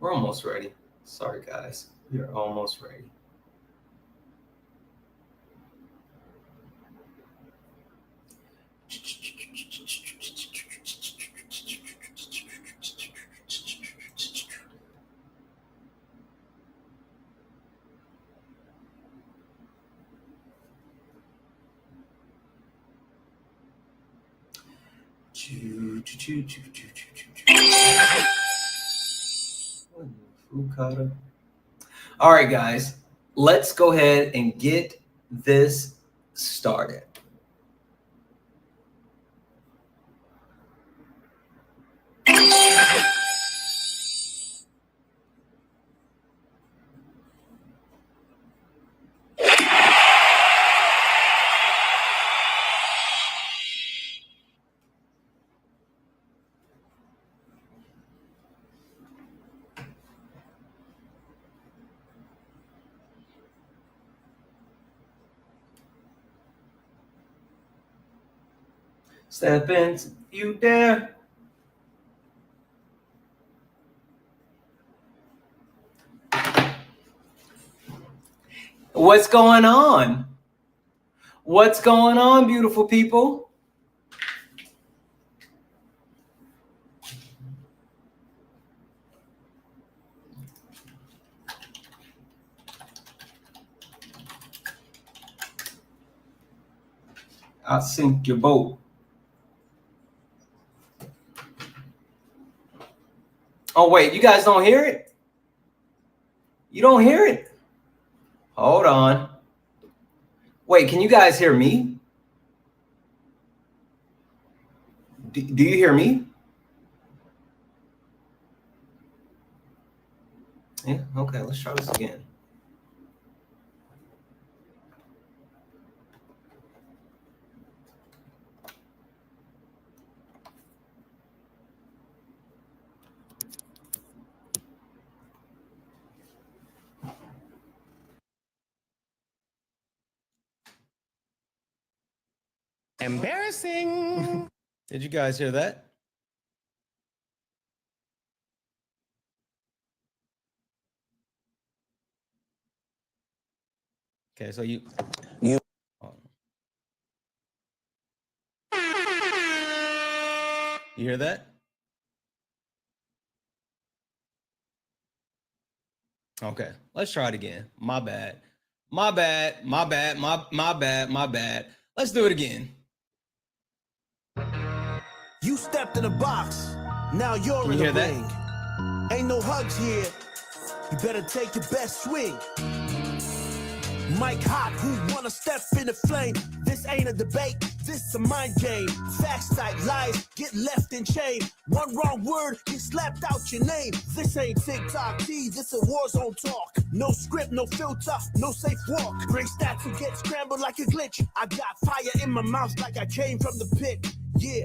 We're almost ready. Sorry, guys. We're almost ready. All right, guys, let's go ahead and get this started. Step in, you dare. What's going on? What's going on, beautiful people? I'll sink your boat. Oh, wait, you guys don't hear it? You don't hear it? Hold on. Wait, can you guys hear me? Do you hear me? Yeah, okay, let's try this again. Embarrassing. Did you guys hear that? Okay, so you hear that? Okay, let's try it again. My bad. Let's do it again. You stepped in the box. Now you're Can in you the hear ring. Ain't no hugs here. You better take your best swing. Mike Hot, who wanna step in the flame? This ain't a debate, this a mind game. Facts like lies get left in chain. One wrong word, get slapped out your name. This ain't TikTok T, this a war zone talk. No script, no filter, no safe walk. Bring stats and get scrambled like a glitch. I got fire in my mouth like I came from the pit. Yeah,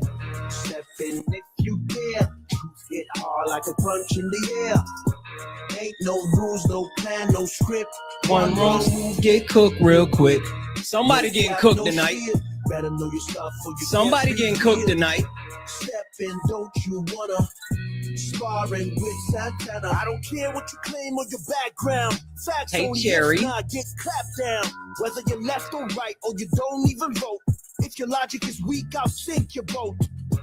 step in if you dare. Hit hard like a punch in the air. Ain't no rules, no plan, no script. One wrong move, get cooked real quick. Somebody getting cooked tonight. Better know your stuff or you Somebody getting cooked tonight. Step in, don't you wanna? Sparring with Santana. I don't care what you claim or your background. Facts Hey, only Cherry. get clapped down. Whether you're left or right or you don't even vote. If your logic is weak, I'll sink your boat.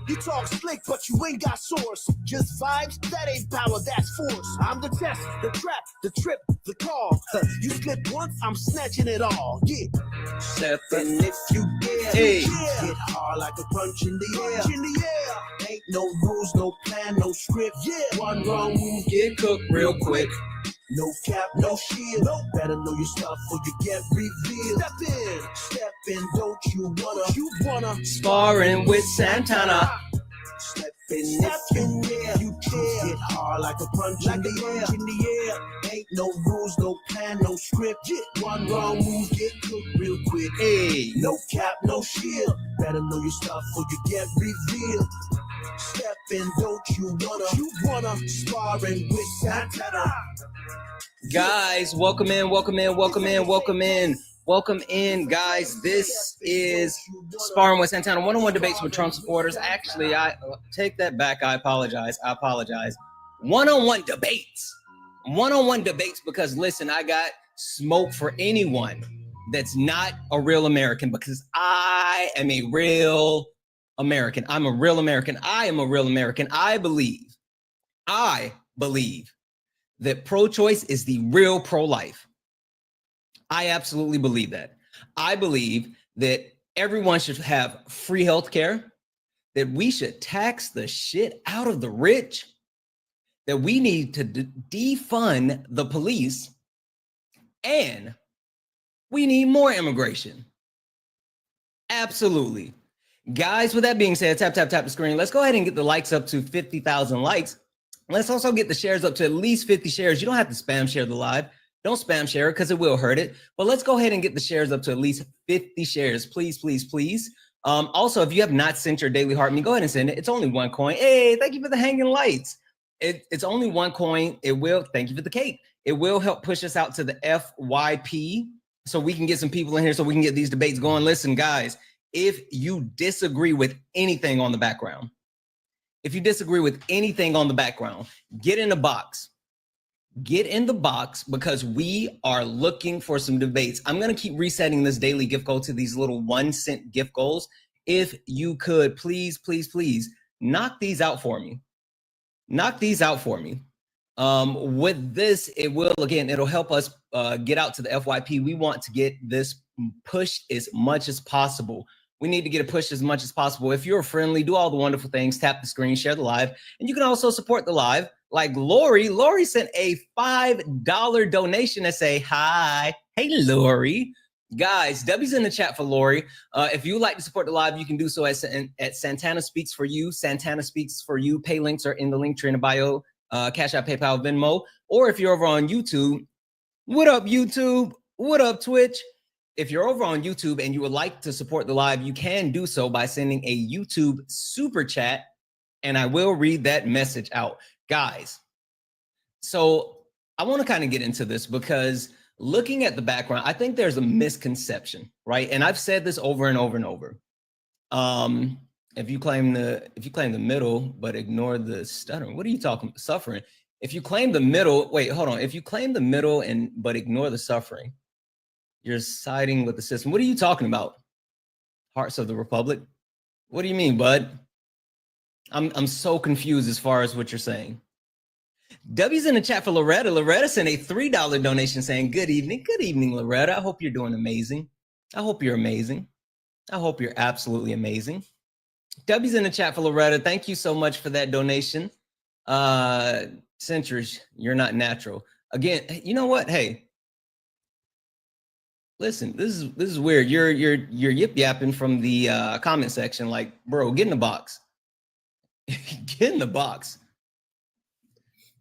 You talk slick, but you ain't got source. Just vibes, that ain't power, that's force. I'm the test, the trap, the trip, the call. You slip once, I'm snatching it all. Yeah. Step And if you dare, Hey. hit hard like a punch in the air. Ain't no rules, no plan, no script. Yeah. One wrong move, get cooked real quick. no cap, no shield. Better know your stuff or you get revealed. Step in, don't you wanna? Sparring with Santana. Step in, if you dare. You hit hard like a punch in the air. Ain't no rules, no plan, no script. One wrong move, get cooked real quick. Hey. No cap, no shield. Better know your stuff or you get revealed. Step in, don't you wanna? Sparring with Santana. Guys, welcome in, guys. This is Sparring with Santana, one-on-one debates with Trump supporters. Actually, I take that back. I apologize. One-on-one debates one-on-one debates, because listen, I got smoke for anyone that's not a real American, because I am a real American. I'm a real American. I am a real American. I believe that pro-choice is the real pro-life. I absolutely believe that. I believe that everyone should have free health care, that we should tax the shit out of the rich, that we need to defund the police, and we need more immigration. Absolutely. Guys, with that being said, tap the screen. Let's go ahead and get the likes up to 50,000 likes. Let's also get the shares up to at least 50 shares. You don't have to spam share the live. Don't spam share it because it will hurt it. But let's go ahead and get the shares up to at least 50 shares. Please, please, please. Also, if you have not sent your daily heart, go ahead and send it. It's only one coin. Hey, thank you for the hanging lights. It's only one coin. It will, thank you for the cake. It will help push us out to the FYP so we can get some people in here so we can get these debates going. Listen, guys, if you disagree with anything on the background, get in the box. Get in the box, because we are looking for some debates. I'm going to keep resetting this daily gift goal to these little 1-cent gift goals. If you could, please, please, please knock these out for me. With this, it'll help us get out to the FYP. We want to get this pushed as much as possible. We need to get it pushed as much as possible. If you're friendly, do all the wonderful things, tap the screen, share the live, and you can also support the live. Like Lori sent a $5 donation to say hi. Hey, Lori. Guys, W's in the chat for Lori. If you would like to support the live, you can do so at Santana Speaks for You. Santana Speaks for You. Pay links are in the link tree in the bio. Cash App, PayPal, Venmo. Or if you're over on YouTube, what up, YouTube? What up, Twitch? If you're over on YouTube and you would like to support the live, you can do so by sending a YouTube super chat, and I will read that message out. Guys, so I want to kind of get into this because looking at the background, I think there's a misconception, right? And I've said this over and over and over. If you claim the middle but ignore the stuttering, what are you talking about? Suffering. If you claim the middle, wait, hold on. If you claim the middle but ignore the suffering, you're siding with the system. What are you talking about? Hearts of the Republic? What do you mean, bud? I'm so confused as far as what you're saying. W's in the chat for Loretta. Loretta sent a $3 donation saying, good evening. Good evening, Loretta. I hope you're doing amazing. I hope you're amazing. I hope you're absolutely amazing. W's in the chat for Loretta. Thank you so much for that donation. Centuries, you're not natural. Again, you know what? Hey, listen, this is weird. You're yip yapping from the comment section. Like, bro, get in the box. Get in the box.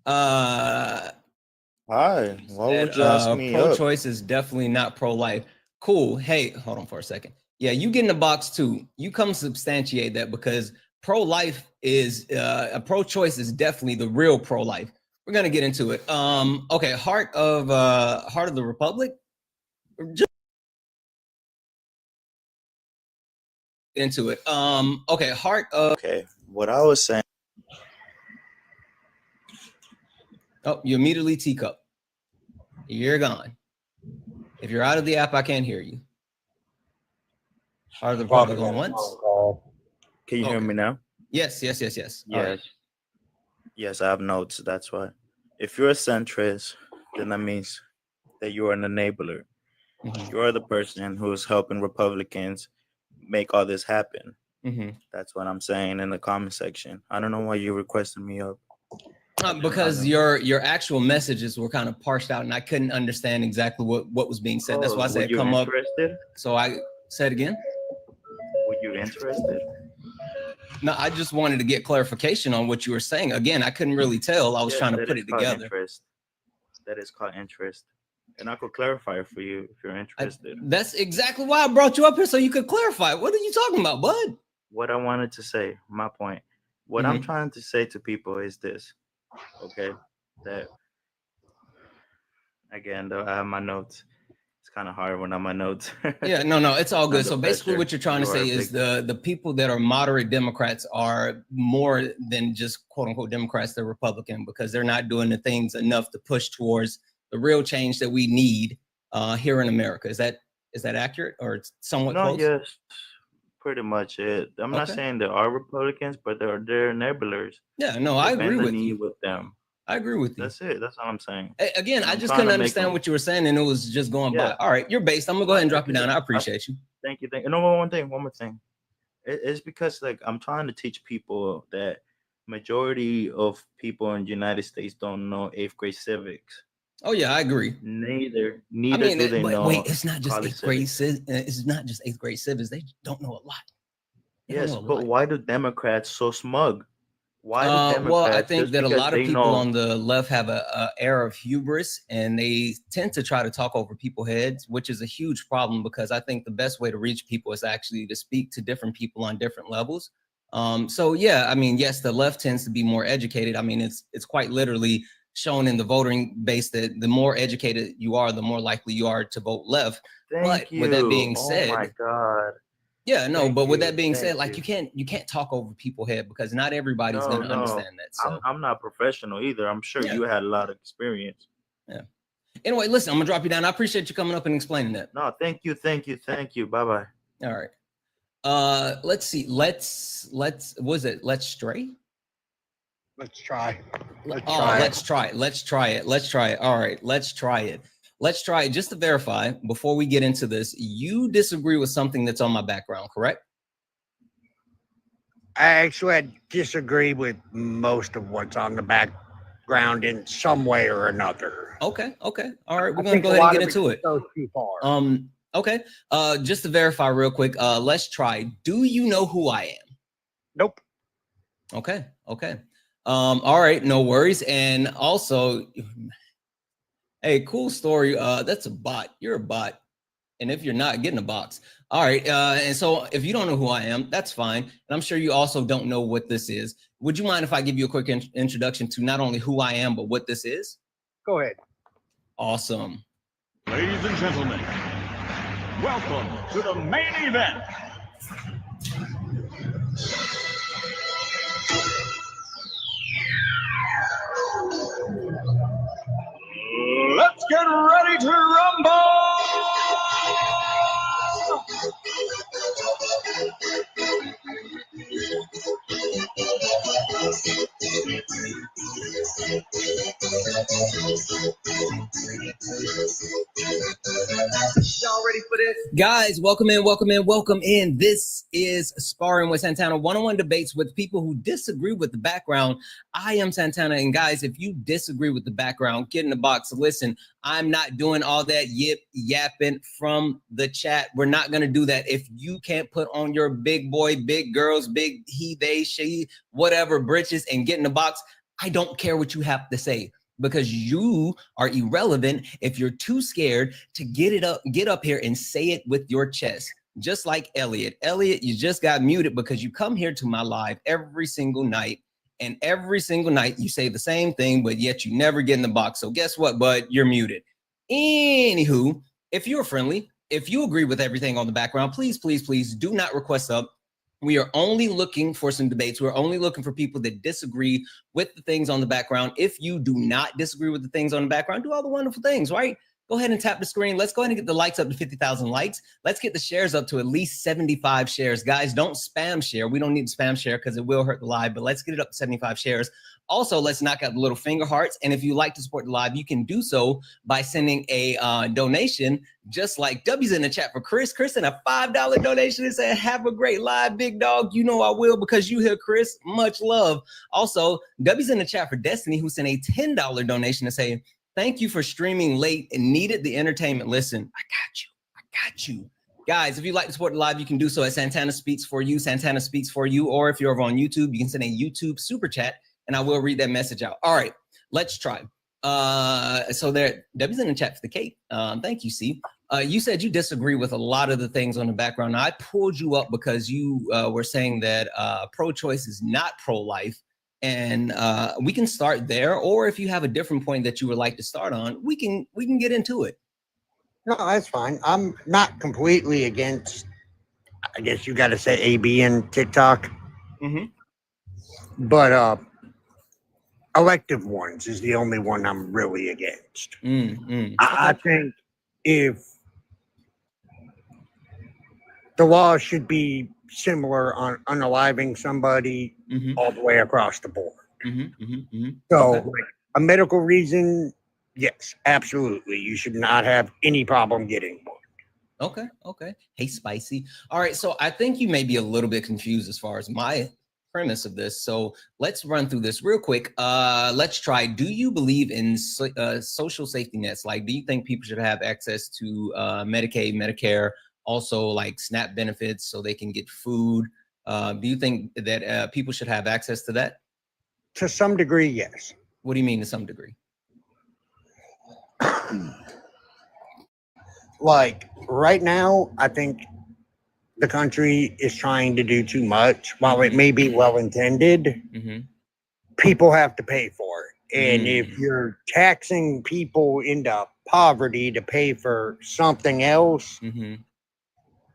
Hi. Why would you ask me? Pro-choice is definitely not pro-life. Cool. Hey, hold on for a second. Yeah, you get in the box too. You come substantiate that, because pro-life is pro-choice is definitely the real pro-life. We're gonna get into it. Okay, heart of the Republic. Just into it. Okay, heart of. Okay, what I was saying. Oh, you immediately teacup. You're gone. If you're out of the app, I can't hear you. Heart of the Republic going once. Can you hear me now? Yes. Yes. Right. Yes, I have notes. That's why. If you're a centrist, then that means that you are an enabler. Mm-hmm. You are the person who is helping Republicans make all this happen. Mm-hmm. That's what I'm saying in the comment section. I don't know why you requested me up. Because your actual messages were kind of parsed out, and I couldn't understand exactly what was being said. That's why I said come up. So I said again. Were you interested? No, I just wanted to get clarification on what you were saying. Again, I couldn't really tell. I was trying to put it together. That is called interest. And I could clarify it for you if you're interested. That's exactly why I brought you up here, so you could clarify. What are you talking about, bud? What I wanted to say, my point. What I'm trying to say to people is this. Okay? That, again, though, I have my notes. It's kind of hard when I'm on my notes. Yeah, no, it's all good. So basically pressure. what you're trying to You are say a is big- the people that are moderate Democrats are more than just quote unquote Democrats, they're Republican, because they're not doing the things enough to push towards the real change that we need here in America. Is that accurate or it's somewhat No, close? yes, pretty much it. I'm not Okay. saying there are Republicans, but they're enablers. Yeah, no, I They agree bend the with knee you. with them. I agree with you. That's it. That's all I'm saying. Again, And I I'm just trying couldn't to make understand them. what you were saying, and it was just going by. Yeah. All right, you're based. I'm gonna go ahead and drop you down. I I- appreciate you. Thank you. No, one more thing. It's because like I'm trying to teach people that majority of people in the United States don't know 8th grade civics. Oh yeah, I agree. Neither I mean, do they but know. wait, it's not just college eighth grade. civics. It's not just eighth grade civics. They don't know a lot. They don't Yes, know a but lot. why do Democrats so smug? Why do Well, I Democrats think just that a because lot of they people know? on the left have a air of hubris, and they tend to try to talk over people's heads, which is a huge problem, because I think the best way to reach people is actually to speak to different people on different levels. So yeah, I mean, yes, the left tends to be more educated. I mean, it's quite literally shown in the voting base that the more educated you are, the more likely you are to vote left. Thank But you. with that being Oh said, my God. yeah, no, Thank but with you. that being Thank said, like you. you can't talk over people's head, because not everybody's No, gonna no. understand that. So I'm not professional either. I'm sure yeah, you had a lot of experience. yeah. Anyway, listen, I'm gonna drop you down. I appreciate you coming up and explaining that. No, thank you. Bye bye. All right. Let's see. Let's stray? Let's try. Let's try it. All right, let's try it. Just to verify, before we get into this, you disagree with something that's on my background, correct? I disagree with most of what's on the background in some way or another. Okay. All right, we're I gonna think go a ahead and lot get of into it it. goes too far. Okay. Just to verify real quick, let's try. Do you know who I am? Nope. Okay. All right, no worries. And also, hey, cool story. That's a bot. You're a bot. And if you're not, get in a box. All right. And so if you don't know who I am, that's fine. And I'm sure you also don't know what this is. Would you mind if I give you a quick introduction to not only who I am, but what this is? Go ahead. Awesome. Ladies and gentlemen, welcome to the main event. Let's get ready to rumble! Y'all ready for this? Guys, welcome in. This is Sparring with Santana, one-on-one debates with people who disagree with the background. I am Santana, and guys, if you disagree with the background, get in the box. Listen, I'm not doing all that yapping from the chat. We're not going to do that. If you can't put on your big boy, big girls, big he, they, she, whatever, britches, and get in the box, I don't care what you have to say, because you are irrelevant if you're too scared to get up here and say it with your chest. Just like Elliot. Elliot, you just got muted because you come here to my live every single night, and every single night you say the same thing, but yet you never get in the box. So guess what, bud? You're muted. Anywho, if you're friendly, if you agree with everything on the background, please do not request up. We are only looking for some debates. We're only looking for people that disagree with the things on the background. If you do not disagree with the things on the background, do all the wonderful things, right? Go ahead and tap the screen. Let's go ahead and get the likes up to 50,000 likes. Let's get the shares up to at least 75 shares. Guys, don't spam share. We don't need to spam share because it will hurt the live, but let's get it up to 75 shares. Also, let's knock out the little finger hearts. And if you like to support the live, you can do so by sending a donation, just like W's in the chat for Chris. Chris sent a $5 donation and said, have a great live, big dog. You know I will, because you here, Chris. Much love. Also, W's in the chat for Destiny, who sent a $10 donation to say, thank you for streaming late and needed the entertainment. Listen, I got you. Guys, if you'd like to support the live, you can do so at Santana Speaks for You, Santana Speaks for You, or if you're over on YouTube, you can send a YouTube super chat, and I will read that message out. All right, let's try. So there, Debbie's in the chat for the cake. Thank you, C. You said you disagree with a lot of the things on the background. Now, I pulled you up because you were saying that pro-choice is not pro-life. And we can start there, or if you have a different point that you would like to start on, we can get into it. No, that's fine. I'm not completely against, I guess you got to say AB and TikTok, Mm-hmm. but elective ones is the only one I'm really against. I Okay. think if the law should be similar on unaliving somebody Mm-hmm. all the way across the board. Mm-hmm. Mm-hmm. Mm-hmm. So, Okay. like, a medical reason, yes, absolutely. You should not have any problem getting one. Okay. Okay. Hey, spicy. All right. So I think you may be a little bit confused as far as my premise of this. So let's run through this real quick. Let's try. Do you believe in social safety nets? Like, do you think people should have access to Medicaid, Medicare, also like SNAP benefits so they can get food? Do you think that people should have access to that? To some degree, yes. What do you mean to some degree? Like, right now, I think the country is trying to do too much. While it may be well intended, Mm-hmm. people have to pay for it. And if Mm. you're taxing people into poverty to pay for something else, Mm-hmm.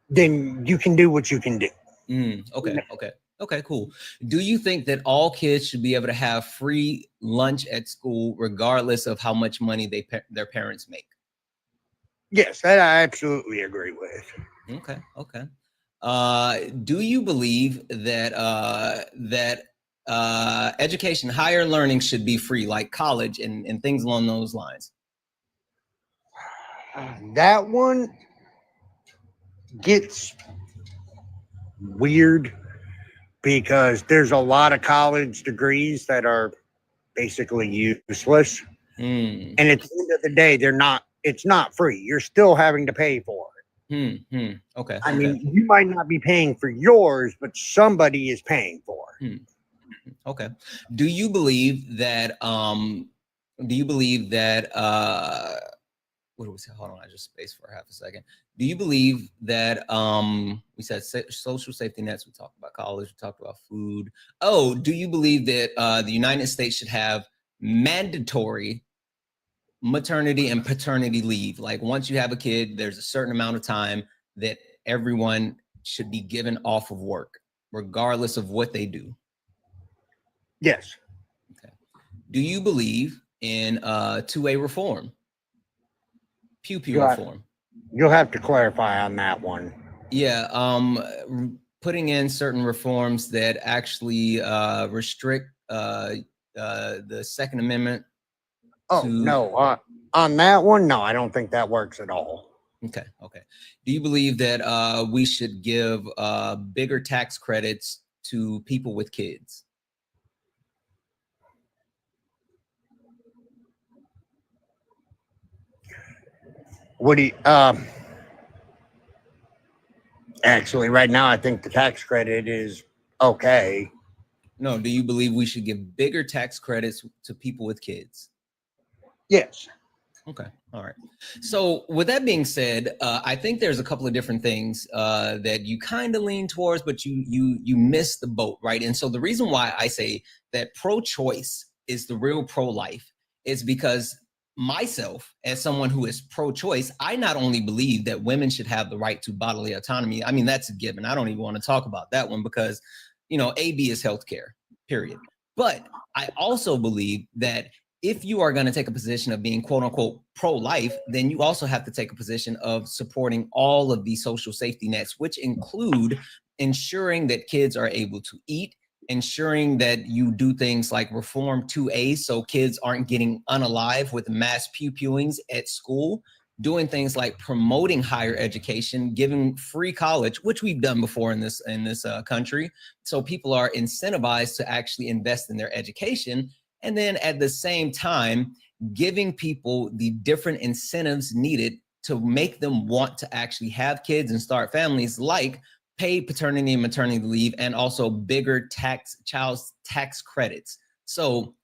then you can do what you can do. Okay. Okay. Okay, cool. Do you think that all kids should be able to have free lunch at school, regardless of how much money their parents make? Yes, that I absolutely agree with. Okay. Okay. Do you believe that education, higher learning should be free, like college and things along those lines? That one gets weird because there's a lot of college degrees that are basically useless. Hmm. And at the end of the day, it's not free. You're still having to pay for it. Okay. I Okay. mean, you might not be paying for yours, but somebody is paying for it. Okay. Do you believe that what do we say? Hold on, I just spaced for half a second. Do you believe that we said social safety nets, we talked about college, we talked about food. Oh, do you believe that the United States should have mandatory maternity and paternity leave? Like, once you have a kid, there's a certain amount of time that everyone should be given off of work, regardless of what they do. Yes. Okay. Do you believe in two-way reform? Pew reform? You'll have to clarify on that one. Yeah, putting in certain reforms that actually restrict the Second Amendment. Oh, no. On that one, no, I don't think that works at all. Okay. Okay. Do you believe that we should give bigger tax credits to people with kids? What do you, actually, right now, I think the tax credit is okay. No, do you believe we should give bigger tax credits to people with kids? Yes. Okay. All right. So with that being said, I think there's a couple of different things that you kind of lean towards, but you miss the boat, right? And so the reason why I say that pro-choice is the real pro-life is because myself, as someone who is pro-choice, I not only believe that women should have the right to bodily autonomy. I mean, that's a given. I don't even want to talk about that one because, AB is healthcare, period. But I also believe that if you are going to take a position of being quote unquote pro-life, then you also have to take a position of supporting all of these social safety nets, which include ensuring that kids are able to eat, ensuring that you do things like reform 2A so kids aren't getting unalive with mass pew-pewings at school, doing things like promoting higher education, giving free college, which we've done before in this country. So people are incentivized to actually invest in their education. And then at the same time, giving people the different incentives needed to make them want to actually have kids and start families, like paid paternity and maternity leave, and also bigger child tax credits. So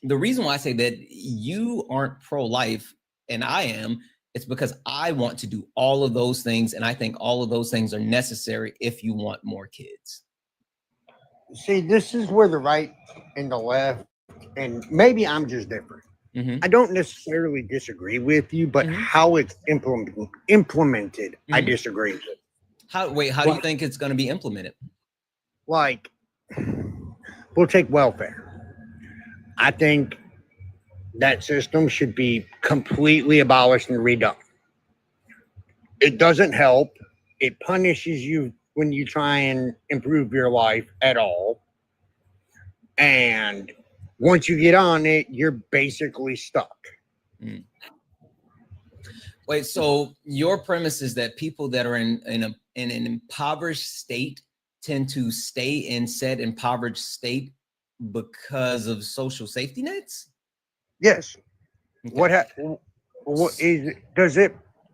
the reason why I say that you aren't pro-life and I am, it's because I want to do all of those things. And I think all of those things are necessary if you want more kids. See, this is where the right and the left, and maybe I'm just different. Mhm. I don't necessarily disagree with you, but Mhm. how it's implemented, I Mhm. disagree with. How do you Like, think it's going to be implemented? like, we'll take welfare. I think that system should be completely abolished and redone. It doesn't help. It punishes you when you try and improve your life at all. And once you get on it, you're basically stuck. Mm. Wait, so your premise is that people that are in an impoverished state tend to stay in said impoverished state because of social safety nets? Yes. Okay.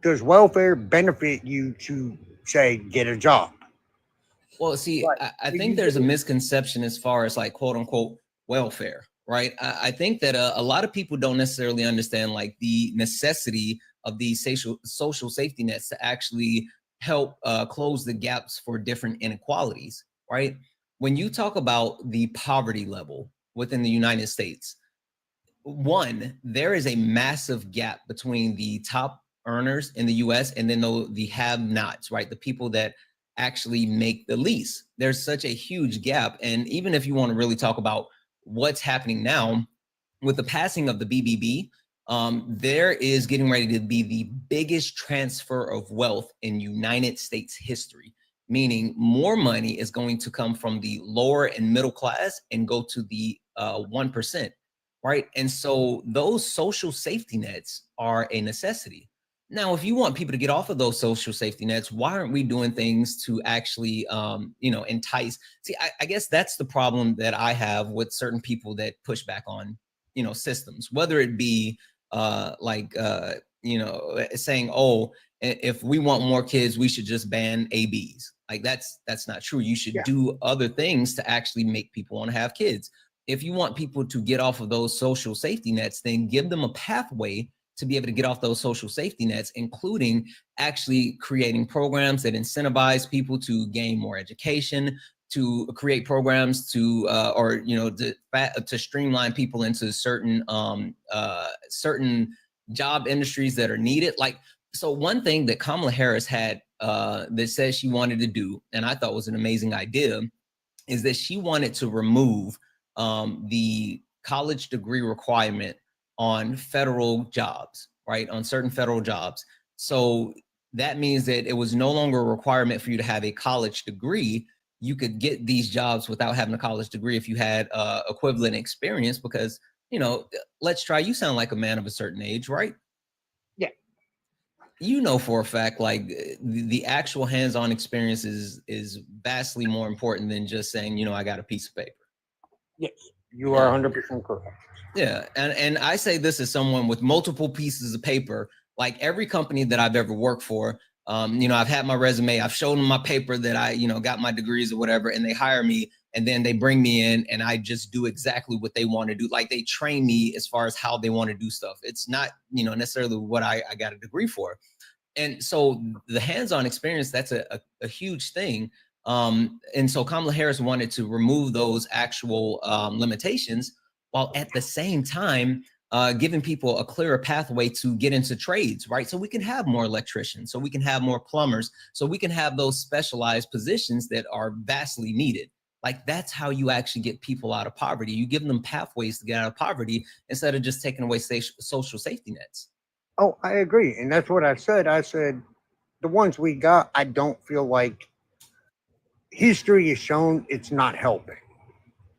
Does welfare benefit you to say get a job? Well, see, Right. I Do think you there's a get- misconception as far as like quote unquote welfare, right? I think that a lot of people don't necessarily understand like the necessity of these social safety nets to actually help close the gaps for different inequalities, right? When you talk about the poverty level within the United States, one, there is a massive gap between the top earners in the US and then the have-nots, right? The people that actually make the least. There's such a huge gap. And even if you want to really talk about what's happening now with the passing of the BBB, there is getting ready to be the biggest transfer of wealth in United States history, meaning more money is going to come from the lower and middle class and go to the 1%. Right. And so those social safety nets are a necessity. Now, if you want people to get off of those social safety nets, why aren't we doing things to actually, entice? See, I guess that's the problem that I have with certain people that push back on, systems, whether it be saying, oh, if we want more kids, we should just ban ABs. Like that's not true. You should Yeah. do other things to actually make people want to have kids. If you want people to get off of those social safety nets, then give them a pathway to be able to get off those social safety nets, including actually creating programs that incentivize people to gain more education, to create programs to streamline people into certain job industries that are needed. Like, so one thing that Kamala Harris had that says she wanted to do, and I thought was an amazing idea, is that she wanted to remove the college degree requirement on federal jobs, right? On certain federal jobs. So that means that it was no longer a requirement for you to have a college degree. You could get these jobs without having a college degree if you had equivalent experience, because, let's try, you sound like a man of a certain age, right? Yeah. You know for a fact, like the actual hands-on experience is vastly more important than just saying, I got a piece of paper. Yes, you are 100% correct. Yeah, and I say this as someone with multiple pieces of paper. Like every company that I've ever worked for, I've had my resume, I've shown them my paper that I, got my degrees or whatever, and they hire me, and then they bring me in, and I just do exactly what they want to do. Like they train me as far as how they want to do stuff. It's not, necessarily what I got a degree for. And so the hands-on experience, that's a huge thing. And so Kamala Harris wanted to remove those actual limitations, while at the same time giving people a clearer pathway to get into trades, right? So we can have more electricians, so we can have more plumbers, so we can have those specialized positions that are vastly needed. Like that's how you actually get people out of poverty. You give them pathways to get out of poverty instead of just taking away social safety nets. Oh, I agree. And that's what I said. I said the ones we got, I don't feel like history has shown it's not helping,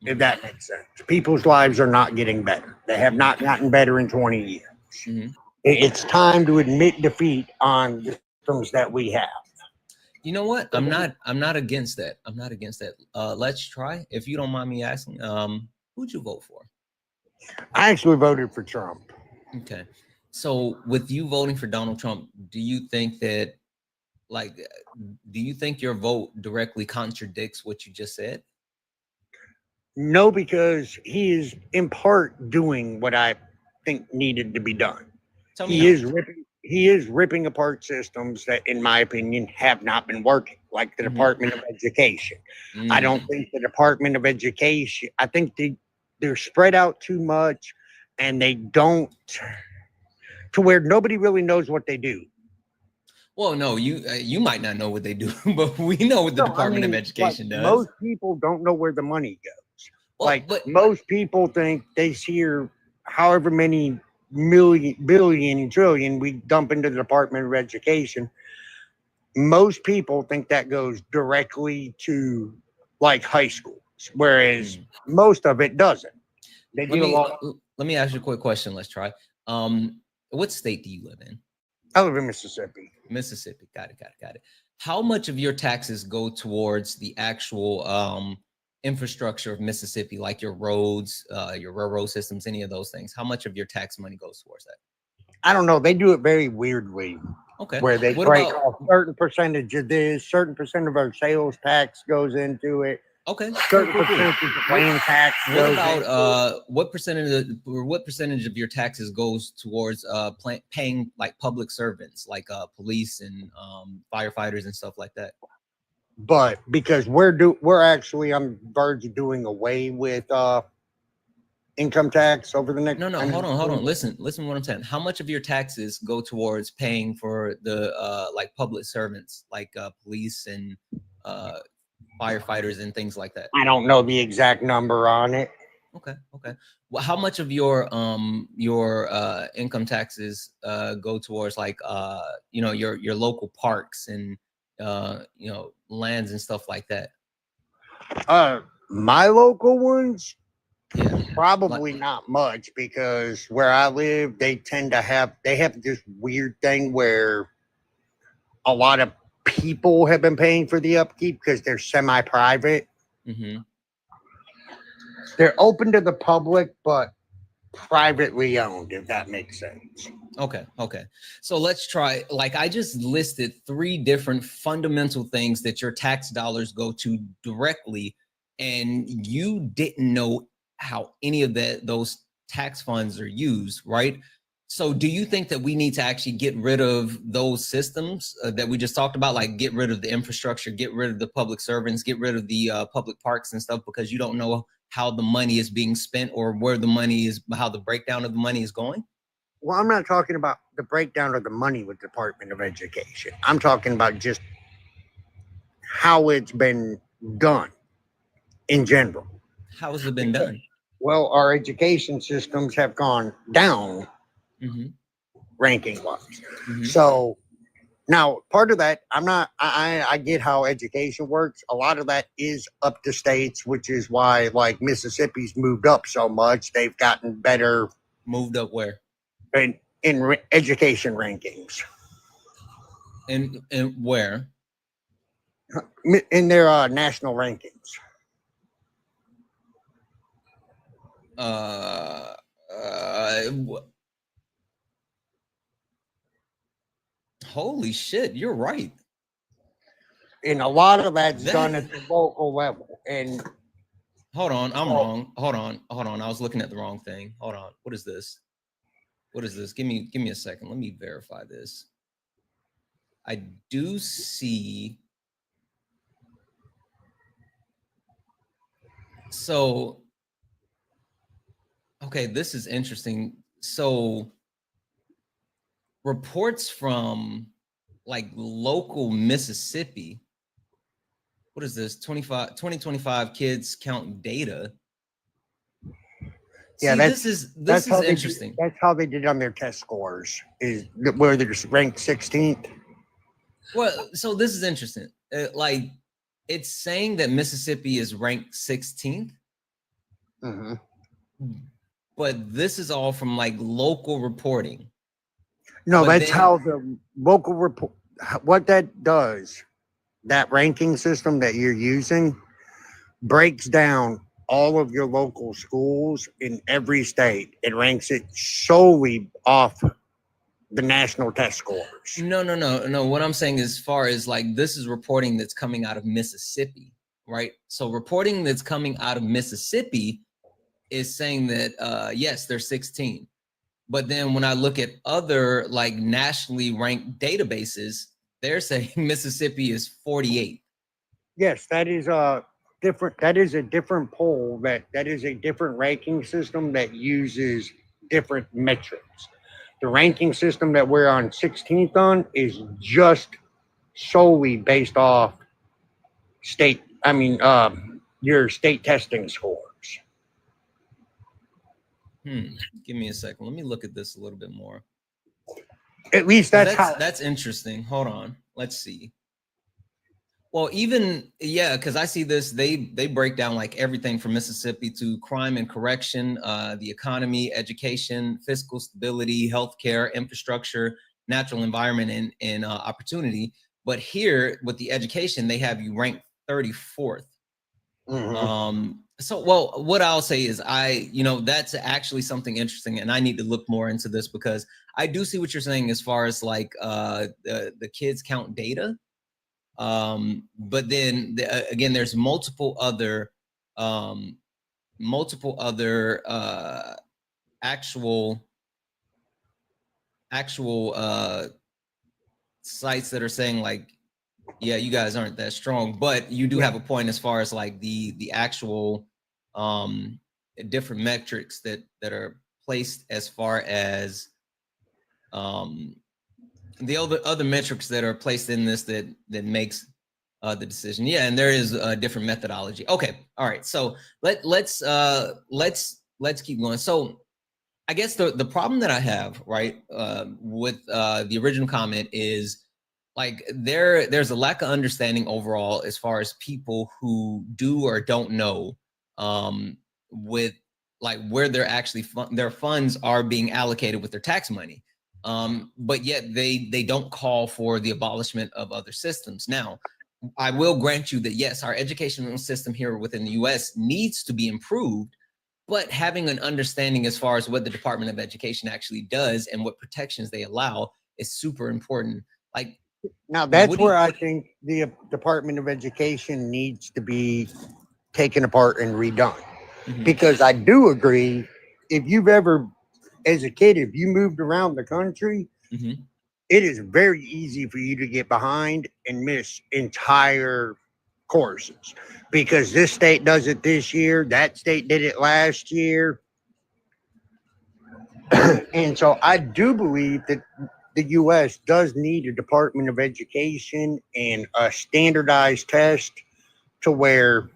if that makes sense. People's lives are not getting better. They have not gotten better in 20 years. Mm-hmm. It's time to admit defeat on the systems that we have. You know what? I'm not against that. I'm not against that. Let's try. If you don't mind me asking, who'd you vote for? I actually voted for Trump. Okay. So with you voting for Donald Trump, do you think that, do you think your vote directly contradicts what you just said? No, because he is in part doing what I think needed to be done. Tell me He is ripping apart systems that, in my opinion, have not been working, like the Department of Education. I don't think the Department of Education, I think they're spread out too much. and they don't, to where nobody really knows what they do. Well, no, you might not know what they do, but we know what the No, I Department of mean, Education like, does. most people don't know where the money goes. Well, Like, but most people think they hear however many million, billion, trillion we dump into the Department of Education. Most people think that goes directly to like high schools, whereas most of it doesn't. They do a lot. let me ask you a quick question. Let's try. What state do you live in? I live in Mississippi. Mississippi. Got it. How much of your taxes go towards the actual infrastructure of Mississippi, like your roads, your railroad systems, any of those things? How much of your tax money goes towards that? I don't know. They do it very weirdly. Okay. Where they What break about- off certain percentage of this, certain percent of our sales tax goes into it. Okay. Certain Cool. percentage of land tax What goes about what percentage of your taxes goes towards paying like public servants, like police and firefighters and stuff like that? but because we're actually on the verge of doing away with income tax over the next. No, hold on. Listen to what I'm saying. How much of your taxes go towards paying for the like public servants, like police and firefighters and things like that? I don't know the exact number on it. Okay. Well, how much of your income taxes go towards like your local parks and lands and stuff like that? My local ones, Yeah. probably not much, because where I live, they have this weird thing where a lot of people have been paying for the upkeep because they're semi-private. Mm-hmm. They're open to the public, but privately owned, if that makes sense. Okay. So let's try, like I just listed 3 different fundamental things that your tax dollars go to directly, and you didn't know how any of those tax funds are used, right? So do you think that we need to actually get rid of those systems that we just talked about, like get rid of the infrastructure, get rid of the public servants, get rid of the public parks and stuff, because you don't know how the money is being spent or where the money is, how the breakdown of the money is going? Well, I'm not talking about the breakdown of the money with the Department of Education. I'm talking about just how it's been done in general. How has it been done? Well, our education systems have gone down ranking wise. So now part of that, I get how education works. A lot of that is up to states, which is why like Mississippi's moved up so much. They've gotten better. Moved up where? In education rankings. And where? In their national rankings. Holy shit, you're right. And a lot of that's done at the local level. And hold on, I'm wrong. Hold on. I was looking at the wrong thing. Hold on. What is this? Give me a second. Let me verify this. I do see. So, okay, this is interesting. So, reports from like local Mississippi. What is this? 2025 kids count data. Yeah, See, this is interesting. That's how they did on their test scores, is where they're ranked 16th. Well, so this is interesting. Like, it's saying that Mississippi is ranked 16th, but this is all from like local reporting. No, that's how the local report. What that does, that ranking system that you're using, breaks down all of your local schools in every state. It ranks it solely off the national test scores. No. What I'm saying is, as far as like, this is reporting that's coming out of Mississippi, right? So reporting that's coming out of Mississippi is saying that, yes, they're 16. But then when I look at other like nationally ranked databases, they're saying Mississippi is 48. Yes, that is different. That is a different poll. That is a different ranking system that uses different metrics. The ranking system that we're on 16th on is just solely based off state, your state testing scores. Give me a second. Let me look at this a little bit more. At least That's interesting. Hold on. Let's see. Well, even because I see this, they break down like everything from Mississippi to crime and correction, the economy, education, fiscal stability, healthcare, infrastructure, natural environment, and opportunity. But here with the education, they have you ranked 34th. So, well, what I'll say is that's actually something interesting, and I need to look more into this because I do see what you're saying as far as like the kids count data. But then again, there's multiple other actual sites that are saying like, yeah, you guys aren't that strong, but you do have a point as far as like the actual different metrics that are placed as far as the other metrics that are placed in this that makes the decision. Yeah, and there is a different methodology. Okay, all right. So let's keep going. So I guess the problem that I have, right, with the original comment is like there's a lack of understanding overall as far as people who do or don't know with like where they're actually their funds are being allocated with their tax money. But yet they don't call for the abolishment of other systems. Now, I will grant you that, yes, our educational system here within the U.S. needs to be improved, but having an understanding as far as what the Department of Education actually does and what protections they allow is super important. Like, now that's where I think the Department of Education needs to be taken apart and redone. Because I do agree, if you've ever, as a kid, if you moved around the country, it is very easy for you to get behind and miss entire courses because this state does it this year, that state did it last year. And so I do believe that the U.S. does need a Department of Education and a standardized test to where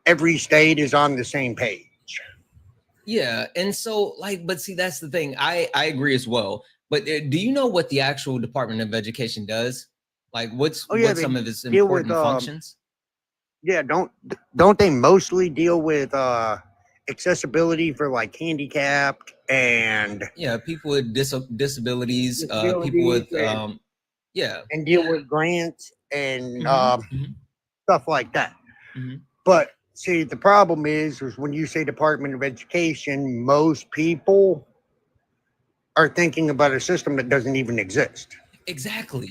every state is on the same page. Yeah, and so like, but see, that's the thing. I agree as well. But do you know what the actual Department of Education does? Like, what's some of its important functions? Yeah, don't they mostly deal with accessibility for like handicapped and people with disabilities, people with and deal with grants and stuff like that. But see, the problem is when you say Department of Education, most people are thinking about a system that doesn't even exist. Exactly.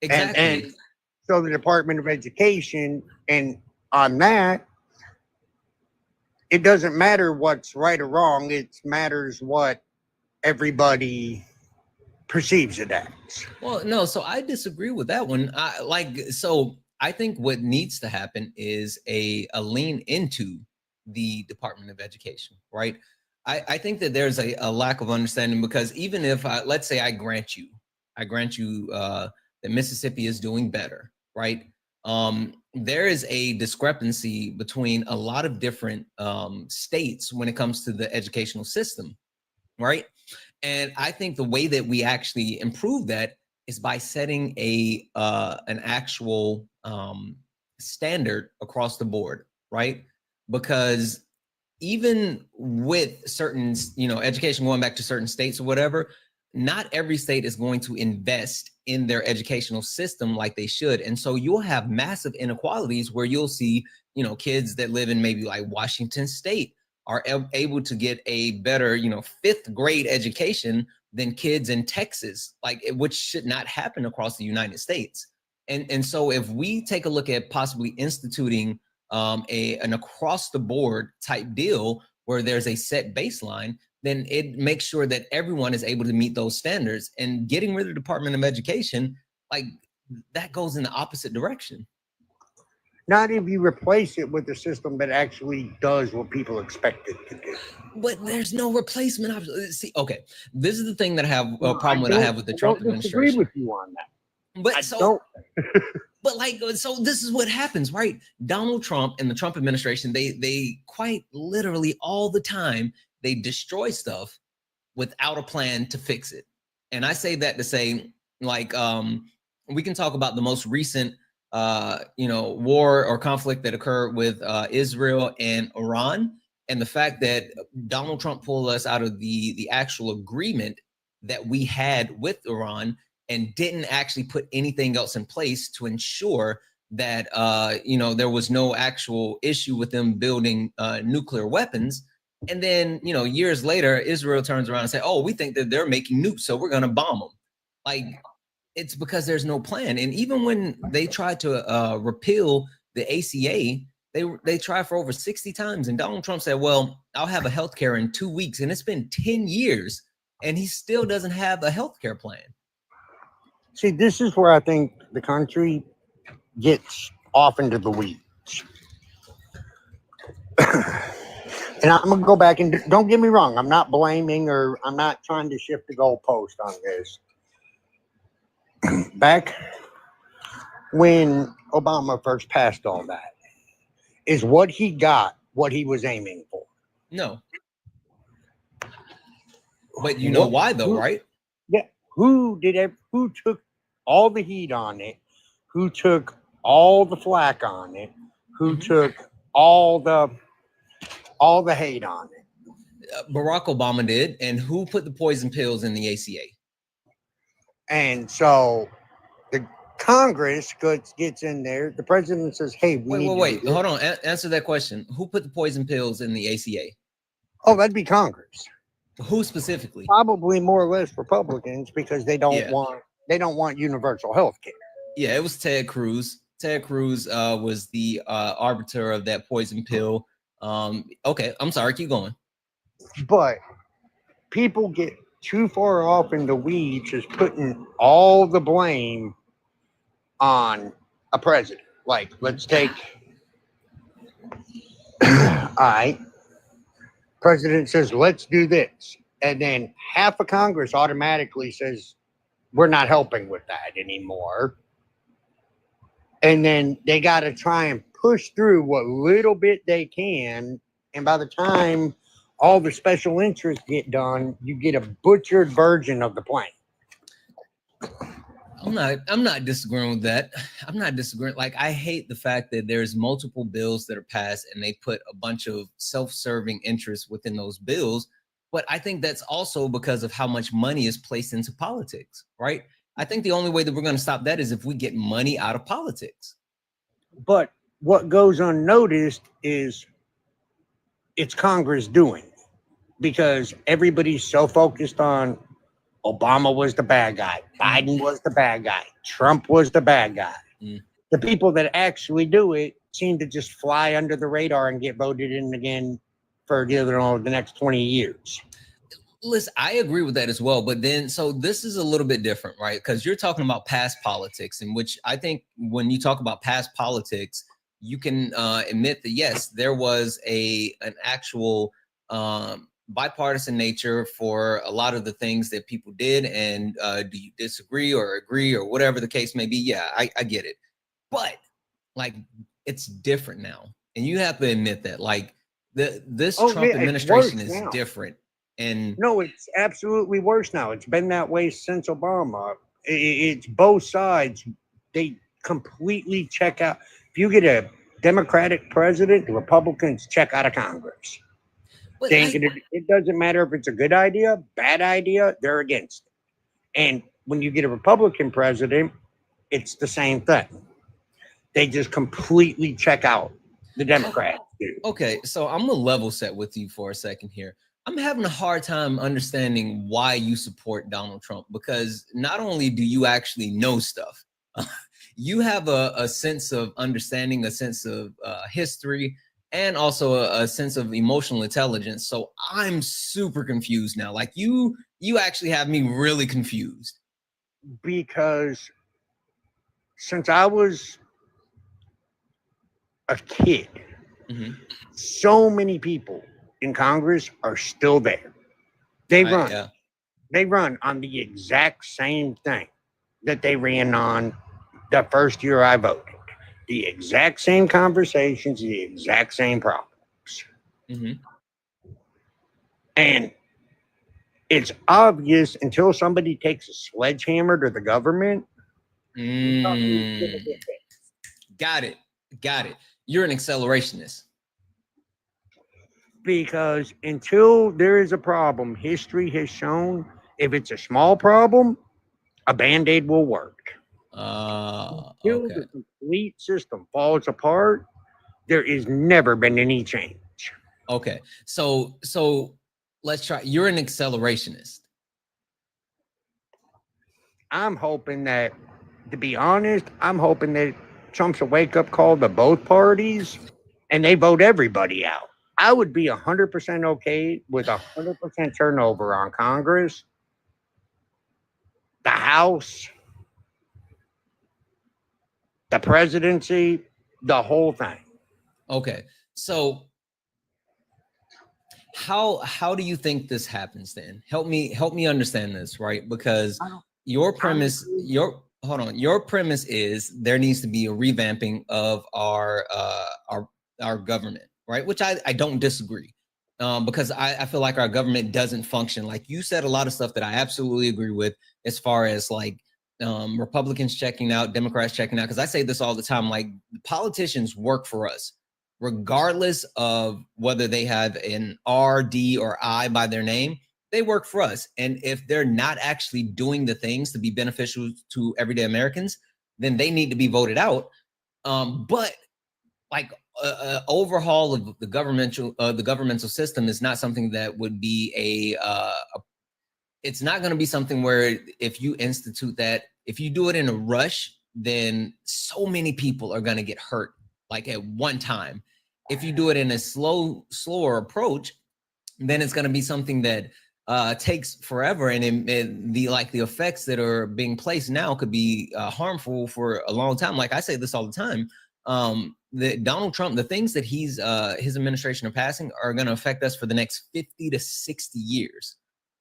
And so the Department of Education, and on that, it doesn't matter what's right or wrong. It matters what everybody perceives it as. Well, no, so I disagree with that one. I think what needs to happen is a lean into the Department of Education, right? I think that there's a lack of understanding because even if let's say I grant you that Mississippi is doing better, right? There is a discrepancy between a lot of different states when it comes to the educational system, right? And I think the way that we actually improve that is by setting an actual standard across the board, right? Because even with certain, education going back to certain states or whatever, not every state is going to invest in their educational system like they should. And so you'll have massive inequalities where you'll see, kids that live in maybe like Washington State are able to get a better, 5th grade education than kids in Texas, which should not happen across the United States. And so if we take a look at possibly instituting an across the board type deal where there's a set baseline, then it makes sure that everyone is able to meet those standards. And getting rid of the Department of Education, like that goes in the opposite direction. Not if you replace it with a system that actually does what people expect it to do. But there's no replacement option. See, okay, this is the thing that I have a problem with. I have with the Trump I disagree administration. with you on that. But I so, don't. but like, so this is what happens, right? Donald Trump and the Trump administration, they quite literally all the time they destroy stuff without a plan to fix it. And I say that to say, like, we can talk about the most recent, war or conflict that occurred with Israel and Iran, and the fact that Donald Trump pulled us out of the actual agreement that we had with Iran and didn't actually put anything else in place to ensure that there was no actual issue with them building nuclear weapons. And then, years later, Israel turns around and say, "Oh, we think that they're making nukes, so we're going to bomb them." Like, it's because there's no plan. And even when they tried to repeal the ACA, they tried for over 60 times. And Donald Trump said, "Well, I'll have a healthcare in 2 weeks." And it's been 10 years, and he still doesn't have a healthcare plan. See, this is where I think the country gets off into the weeds. And I'm going to go back and don't get me wrong. I'm not blaming or I'm not trying to shift the goalpost on this. Back when Obama first passed all that, is what he got what he was aiming for? No. But you know why, though, right? Yeah. Who took all the heat on it? Who took all the flack on it? Who took all the hate on it? Barack Obama did. And who put the poison pills in the ACA? And so the Congress gets in there. The president says, "Hey, wait. Hold on. Answer that question. Who put the poison pills in the ACA? Oh, that'd be Congress. Who specifically? Probably more or less Republicans, because they don't want universal health care. Yeah, it was Ted Cruz. Ted Cruz was the arbiter of that poison pill. Okay, I'm sorry. Keep going. But people get too far off in the weeds, just putting all the blame on a president. Like, let's take, all right, president says, "Let's do this." And then half of Congress automatically says, "We're not helping with that anymore." And then they got to try and push through what little bit they can. And by the time all the special interests get done, you get a butchered version of the plan. I'm not disagreeing with that. I'm not disagreeing. Like, I hate the fact that there's multiple bills that are passed and they put a bunch of self-serving interests within those bills. But I think that's also because of how much money is placed into politics, right? I think the only way that we're going to stop that is if we get money out of politics. But what goes unnoticed is it's Congress doing, because everybody's so focused on Obama was the bad guy, Biden was the bad guy, Trump was the bad guy. The people that actually do it seem to just fly under the radar and get voted in again for the next 20 years. Listen, I agree with that as well. But then, so this is a little bit different, right? Because you're talking about past politics, in which I think when you talk about past politics, you can admit that, yes, there was an actual bipartisan nature for a lot of the things that people did. And do you disagree or agree or whatever the case may be? Yeah, I get it. But like, it's different now. And you have to admit that, like, this Trump administration is different. And no, it's absolutely worse now. It's been that way since Obama. It's both sides. They completely check out. If you get a Democratic president, the Republicans check out of Congress. It doesn't matter if it's a good idea, bad idea, they're against it. And when you get a Republican president, it's the same thing. They just completely check out the Democrats. Okay, so I'm gonna level set with you for a second here. I'm having a hard time understanding why you support Donald Trump, because not only do you actually know stuff, you have a sense of understanding, a sense of history, and also a sense of emotional intelligence. So I'm super confused now. Like, you actually have me really confused. Because since I was a kid. Mhm. So many people in Congress are still there. They run. Yeah. They run on the exact same thing that they ran on the first year I voted. The exact same conversations, the exact same problems. Mhm. And it's obvious until somebody takes a sledgehammer to the government. Mm. Got it. Got it. You're an accelerationist. Because until there is a problem, history has shown if it's a small problem, a band-aid will work. Until Okay. the complete system falls apart, there is never been any change. Okay. So let's try. You're an accelerationist. I'm hoping that, to be honest, I'm hoping that Trump's a wake-up call to both parties and they vote everybody out. I would be 100% okay with 100% turnover on Congress, the House, the presidency, the whole thing. Okay. So how do you think this happens then? Help me understand this, right? Because your premise is there needs to be a revamping of our government, right? Which I don't disagree. Because I feel like our government doesn't function. Like you said, a lot of stuff that I absolutely agree with, as far as like Republicans checking out, Democrats checking out. Because I say this all the time, like politicians work for us, regardless of whether they have an R, D, or I by their name. They work for us. And if they're not actually doing the things to be beneficial to everyday Americans, then they need to be voted out. But like overhaul of the governmental system is not something that would be it's not going to be something where if you institute that, if you do it in a rush, then so many people are going to get hurt like at one time. If you do it in a slower approach, then it's going to be something that takes forever, and the effects that are being placed now could be harmful for a long time. Like I say this all the time, that Donald Trump, the things that his administration are passing are going to affect us for the next 50 to 60 years,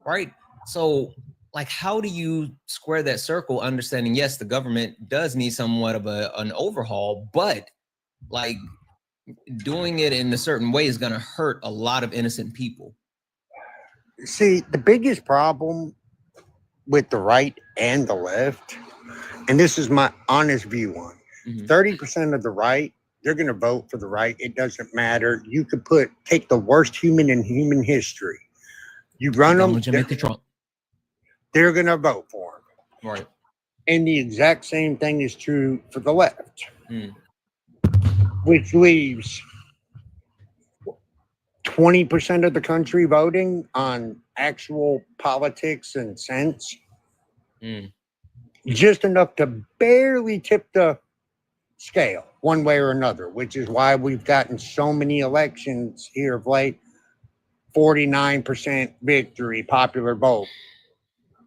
right? So like, how do you square that circle, understanding, yes, the government does need somewhat of an overhaul, but like doing it in a certain way is going to hurt a lot of innocent people? See, the biggest problem with the right and the left, and this is my honest view on 30% of the right, they're going to vote for the right. It doesn't matter. You could take the worst human in human history. You run them, they're going to vote for him. Right. And the exact same thing is true for the left, which leaves 20% of the country voting on actual politics and sense. Just enough to barely tip the scale one way or another, which is why we've gotten so many elections here of late. 49% victory, popular vote,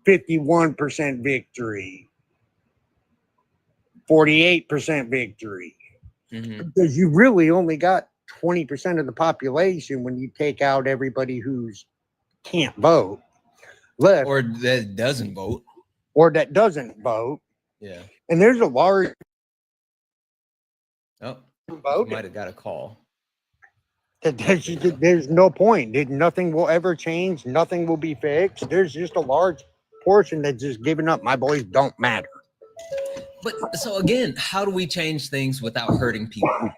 51% victory, 48% victory. Because you really only got 20% of the population when you take out everybody who's can't vote left, or that doesn't vote. Yeah. And there's a large vote. Might have got a call. There's no point. Nothing will ever change. Nothing will be fixed. There's just a large portion that's just giving up. My boys don't matter. But so again, how do we change things without hurting people?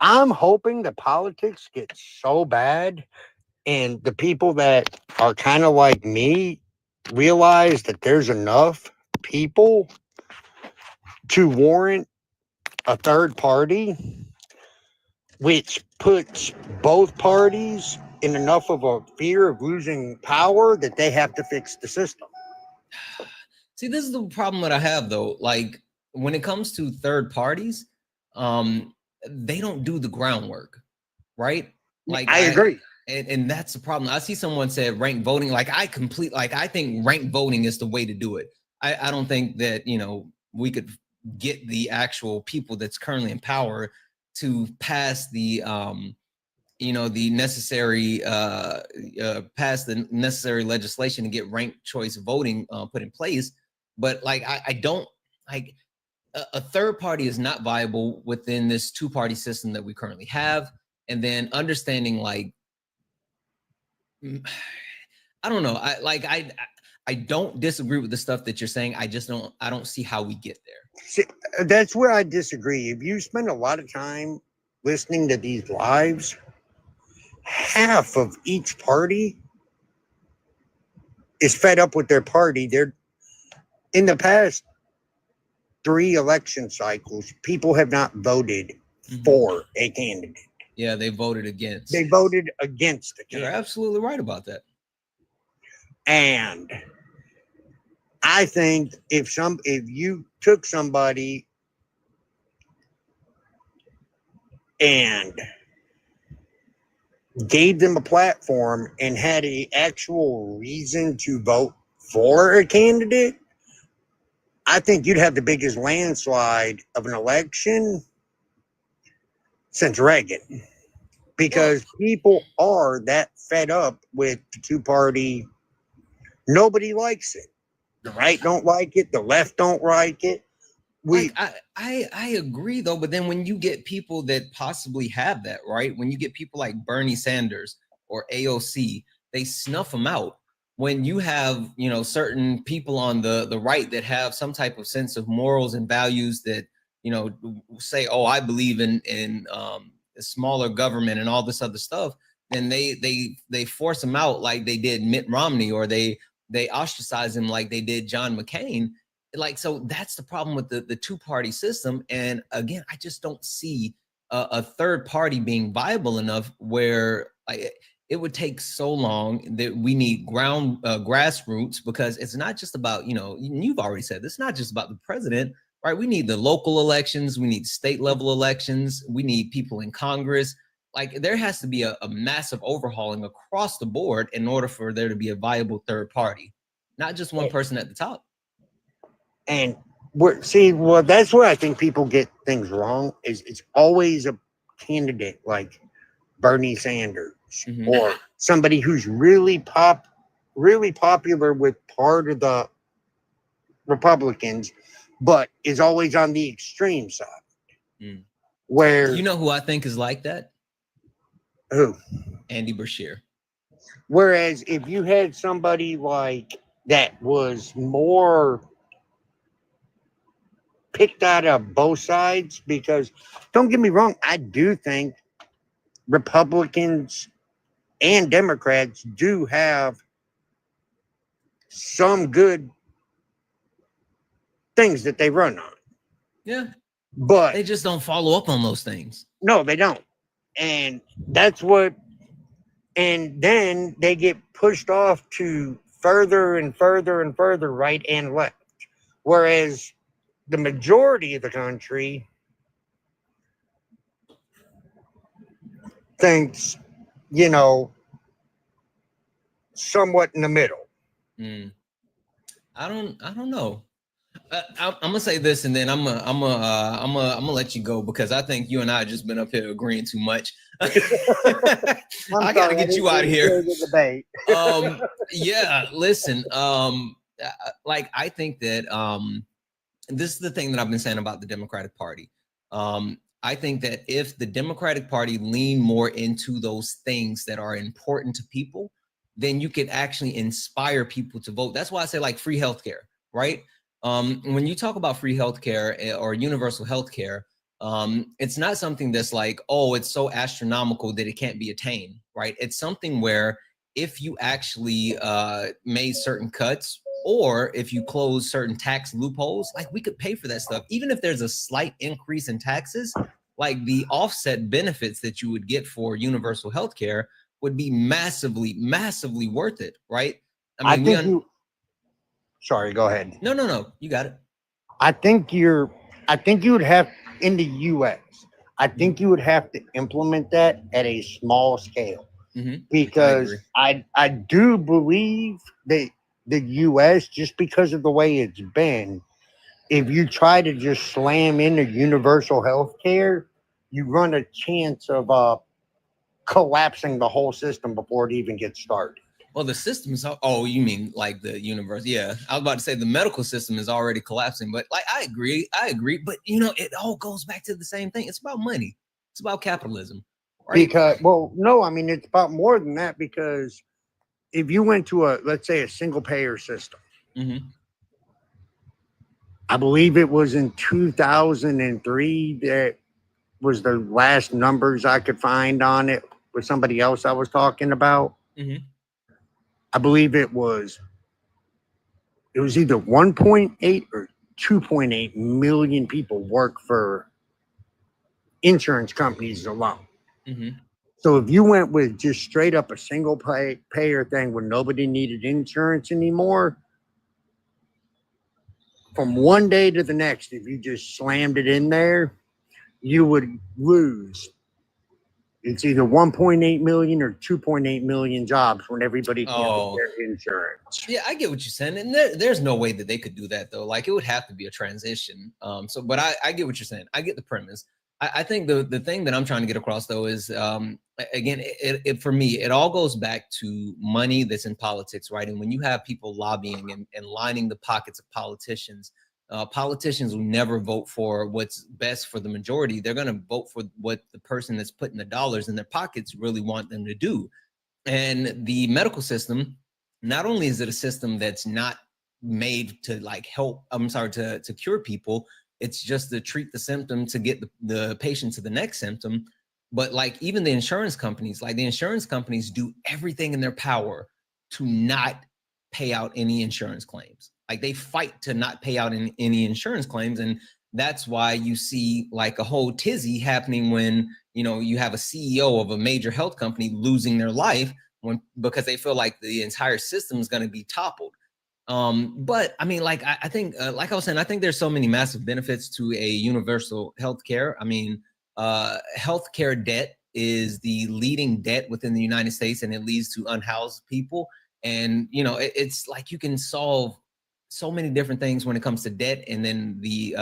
I'm hoping that politics gets so bad and the people that are kind of like me realize that there's enough people to warrant a third party, which puts both parties in enough of a fear of losing power that they have to fix the system. See, this is the problem that I have, though. Like, when it comes to third parties, they don't do the groundwork, right? Like, I agree. And that's the problem. I see someone said ranked voting. Like, I think ranked voting is the way to do it. I don't think that, we could get the actual people that's currently in power to pass the the necessary pass the necessary legislation to get ranked choice voting put in place. But like I don't like a third party is not viable within this two-party system that we currently have. And then understanding like I don't know. I don't disagree with the stuff that you're saying. I don't see how we get there. See, that's where I disagree. If you spend a lot of time listening to these lives, half of each party is fed up with their party. They're in the past 3 election cycles, people have not voted for a candidate. Yeah, they voted against. They voted against the candidate. You're absolutely right about that. And I think if you took somebody and gave them a platform and had an actual reason to vote for a candidate, I think you'd have the biggest landslide of an election since Reagan. Because people are that fed up with the two-party. Nobody likes it. The right don't like it. The left don't like it. I agree though, but then when you get people that possibly have that, right? When you get people like Bernie Sanders or AOC, they snuff them out. When you have, certain people on the right that have some type of sense of morals and values that, say, oh, I believe in smaller government and all this other stuff, then they force them out like they did Mitt Romney, or they ostracize him like they did John McCain. Like, so that's the problem with the two-party system. And again, I just don't see a third party being viable enough where it would take so long that we need grassroots, because it's not just about, you've already said, it's not just about the president, right? We need the local elections. We need state level elections. We need people in Congress. Like, there has to be a massive overhauling across the board in order for there to be a viable third party, not just one person at the top. And that's where I think people get things wrong. Is it's always a candidate like Bernie Sanders or somebody who's really popular with part of the Republicans, but is always on the extreme side. Where who I think is like that? Who? Andy Beshear. Whereas if you had somebody like that was more picked out of both sides, because don't get me wrong, I do think Republicans and Democrats do have some good things that they run on. Yeah. But they just don't follow up on those things. No, they don't. And and then they get pushed off to further and further and further right and left. Whereas the majority of the country thinks, somewhat in the middle. I don't know. I'm gonna say this, and then I'm gonna let you go, because I think you and I have just been up here agreeing too much. I gotta get you out of here. Yeah, listen. Like, I think that this is the thing that I've been saying about the Democratic Party. I think that if the Democratic Party lean more into those things that are important to people, then you could actually inspire people to vote. That's why I say, like, free healthcare, right? When you talk about free healthcare or universal healthcare, it's not something that's like, oh, it's so astronomical that it can't be attained, right? It's something where if you actually made certain cuts, or if you close certain tax loopholes, like, we could pay for that stuff. Even if there's a slight increase in taxes, like, the offset benefits that you would get for universal healthcare would be massively, massively worth it, right? I mean, sorry, go ahead. No, you got it. I think you would have, in the US, I think you would have to implement that at a small scale. Because I do believe that the US, just because of the way it's been, if you try to just slam into universal health care, you run a chance of collapsing the whole system before it even gets started. Well, the system is, oh, you mean like the universe? Yeah, I was about to say the medical system is already collapsing, but like I agree, but you know, it all goes back to the same thing. It's about money. It's about capitalism, right? Because, well, no, I mean, it's about more than that, because if you went to let's say a single payer system, I believe it was in 2003 that was the last numbers I could find on it with somebody else I was talking about. I believe it was either 1.8 or 2.8 million people work for insurance companies alone. So if you went with just straight up a single payer thing where nobody needed insurance anymore, from one day to the next, if you just slammed it in there, you would lose. It's either 1.8 million or 2.8 million jobs when everybody can get their insurance. Yeah, I get what you're saying. And there's no way that they could do that, though. Like, it would have to be a transition. But I get what you're saying. I get the premise. I think the thing that I'm trying to get across, though, is, again, for me, it all goes back to money that's in politics, right? And when you have people lobbying and lining the pockets of politicians, politicians will never vote for what's best for the majority. They're going to vote for what the person that's putting the dollars in their pockets really want them to do. And the medical system, not only is it a system that's not made to like help, to cure people, it's just to treat the symptom to get the patient to the next symptom. But like even the insurance companies do everything in their power to not pay out any insurance claims. Like they fight to not pay out any insurance claims. And that's why you see like a whole tizzy happening when, you know, you have a CEO of a major health company losing their life because they feel like the entire system is going to be toppled. But I mean, like, I think, like I was saying, I think there's so many massive benefits to a universal healthcare. I mean, healthcare debt is the leading debt within the United States, and it leads to unhoused people. And, you know, it's like you can solve so many different things when it comes to debt. And then the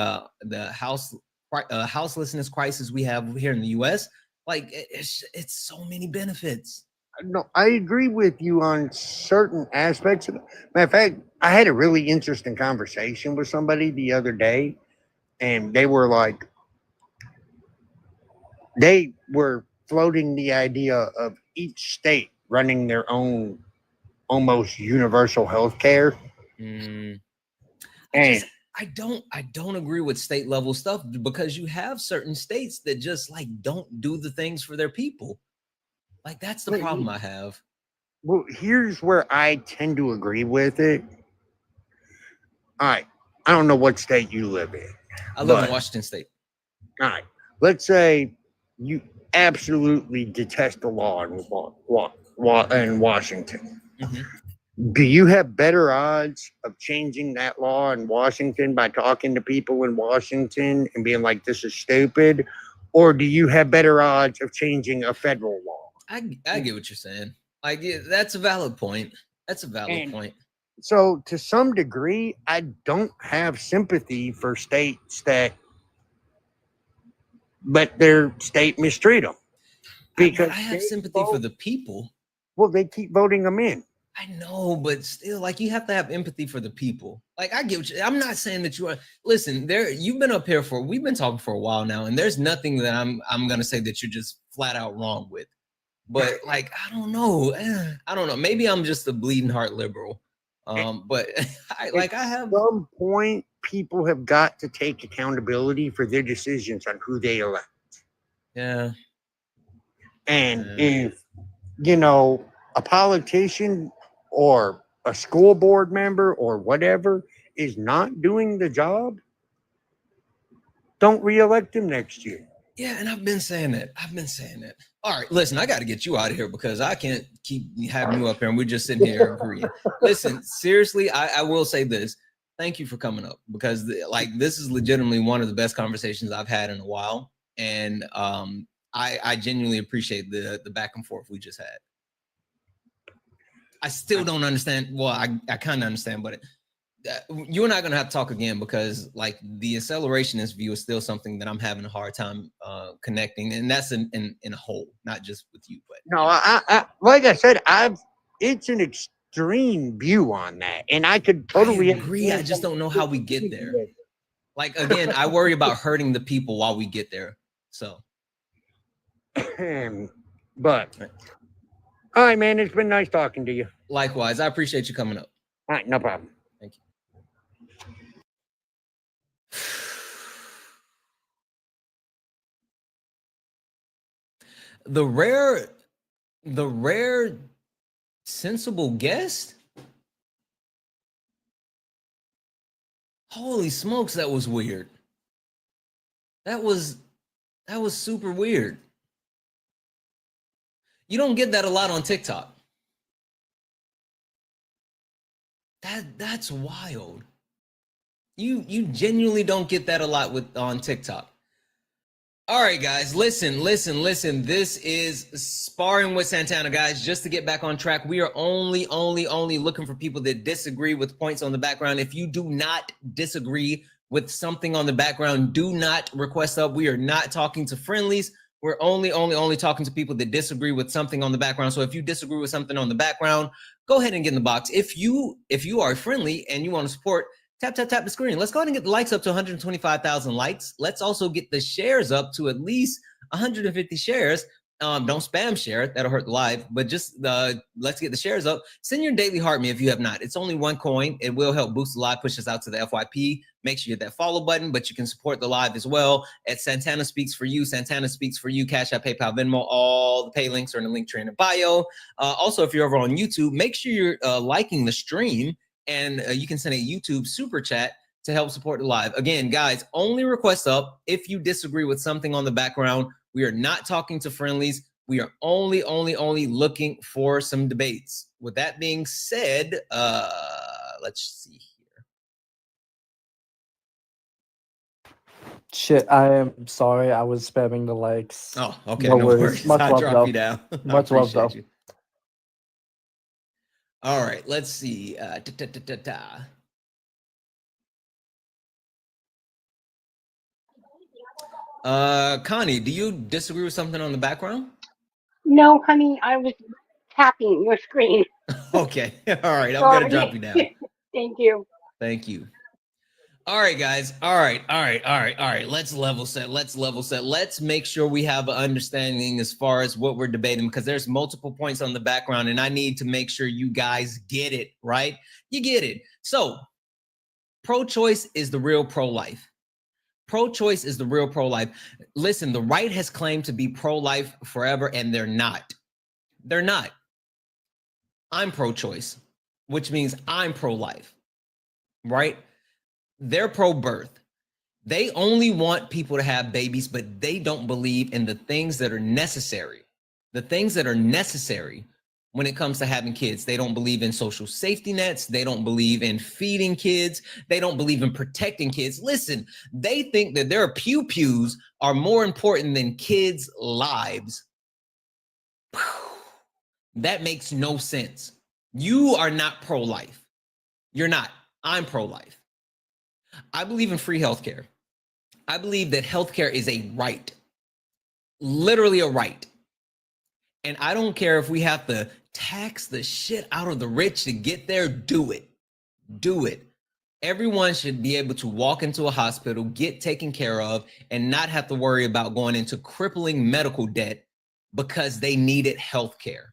houselessness crisis we have here in the US, like it's so many benefits. No, I agree with you on certain aspects of it. Matter of fact, I had a really interesting conversation with somebody the other day, and they were like, they were floating the idea of each state running their own almost universal health care. I don't agree with state level stuff, because you have certain states that just like don't do the things for their people. Like that's the problem I have. Well, here's where I tend to agree with it. All right. I don't know what state you live in. I live in Washington State. All right. Let's say you absolutely detest the law in Washington. Do you have better odds of changing that law in Washington by talking to people in Washington and being like, this is stupid? Or do you have better odds of changing a federal law? I get what you're saying. Like, yeah, that's a valid point. Point. So to some degree, I don't have sympathy for states that let their state mistreat them. Because I have sympathy for the people. Well, they keep voting them in. I know, but still, like, you have to have empathy for the people. Like, I get what I'm not saying that you are. Listen, you've been up here we've been talking for a while now, and there's nothing that I'm gonna say that you're just flat out wrong with. But like, I don't know. Maybe I'm just a bleeding heart liberal. But I have. At some point, people have got to take accountability for their decisions on who they elect. Yeah. And if, you know, a politician or a school board member or whatever is not doing the job, don't reelect him next year. Yeah, and I've been saying that. All right, listen, I got to get you out of here because I can't keep having you up here and we're just sitting here agreeing. Listen, seriously, I will say this. Thank you for coming up, because this is legitimately one of the best conversations I've had in a while. And I genuinely appreciate the back and forth we just had. I still don't understand. Well, I kind of understand, but you and I are gonna have to talk again because like the accelerationist view is still something that I'm having a hard time connecting, and that's in a whole, not just with you. But No, I like I said, it's an extreme view on that, and I could totally I agree. I just don't know how we get there. Like again, I worry about hurting the people while we get there. So, but all right, man, it's been nice talking to you. Likewise, I appreciate you coming up. All right, no problem. Thank you. The rare sensible guest. Holy smokes, that was weird. That was super weird. You don't get that a lot on TikTok. That's wild. You genuinely don't get that a lot on TikTok. All right, guys, listen. This is Sparring with Santana, guys. Just to get back on track, we are only looking for people that disagree with points on the background. If you do not disagree with something on the background, do not request up. We are not talking to friendlies. We're only talking to people that disagree with something on the background. So if you disagree with something on the background, go ahead and get in the box. If you are friendly and you want to support, tap the screen. Let's go ahead and get the likes up to 125,000 likes. Let's also get the shares up to at least 150 shares. Don't spam share, that'll hurt the live, but just let's get the shares up. Send your daily heart me if you have not. It's only one coin. It will help boost the live, push us out to the FYP. Make sure you hit that follow button, but you can support the live as well at Santana Speaks for You. Santana Speaks for You, Cash App, PayPal, Venmo. All the pay links are in the link tree in the bio. Also, if you're over on YouTube, make sure you're liking the stream, and you can send a YouTube super chat to help support the live. Again, guys, only request up if you disagree with something on the background. We are not talking to friendlies. We are only looking for some debates. With that being said, let's see here. Shit, I am sorry. I was spamming the likes. Oh, okay. No No worries. worries. Much I'll love, drop though. you down. Much love, though. You. All right, let's see. Connie, do you disagree with something on the background? No, honey, I was tapping your screen. Okay. All right. I'm going to drop you down. Thank you. Thank you. All right, guys. All right. Let's level set. Let's make sure we have an understanding as far as what we're debating, because there's multiple points on the background, and I need to make sure you guys get it, right? You get it. So pro-choice is the real pro-life. Pro-choice is the real pro-life. Listen, the right has claimed to be pro-life forever, and they're not. They're not. I'm pro-choice, which means I'm pro-life, right? They're pro-birth. They only want people to have babies, but they don't believe in the things that are necessary. The things that are necessary when it comes to having kids. They don't believe in social safety nets. They don't believe in feeding kids. They don't believe in protecting kids. Listen, they think that their pew-pews are more important than kids' lives. That makes no sense. You are not pro-life. You're not. I'm pro-life. I believe in free healthcare. I believe that healthcare is a right, literally a right. And I don't care if we have to tax the shit out of the rich to get there, do it. Do it. Everyone should be able to walk into a hospital, get taken care of, and not have to worry about going into crippling medical debt because they needed healthcare.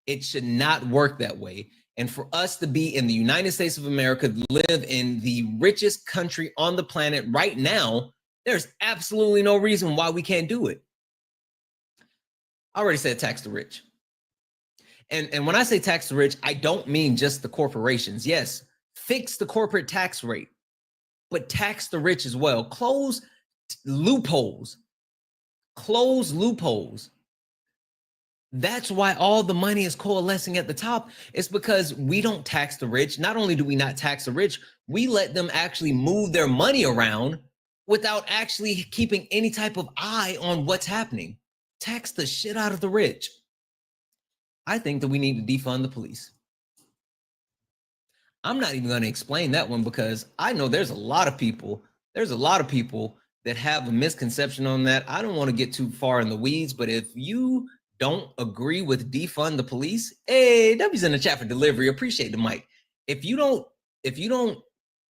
It should not work that way. And for us to be in the United States of America, live in the richest country on the planet right now, there's absolutely no reason why we can't do it. I already said tax the rich. And when I say tax the rich, I don't mean just the corporations. Yes, fix the corporate tax rate, but tax the rich as well. Close loopholes. Close loopholes. That's why all the money is coalescing at the top. It's because we don't tax the rich. Not only do we not tax the rich, we let them actually move their money around without actually keeping any type of eye on what's happening. Tax the shit out of the rich. I think that we need to defund the police. I'm not even going to explain that one because I know there's a lot of people that have a misconception on that. I don't want to get too far in the weeds, but if you don't agree with defund the police, hey, W's in the chat for delivery. Appreciate the mic. If you don't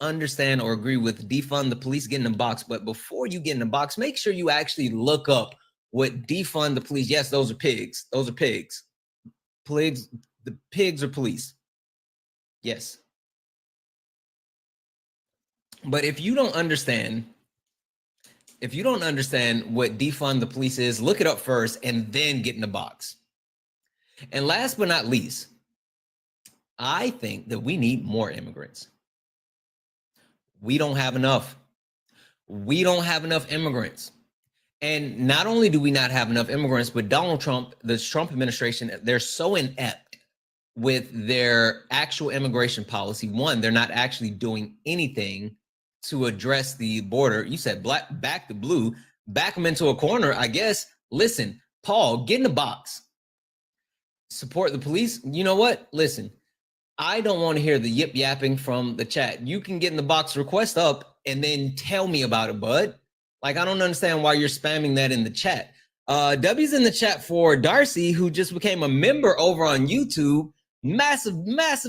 understand or agree with defund the police, get in the box. But before you get in the box, make sure you actually look up what defund the police. Yes, those are pigs. Those are pigs. Pigs. The pigs are police. Yes. But if you don't understand what defund the police is, look it up first and then get in the box. And last but not least, I think that we need more immigrants. We don't have enough. We don't have enough immigrants. And not only do we not have enough immigrants, but Donald Trump, the Trump administration, they're so inept with their actual immigration policy. One, they're not actually doing anything to address the border. You said back the blue, back them into a corner, I guess. Listen, Paul, get in the box. Support the police. You know what? Listen, I don't want to hear the yip yapping from the chat. You can get in the box, request up, and then tell me about it, bud. Like, I don't understand why you're spamming that in the chat. W's in the chat for Darcy, who just became a member over on YouTube. Massive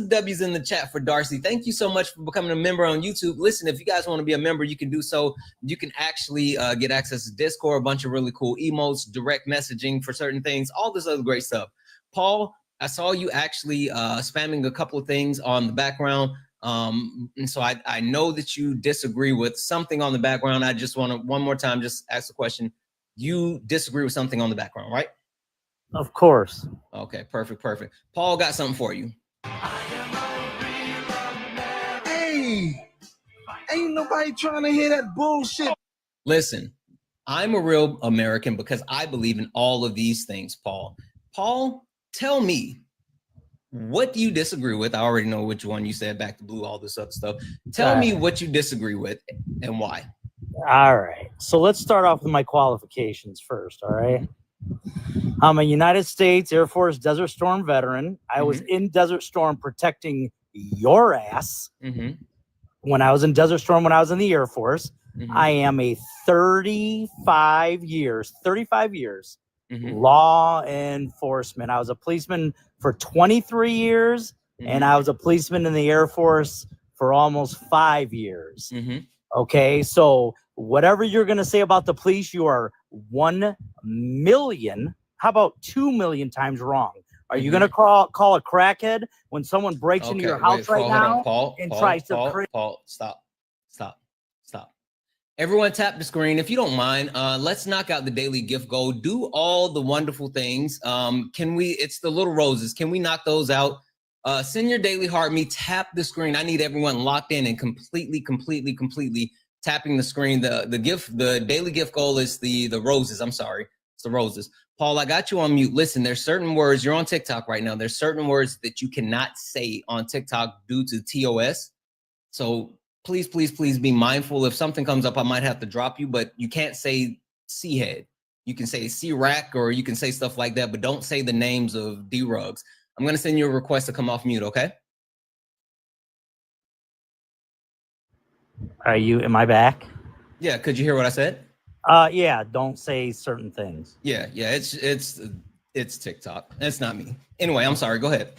W's in the chat for Darcy. Thank you so much for becoming a member on YouTube. Listen, if you guys want to be a member, you can do so. You can actually get access to Discord, a bunch of really cool emotes, direct messaging for certain things, all this other great stuff. Paul, I saw you actually spamming a couple of things on the background. And so I know that you disagree with something on the background. I just want to one more time just ask the question. You disagree with something on the background, right? Of course. Okay, perfect. Paul got something for you. Hey, ain't nobody trying to hear that bullshit. Listen, I'm a real American because I believe in all of these things, Paul. Paul, tell me, what do you disagree with? I already know which one you said, back to blue, all this other stuff. Tell me what you disagree with and why. All right. So let's start off with my qualifications first, all right? I'm a United States Air Force Desert Storm veteran. I was in Desert Storm protecting your ass when I was in Desert Storm, when I was in the Air Force. I am a 35 years law enforcement. I was a policeman for 23 years, and I was a policeman in the Air Force for almost 5 years. Okay, so whatever you're going to say about the police, you are 1 million, how about 2 million times wrong. Are you going to call a crackhead when someone breaks into your house right now and tries to... Paul, stop. Everyone tap the screen. If you don't mind, let's knock out the daily gift goal. Do all the wonderful things. It's the little roses. Can we knock those out? Send your daily heart me, tap the screen. I need everyone locked in and completely tapping the screen. The daily gift goal is the roses. I'm sorry. It's the roses. Paul, I got you on mute. Listen, there's certain words, you're on TikTok right now. There's certain words that you cannot say on TikTok due to TOS. So please be mindful. If something comes up, I might have to drop you, but you can't say C-head. You can say C-rack, or you can say stuff like that, but don't say the names of D-rugs. I'm going to send you a request to come off mute, okay? Am I back? Yeah, could you hear what I said? Yeah, don't say certain things. Yeah, it's TikTok. It's not me. Anyway, I'm sorry. Go ahead.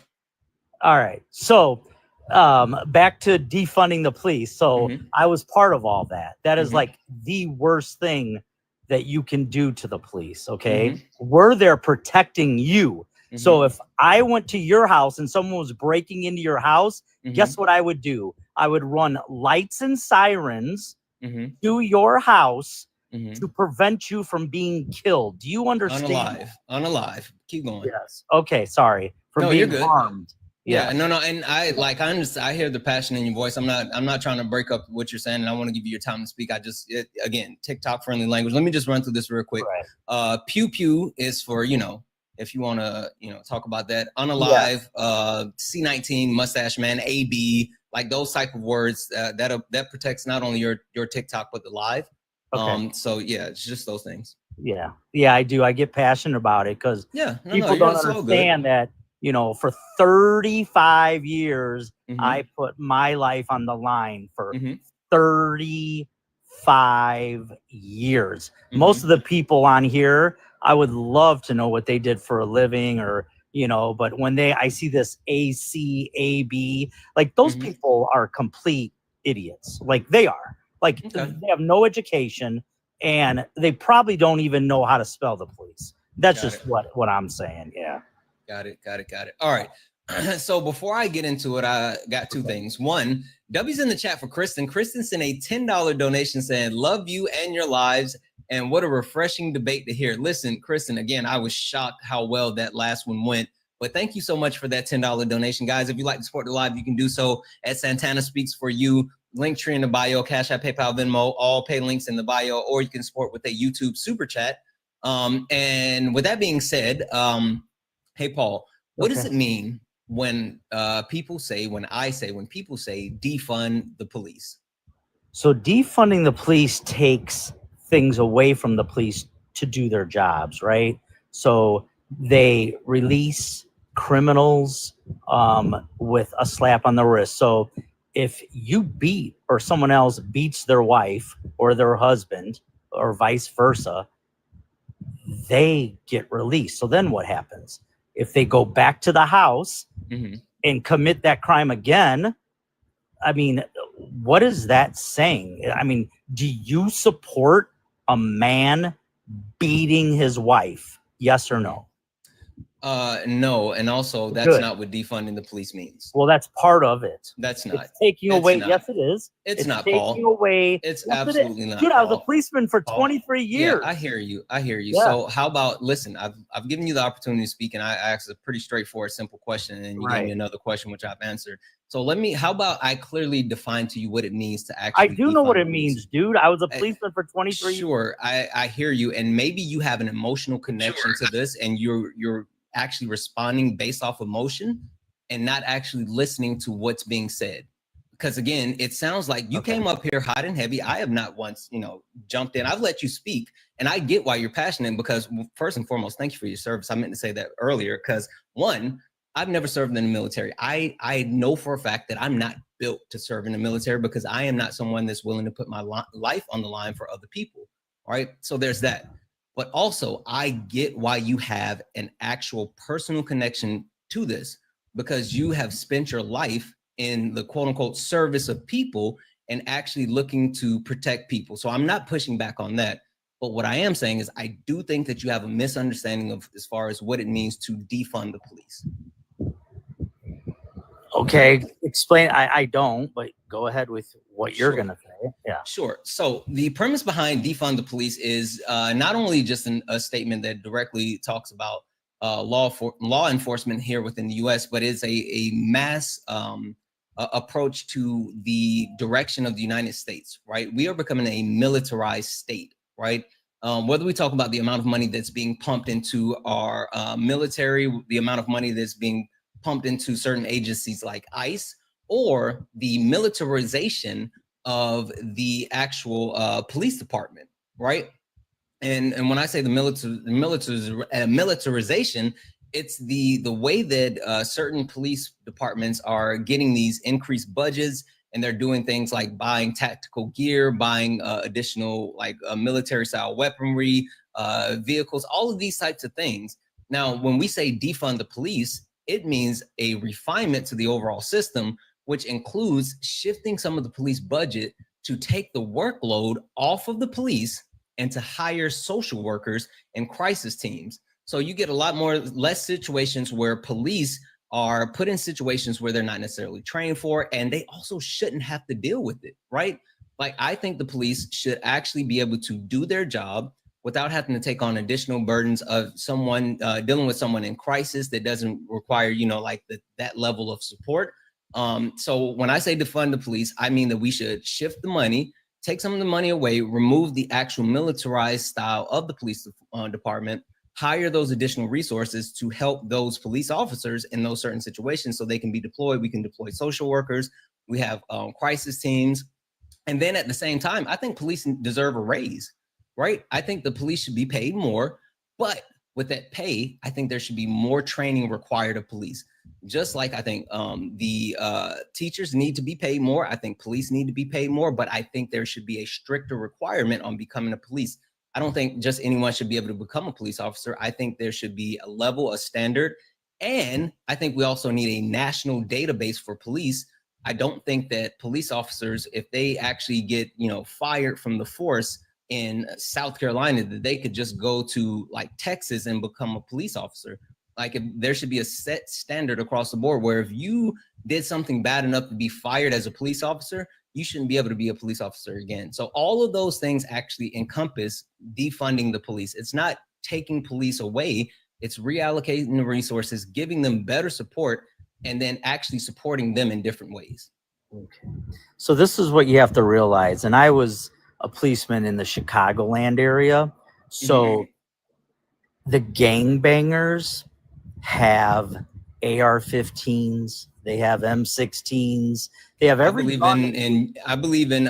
All right. So, back to defunding the police. So I was part of all that. That is like the worst thing that you can do to the police. Okay. We're there protecting you. So if I went to your house and someone was breaking into your house, guess what I would do? I would run lights and sirens to your house to prevent you from being killed. Do you understand? Unalive. Keep going. Yes. Okay. Sorry for being harmed. Yeah, no, and I hear the passion in your voice. I'm not trying to break up what you're saying, and I want to give you your time to speak. Again, TikTok friendly language. Let me just run through this real quick. Right. Pew pew is for, if you want to, talk about that. Unalive, C19, mustache man, AB, like those type of words that protects not only your TikTok but the live. Okay. So yeah, it's just those things. Yeah, I do. I get passionate about it because people don't understand that. for 35 years, Mhm. I put my life on the line for Mhm. 35 years. Mhm. Most of the people on here, I would love to know what they did for a living, or but when I see this ACAB, like those Mhm. people are complete idiots. Like they are. Like Okay. they have no education, and they probably don't even know how to spell the police. That's Got just it. what I'm saying. Yeah. Got it. All right. So before I get into it, I got two things. One, W's in the chat for Kristen. Kristen sent a $10 donation saying, "Love you and your lives." And what a refreshing debate to hear. Listen, Kristen, again, I was shocked how well that last one went. But thank you so much for that $10 donation. Guys, if you'd like to support the live, you can do so at Santana Speaks For You. Link tree in the bio, Cash App, PayPal, Venmo, all pay links in the bio, or you can support with a YouTube super chat. And with that being said, hey, Paul, what does it mean when people say defund the police? So defunding the police takes things away from the police to do their jobs, right? So they release criminals with a slap on the wrist. So if you beat or someone else beats their wife or their husband or vice versa, they get released. So then what happens? If they go back to the house and commit that crime again, I mean, what is that saying? I mean, do you support a man beating his wife? Yes or no? No, and also that's Good. not what defunding the police means. Well, that's part of it. That's not. It's taking It's away. not. Yes, it is. It's not, taking Paul. away. It's Yes, it is. absolutely not. Dude, I was a Paul. policeman for 23 years. Yeah, I hear you. Yeah. So how about, listen, I've given you the opportunity to speak, and I asked a pretty straightforward, simple question, and you gave me another question, which I've answered. So how about I clearly define to you what it means to actually I do know what defund it the means, police. dude. I was a policeman for 23 years. Sure, I hear you, and maybe you have an emotional connection to this, and you're actually responding based off emotion and not actually listening to what's being said. Because again, it sounds like you came up here hot and heavy. I have not once, jumped in. I've let you speak, and I get why you're passionate, because first and foremost, thank you for your service. I meant to say that earlier, because one, I've never served in the military. I know for a fact that I'm not built to serve in the military, because I am not someone that's willing to put my life on the line for other people. All right. So there's that. But also, I get why you have an actual personal connection to this, because you have spent your life in the quote unquote service of people and actually looking to protect people. So I'm not pushing back on that. But what I am saying is I do think that you have a misunderstanding of as far as what it means to defund the police. Okay, explain. I don't, but go ahead with what you're going to say. Yeah. Sure. So the premise behind defund the police is not only just a statement that directly talks about law enforcement here within the U.S., but it's a mass approach to the direction of the United States, right? We are becoming a militarized state, right? Whether we talk about the amount of money that's being pumped into our military, the amount of money that's being pumped into certain agencies like ICE, or the militarization of the actual police department, right? And when I say the militarization, it's the way that certain police departments are getting these increased budgets, and they're doing things like buying tactical gear, buying additional military style weaponry, vehicles, all of these types of things. Now, when we say defund the police, it means a refinement to the overall system, which includes shifting some of the police budget to take the workload off of the police and to hire social workers and crisis teams. So you get a lot less situations where police are put in situations where they're not necessarily trained for, and they also shouldn't have to deal with it, right? Like, I think the police should actually be able to do their job without having to take on additional burdens of someone dealing with someone in crisis that doesn't require, that level of support. So when I say defund the police, I mean that we should shift the money, take some of the money away, remove the actual militarized style of the police department, hire those additional resources to help those police officers in those certain situations so they can be deployed. We can deploy social workers. We have crisis teams. And then at the same time, I think police deserve a raise, right? I think the police should be paid more, but with that pay, I think there should be more training required of police. Just like I think the teachers need to be paid more. I think police need to be paid more, but I think there should be a stricter requirement on becoming a police. I don't think just anyone should be able to become a police officer. I think there should be a level, a standard, and I think we also need a national database for police. I don't think that police officers, if they actually get, fired from the force in South Carolina, that they could just go to like Texas and become a police officer. Like, if there should be a set standard across the board where if you did something bad enough to be fired as a police officer, you shouldn't be able to be a police officer again. So all of those things actually encompass defunding the police. It's not taking police away. It's reallocating the resources, giving them better support, and then actually supporting them in different ways. Okay. So this is what you have to realize. And I was a policeman in the Chicagoland area. So the gangbangers have AR-15s, they have M16s, they have every. I believe in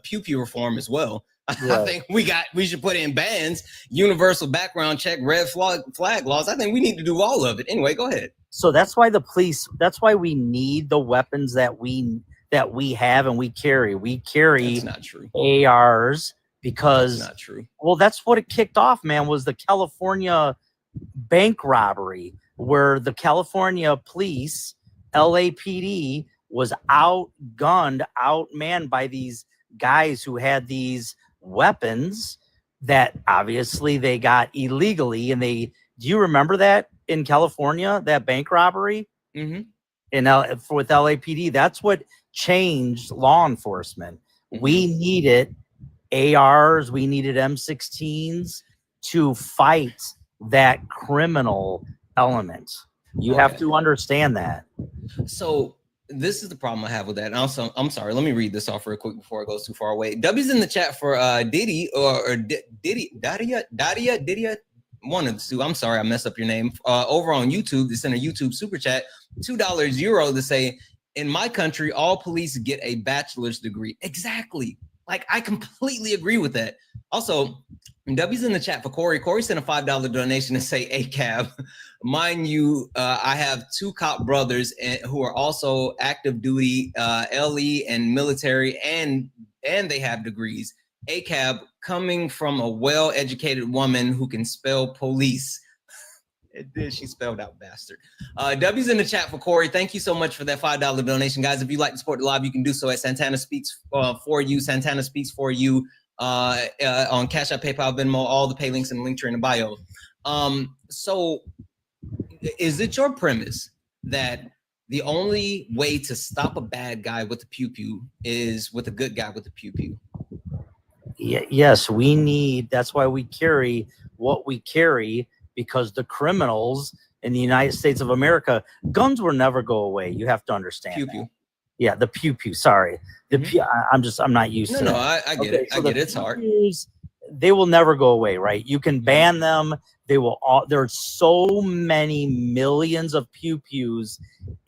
pew pew reform as well. Yeah. I think we should put in bans, universal background check, red flag laws. I think we need to do all of it. Anyway, go ahead. So that's why that's why we need the weapons that we have and we carry. We carry That's not true. ARs because That's not true. Well, that's what it kicked off, man, was the California bank robbery where the California police, LAPD, was outgunned, outmanned by these guys who had these weapons that obviously they got illegally. And do you remember that in California, that bank robbery? Mm-hmm. With LAPD, that's what changed law enforcement. We needed ARs, we needed M16s to fight that criminal element. You have to understand that. So this is the problem I have with that. And also, I'm sorry, let me read this off real quick before it goes too far away. W's in the chat for Diddy or Dadia, one of the two. I'm sorry, I messed up your name. Over on YouTube, it's in a YouTube super chat, $2 euro to say, in my country, all police get a bachelor's degree. Exactly. Like, I completely agree with that. Also, W's in the chat for Corey. Corey sent a $5 donation to say ACAB. Mind you, I have two cop brothers who are also active duty, LE and military, and they have degrees. ACAB, coming from a well-educated woman who can spell police. She spelled out bastard. W's in the chat for Corey. Thank you so much for that $5 donation, guys. If you'd like to support the live, you can do so at Santana Speaks for You. Santana Speaks for You on Cash App, PayPal, Venmo, all the pay links in the link tree in the bio. So is it your premise that the only way to stop a bad guy with the pew pew is with a good guy with the pew pew? Yes, that's why we carry what we carry, because the criminals in the United States of America, guns will never go away. You have to understand. Pew pew. Yeah, the pew pew. Sorry, I'm not used to. No, I get it. I get it. It's hard. They will never go away, right? You can ban them. They will. There's so many millions of pew pews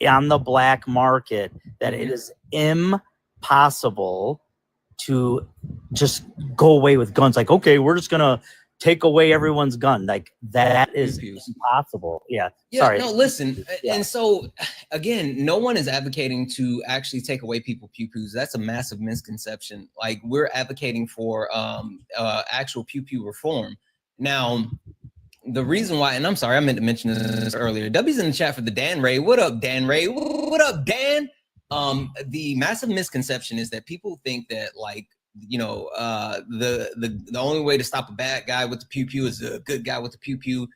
on the black market that it is impossible to just go away with guns. Like, okay, we're just gonna take away everyone's gun. Like, that is impossible. Yeah. Sorry. No, listen. Yeah. And so again, no one is advocating to actually take away people pew pews. That's a massive misconception. Like, we're advocating for actual pew pew reform. Now, the reason why, and I'm sorry, I meant to mention this earlier. W's in the chat for the Dan Ray. What up, Dan Ray? What up, Dan? The massive misconception is that people think that, like, the only way to stop a bad guy with the pew pew is a good guy with the pew pew.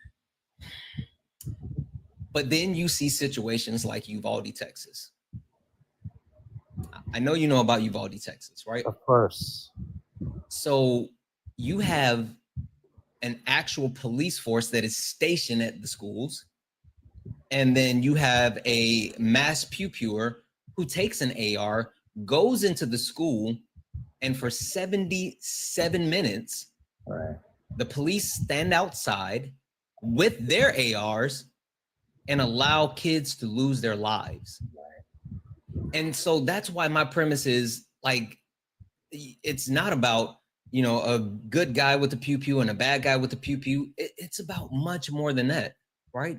But then you see situations like Uvalde, Texas. I know you know about Uvalde, Texas, right? Of course. So you have an actual police force that is stationed at the schools, and then you have a mass pew pewer who takes an AR, goes into the school, and for 77 minutes, the police stand outside with their ARs and allow kids to lose their lives. And so that's why my premise is, like, it's not about you know, a good guy with the pew pew and a bad guy with the pew pew. It's about much more than that, right?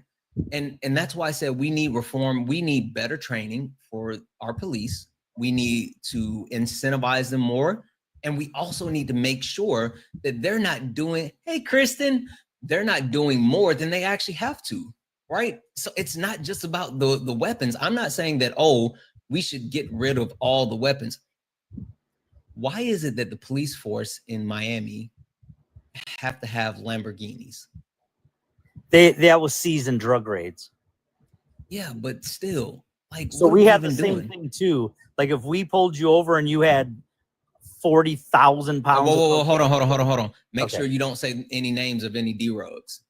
And that's why I said we need reform. We need better training for our police. We need to incentivize them more. And we also need to make sure that they're not doing, hey, Kristen, they're not doing more than they actually have to, right? So it's not just about the weapons. I'm not saying that, oh, we should get rid of all the weapons. Why is it that the police force in Miami have to have Lamborghinis? That was seasoned drug raids. Yeah, but still, like, so what we are have the even same doing? thing too. Like if we pulled you over and you had 40,000 pounds. Whoa, hold on. Make Okay. sure you don't say any names of any D-Rugs.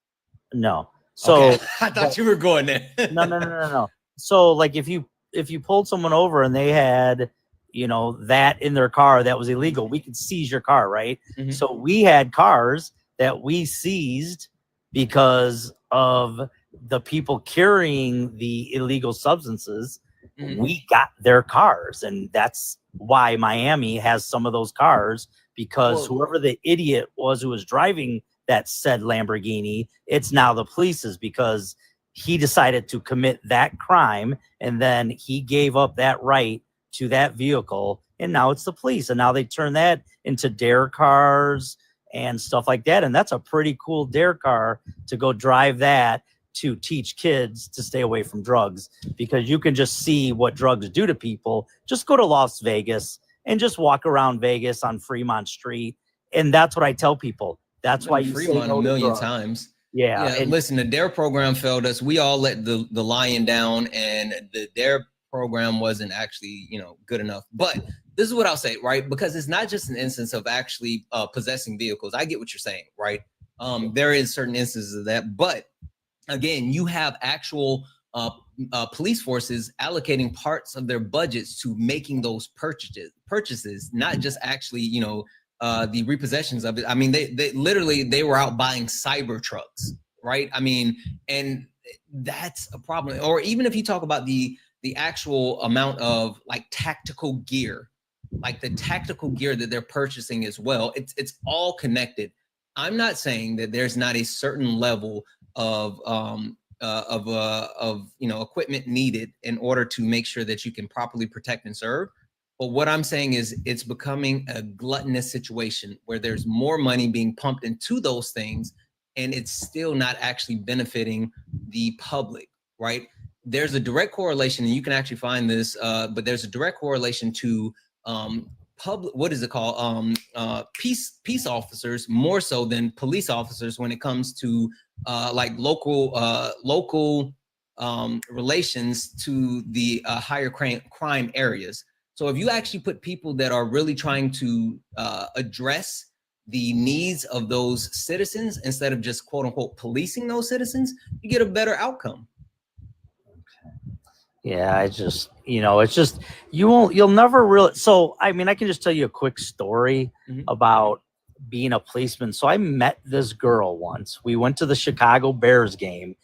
No. So okay. I thought you were going there. No. So like if you pulled someone over and they had, you know, that in their car that was illegal, we could seize your car, right? Mhm. So we had cars that we seized because of the people carrying the illegal substances. Mhm. We got their cars, and that's why Miami has some of those cars, because Well- whoever the idiot was who was driving that said Lamborghini, it's now the police's, because he decided to commit that crime and then he gave up that right to that vehicle, and now it's the police, and now they turn that into dare cars and stuff like that. And that's a pretty cool dare car to go drive that to teach kids to stay away from drugs, because you can just see what drugs do to people. Just go to Las Vegas and just walk around Vegas on Fremont Street. And that's what I tell people. That's why you say Fremont no a to million drugs. times. Yeah. And listen, the DARE program failed us. We all let the lion down, and the DARE program wasn't actually, you know, good enough. But this is what I'll say, right? Because it's not just an instance of actually possessing vehicles. I get what you're saying, right? There is certain instances of that, but again, you have actual police forces allocating parts of their budgets to making those purchases, not just actually, you know, the repossessions of it. I mean, they literally, they were out buying cyber trucks, right? I mean, and that's a problem. Or even if you talk about the actual amount of like tactical gear, like the tactical gear that they're purchasing as well, it's all connected. I'm not saying that there's not a certain level of you know, equipment needed in order to make sure that you can properly protect and serve. But what I'm saying is it's becoming a gluttonous situation where there's more money being pumped into those things, and it's still not actually benefiting the public, right? There's a direct correlation, and you can actually find this, but there's a direct correlation to public, what is it called? Peace officers more so than police officers when it comes to like local relations to the higher crime areas. So if you actually put people that are really trying to address the needs of those citizens instead of just quote unquote policing those citizens, you get a better outcome. Yeah, I just, you know, it's just, you'll never really. So, I mean, I can just tell you a quick story about being a policeman. So I met this girl once. We went to the Chicago Bears game,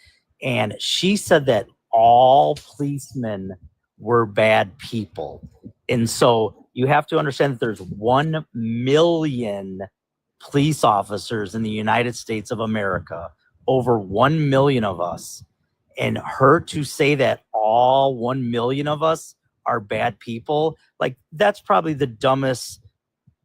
and she said that all policemen were bad people. And so you have to understand that there's 1 million police officers in the United States of America, over 1 million of us. And her to say that all 1 million of us are bad people, like that's probably the dumbest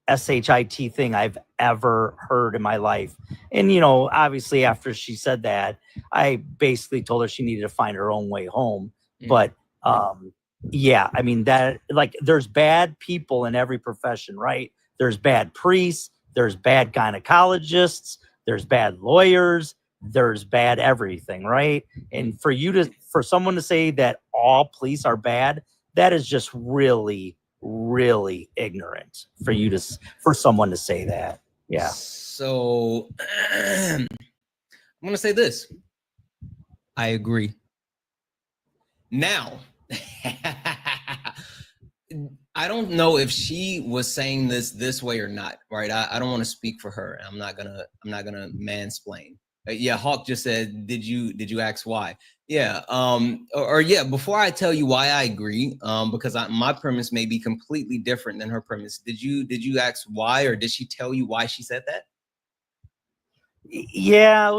SHIT thing I've ever heard in my life. And, you know, obviously after she said that, I basically told her she needed to find her own way home. But yeah, I mean, that, like, there's bad people in every profession, right? There's bad priests, there's bad gynecologists, there's bad lawyers, there's bad everything, right? And for someone to say that all police are bad, that is just really, really ignorant for someone to say that. Yeah. So I'm gonna say this. I agree. Now, I don't know if she was saying this way or not, right? I don't want to speak for her. I'm not gonna mansplain. Yeah, Hawk just said, did you ask why? Yeah, or yeah, before I tell you why I agree, because my premise may be completely different than her premise. Did you ask why, or did she tell you why she said that? Yeah,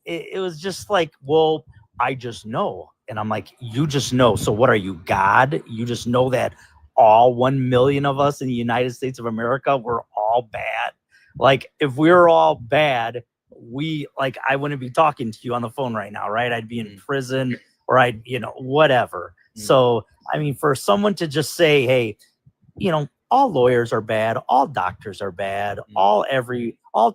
it was just like, well, I just know. And I'm like, you just know. So what are you, God? You just know that all 1 million of us in the United States of America, we're all bad. Like, if we were all bad, I wouldn't be talking to you on the phone right now, right? I'd be in prison, or I'd, whatever. So, I mean, for someone to just say, hey, all lawyers are bad, all doctors are bad, all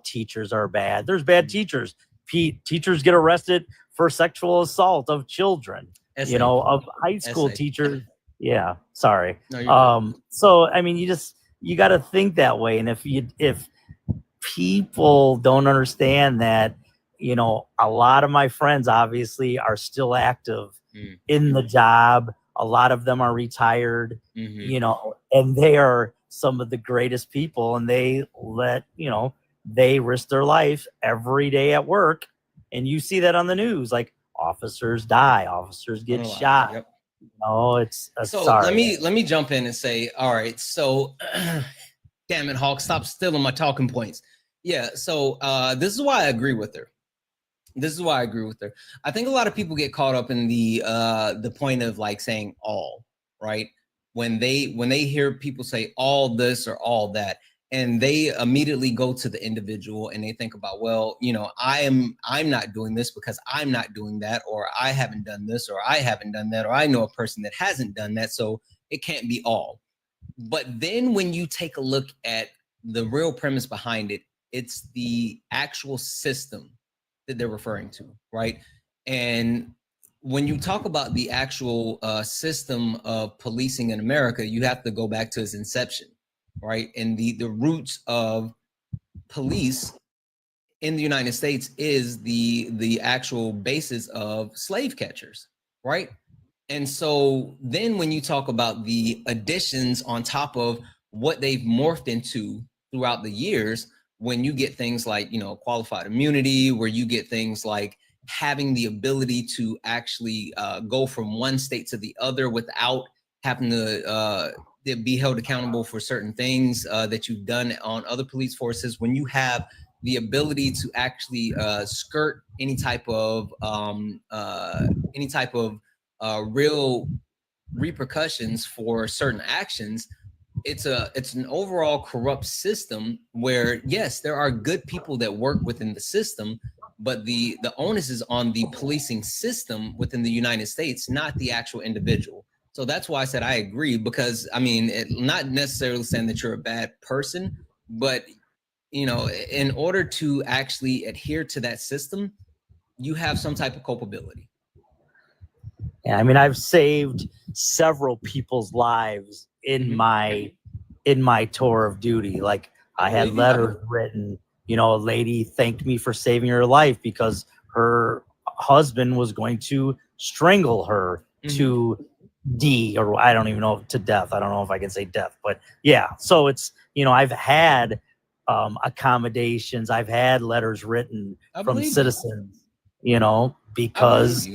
teachers are bad. There's bad teachers. Teachers get arrested for sexual assault of children, of high school teachers. Yeah, sorry. No, so I mean, you got to think that way. And if people don't understand that, a lot of my friends obviously are still active in the job. A lot of them are retired, and they are some of the greatest people, and they they risk their life every day at work. And you see that on the news, like officers die, officers get shot. Yep. It's so sorry. let me jump in and say, all right, so damn it, Hawk, stop stealing my talking points. Yeah, so this is why I agree with her. I think a lot of people get caught up in the point of like saying all, right? When they hear people say all this or all that, and they immediately go to the individual and they think about, well, I'm not doing this because I'm not doing that, or I haven't done this, or I haven't done that, or I know a person that hasn't done that, so it can't be all. But then when you take a look at the real premise behind it, it's the actual system that they're referring to, right? And when you talk about the actual system of policing in America, you have to go back to its inception, right? And the roots of police in the United States is the actual basis of slave catchers, right? And so then when you talk about the additions on top of what they've morphed into throughout the years, when you get things like, qualified immunity, where you get things like having the ability to actually go from one state to the other without having to be held accountable for certain things that you've done on other police forces, when you have the ability to actually skirt any type of real repercussions for certain actions, it's an overall corrupt system where, yes, there are good people that work within the system, but the onus is on the policing system within the United States, not the actual individual. So that's why I said I agree, because I mean, not necessarily saying that you're a bad person, but in order to actually adhere to that system, you have some type of culpability. Yeah, I mean, I've saved several people's lives in my tour of duty. Like, I had letters written, a lady thanked me for saving her life because her husband was going to strangle her to or I don't even know, to death. I don't know if I can say death, but yeah. So it's, I've had accommodations. I've had letters written from citizens, because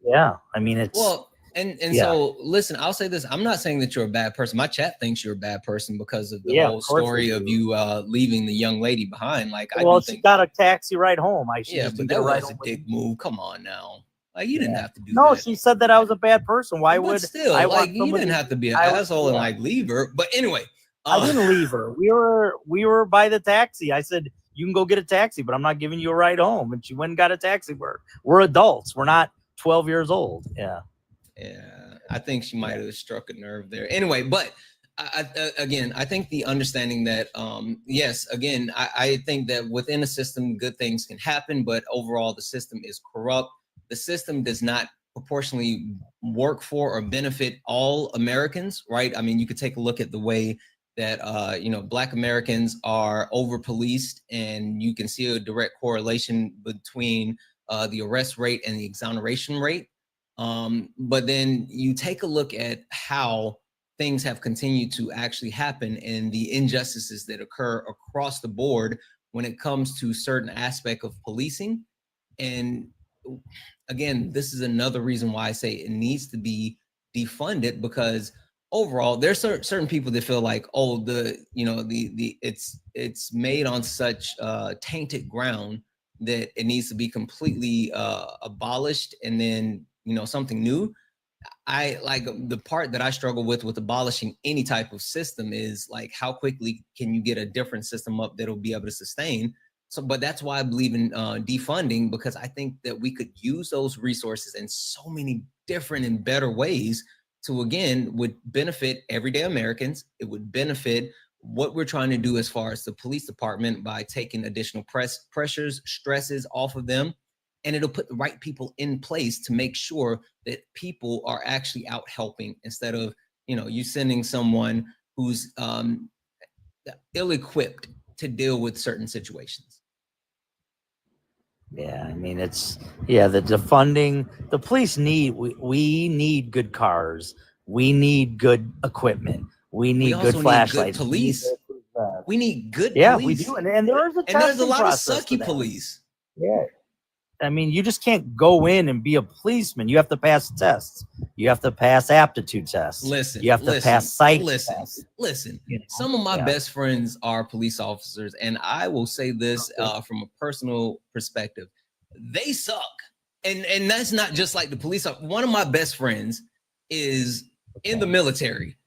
yeah, I mean, it's So listen, I'll say this. I'm not saying that you're a bad person. My chat thinks you're a bad person because of the whole story of you leaving the young lady behind. Like, she got a taxi ride home. But that was a dick move. Come on now. Like, you didn't have to do that. No, she said that I was a bad person. Why would still, I like, you didn't have to be an asshole and like leave her. But anyway, I didn't leave her. We were by the taxi. I said, you can go get a taxi, but I'm not giving you a ride home. And she went and got a taxi. We're adults. We're not 12 years old. Yeah. I think she might have struck a nerve there. Anyway, but again, I think the understanding that, yes, again, I think that within a system, good things can happen, but overall the system is corrupt. The system does not proportionally work for or benefit all Americans, right? I mean, you could take a look at the way that, Black Americans are over-policed, and you can see a direct correlation between the arrest rate and the exoneration rate. But then you take a look at how things have continued to actually happen and the injustices that occur across the board when it comes to certain aspect of policing. And again, this is another reason why I say it needs to be defunded, because overall there's certain people that feel like, oh, it's made on such tainted ground that it needs to be completely abolished, and then something new. I like the part that I struggle with abolishing any type of system is like, how quickly can you get a different system up that'll be able to sustain. So, but that's why I believe in defunding, because I think that we could use those resources in so many different and better ways to, again, would benefit everyday Americans. It would benefit what we're trying to do as far as the police department by taking additional pressures, stresses off of them. And it'll put the right people in place to make sure that people are actually out helping, instead of, you sending someone who's ill-equipped to deal with certain situations. Yeah, I mean, the defunding, the police we need good cars. We need good equipment. We need good flashlights. Good police. We need good police. We do. And there's a lot of sucky police. Yeah. I mean, you just can't go in and be a policeman. You have to pass tests. You have to pass aptitude tests. You have to pass psych tests. Listen. Some of my best friends are police officers, and I will say this from a personal perspective: they suck. And that's not just like the police. One of my best friends is in the military.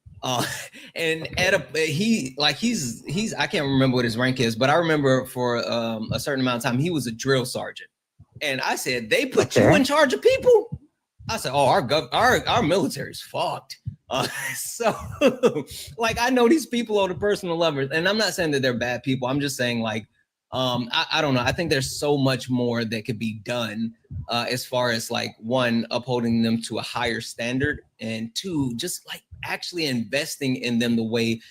And he's I can't remember what his rank is, but I remember for a certain amount of time he was a drill sergeant. And I said, they put you in charge of people? I said, oh, our military's fucked. So like, I know these people on the personal level, and I'm not saying that they're bad people. I'm just saying, like, I don't know. I think there's so much more that could be done as far as, like, one, upholding them to a higher standard, and two, just like actually investing in them the way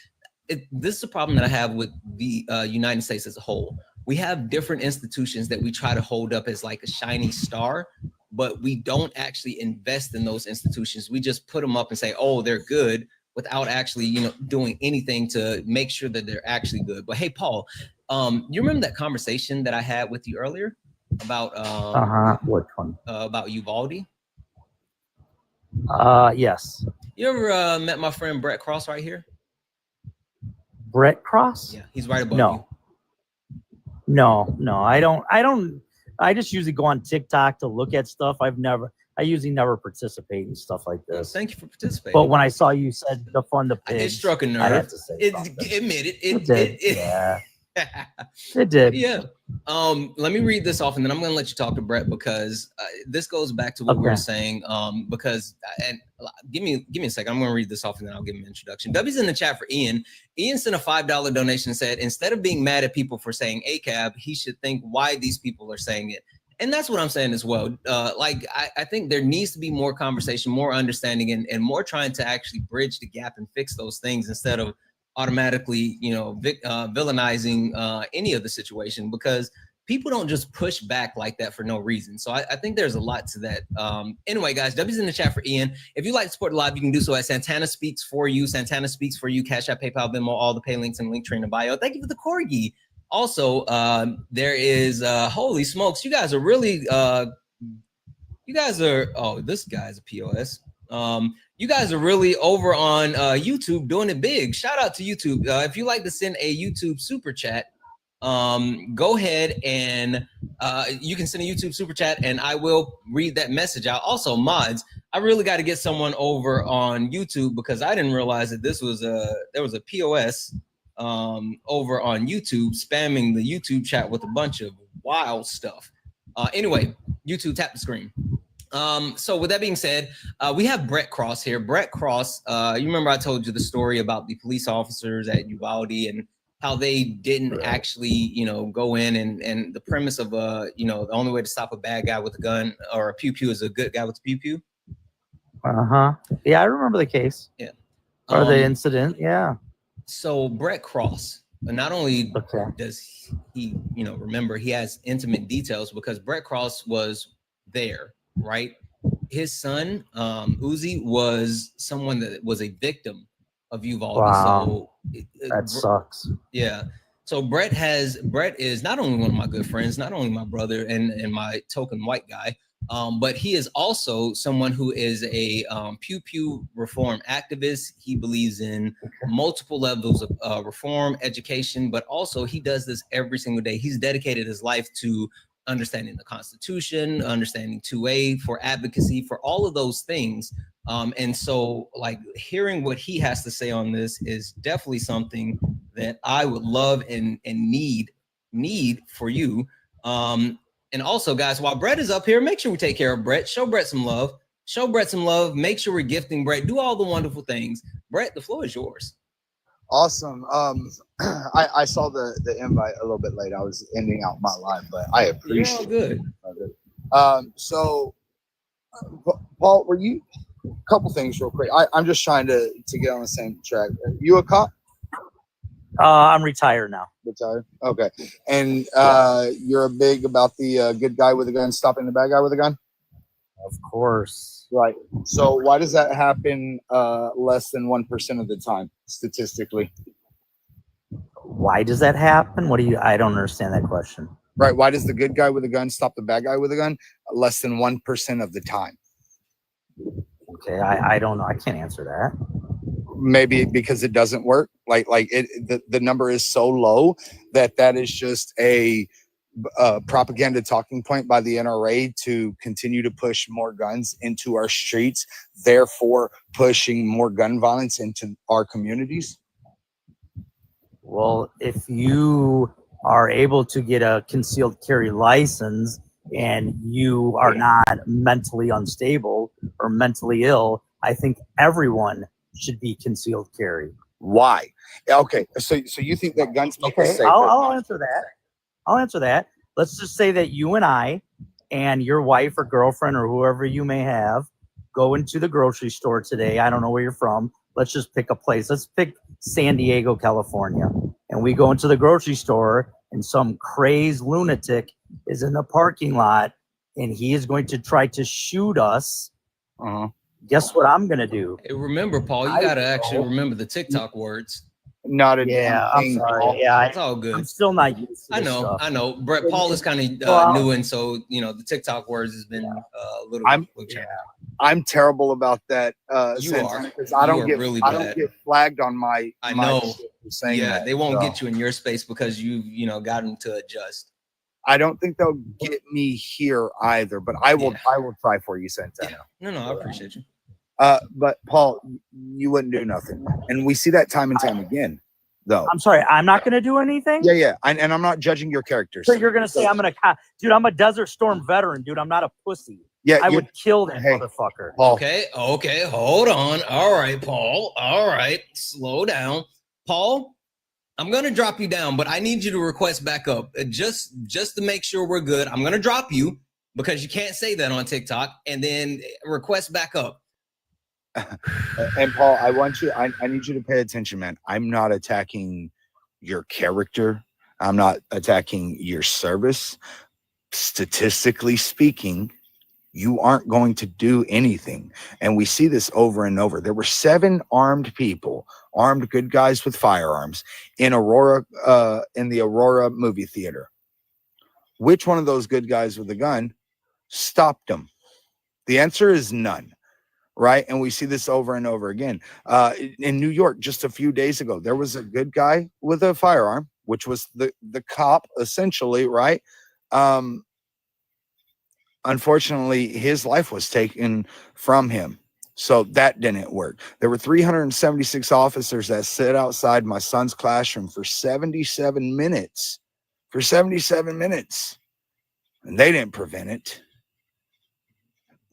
this is a problem that I have with the United States as a whole. We have different institutions that we try to hold up as like a shiny star, but we don't actually invest in those institutions. We just put them up and say, oh, they're good, without actually, doing anything to make sure that they're actually good. But hey, Paul, you remember that conversation that I had with you earlier about which one? About Uvalde? Yes. You ever met my friend Brett Cross right here? Brett Cross? Yeah, he's right above you. No, I don't. I just usually go on TikTok to look at stuff. I usually never participate in stuff like this. Thank you for participating. But when I saw you said defund the pigs, it struck a nerve. I have to say admit it. It did. Yeah. It did. Yeah. Let me read this off, and then I'm going to let you talk to Brett, because this goes back to what we were saying. Because give me a second. I'm going to read this off, and then I'll give him an introduction. W's in the chat for Ian. Ian sent a $5 donation and said, instead of being mad at people for saying ACAB, he should think why these people are saying it. And that's what I'm saying as well. I think there needs to be more conversation, more understanding, and more trying to actually bridge the gap and fix those things, instead of automatically, villainizing any of the situation, because people don't just push back like that for no reason. So I think there's a lot to that. Anyway, guys, W's in the chat for Ian. If you'd like to support the live, you can do so at Santana Speaks For You. Santana Speaks For You. Cash App, PayPal, Venmo, all the pay links and link tree in the bio. Thank you for the corgi. Also, there is holy smokes, you guys are really oh, this guy's a POS. You guys are really over on YouTube doing it big. Shout out to YouTube. If you like to send a YouTube super chat, go ahead and you can send a YouTube super chat, and I will read that message out. Also, mods, I really got to get someone over on YouTube, because I didn't realize that there was a POS over on YouTube spamming the YouTube chat with a bunch of wild stuff. Anyway, YouTube, tap the screen. So with that being said, we have Brett Cross here. Brett Cross, you remember I told you the story about the police officers at Uvalde and how they didn't actually, go in, and the premise of, the only way to stop a bad guy with a gun or a pew-pew is a good guy with a pew-pew. Yeah, I remember the case. Yeah. Or the incident. Yeah. So Brett Cross, not only does he, remember, he has intimate details, because Brett Cross was there, right? His son, Uzi, was someone that was a victim of Uvalde. Wow. So that sucks. Yeah. So Brett is not only one of my good friends, not only my brother and my token white guy, but he is also someone who is a pew pew reform activist. He believes in multiple levels of reform, education, but also he does this every single day. He's dedicated his life to understanding the Constitution, understanding 2A, for advocacy, for all of those things. And so, like, hearing what he has to say on this is definitely something that I would love and need for you. And also, guys, while Brett is up here, make sure we take care of Brett. Show Brett some love. Show Brett some love. Make sure we're gifting Brett. Do all the wonderful things. Brett, the floor is yours. Awesome. I saw the invite a little bit late. I was ending out my live, but I appreciate it. So, Paul, were you? A couple things real quick. I'm just trying to get on the same track. Are you a cop? I'm retired now. Retired. Okay. And you're a big about the good guy with a gun stopping the bad guy with a gun? Of course. Right. So why does that happen less than 1% of the time, statistically? Why does that happen? I don't understand that question. Right. Why does the good guy with a gun stop the bad guy with a gun less than 1% of the time? Okay, I don't know. I can't answer that. Maybe because it doesn't work. The number is so low that is just a propaganda talking point by the NRA to continue to push more guns into our streets, therefore pushing more gun violence into our communities. Well, if you are able to get a concealed carry license and you are not mentally unstable or mentally ill, I think everyone should be concealed carry. Why? Okay, so you think that guns make us safer? I'll answer that. Let's just say that you and I and your wife or girlfriend or whoever you may have go into the grocery store today. I don't know where you're from. Let's just pick a place. Let's pick San Diego, California. And we go into the grocery store and some crazed lunatic is in the parking lot and he is going to try to shoot us. Guess what I'm going to do? Hey, remember, Paul, you got to actually remember the TikTok words. Not a I'm sorry. Yeah, it's all good. I'm still not used to this stuff. I know. Brett, Paul is kind of new, and so the TikTok words has been a little. I'm terrible about that. You are, because I don't get get flagged on my. I know. Saying that, they won't get you in your space because you got them to adjust. I don't think they'll get me here either, but I will. I will try for you, Santana. Yeah. No, I appreciate you. But Paul, you wouldn't do nothing, and we see that time and time again. Though I'm sorry, I'm not going to do anything. Yeah, and I'm not judging your characters. So you're going to say I'm going to, dude? I'm a Desert Storm veteran, dude. I'm not a pussy. Yeah, I would kill that motherfucker. Paul. Okay, hold on. All right, Paul. All right, slow down, Paul. I'm gonna drop you down, but I need you to request back up just to make sure we're good. I'm gonna drop you because you can't say that on TikTok, and then request back up. And Paul, I need you to pay attention, man. I'm not attacking your character. I'm not attacking your service. Statistically speaking, you aren't going to do anything. And we see this over and over. There were 7 armed people, armed good guys with firearms in Aurora, in the Aurora movie theater. Which one of those good guys with a gun stopped them? The answer is none. Right. And we see this over and over again. In New York, just a few days ago, there was a good guy with a firearm, which was the cop, essentially. Right. Unfortunately, his life was taken from him. So that didn't work. There were 376 officers that sat outside my son's classroom for 77 minutes. For 77 minutes. And they didn't prevent it.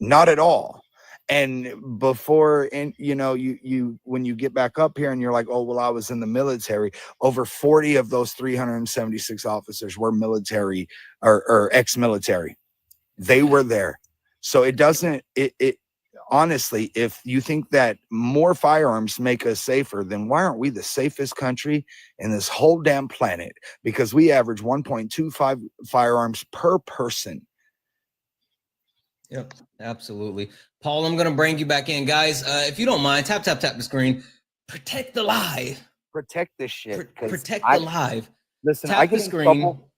Not at all. And before, and you when you get back up here and you're like, oh, well, I was in the military, over 40 of those 376 officers were military or ex-military. They were there. So it doesn't, honestly, if you think that more firearms make us safer, then why aren't we the safest country in this whole damn planet? Because we average 1.25 firearms per person. Yep, absolutely. Paul, I'm going to bring you back in. Guys, if you don't mind, tap the screen. Protect the live. Protect this shit. Protect the live. Listen, tap I the get in screen. trouble.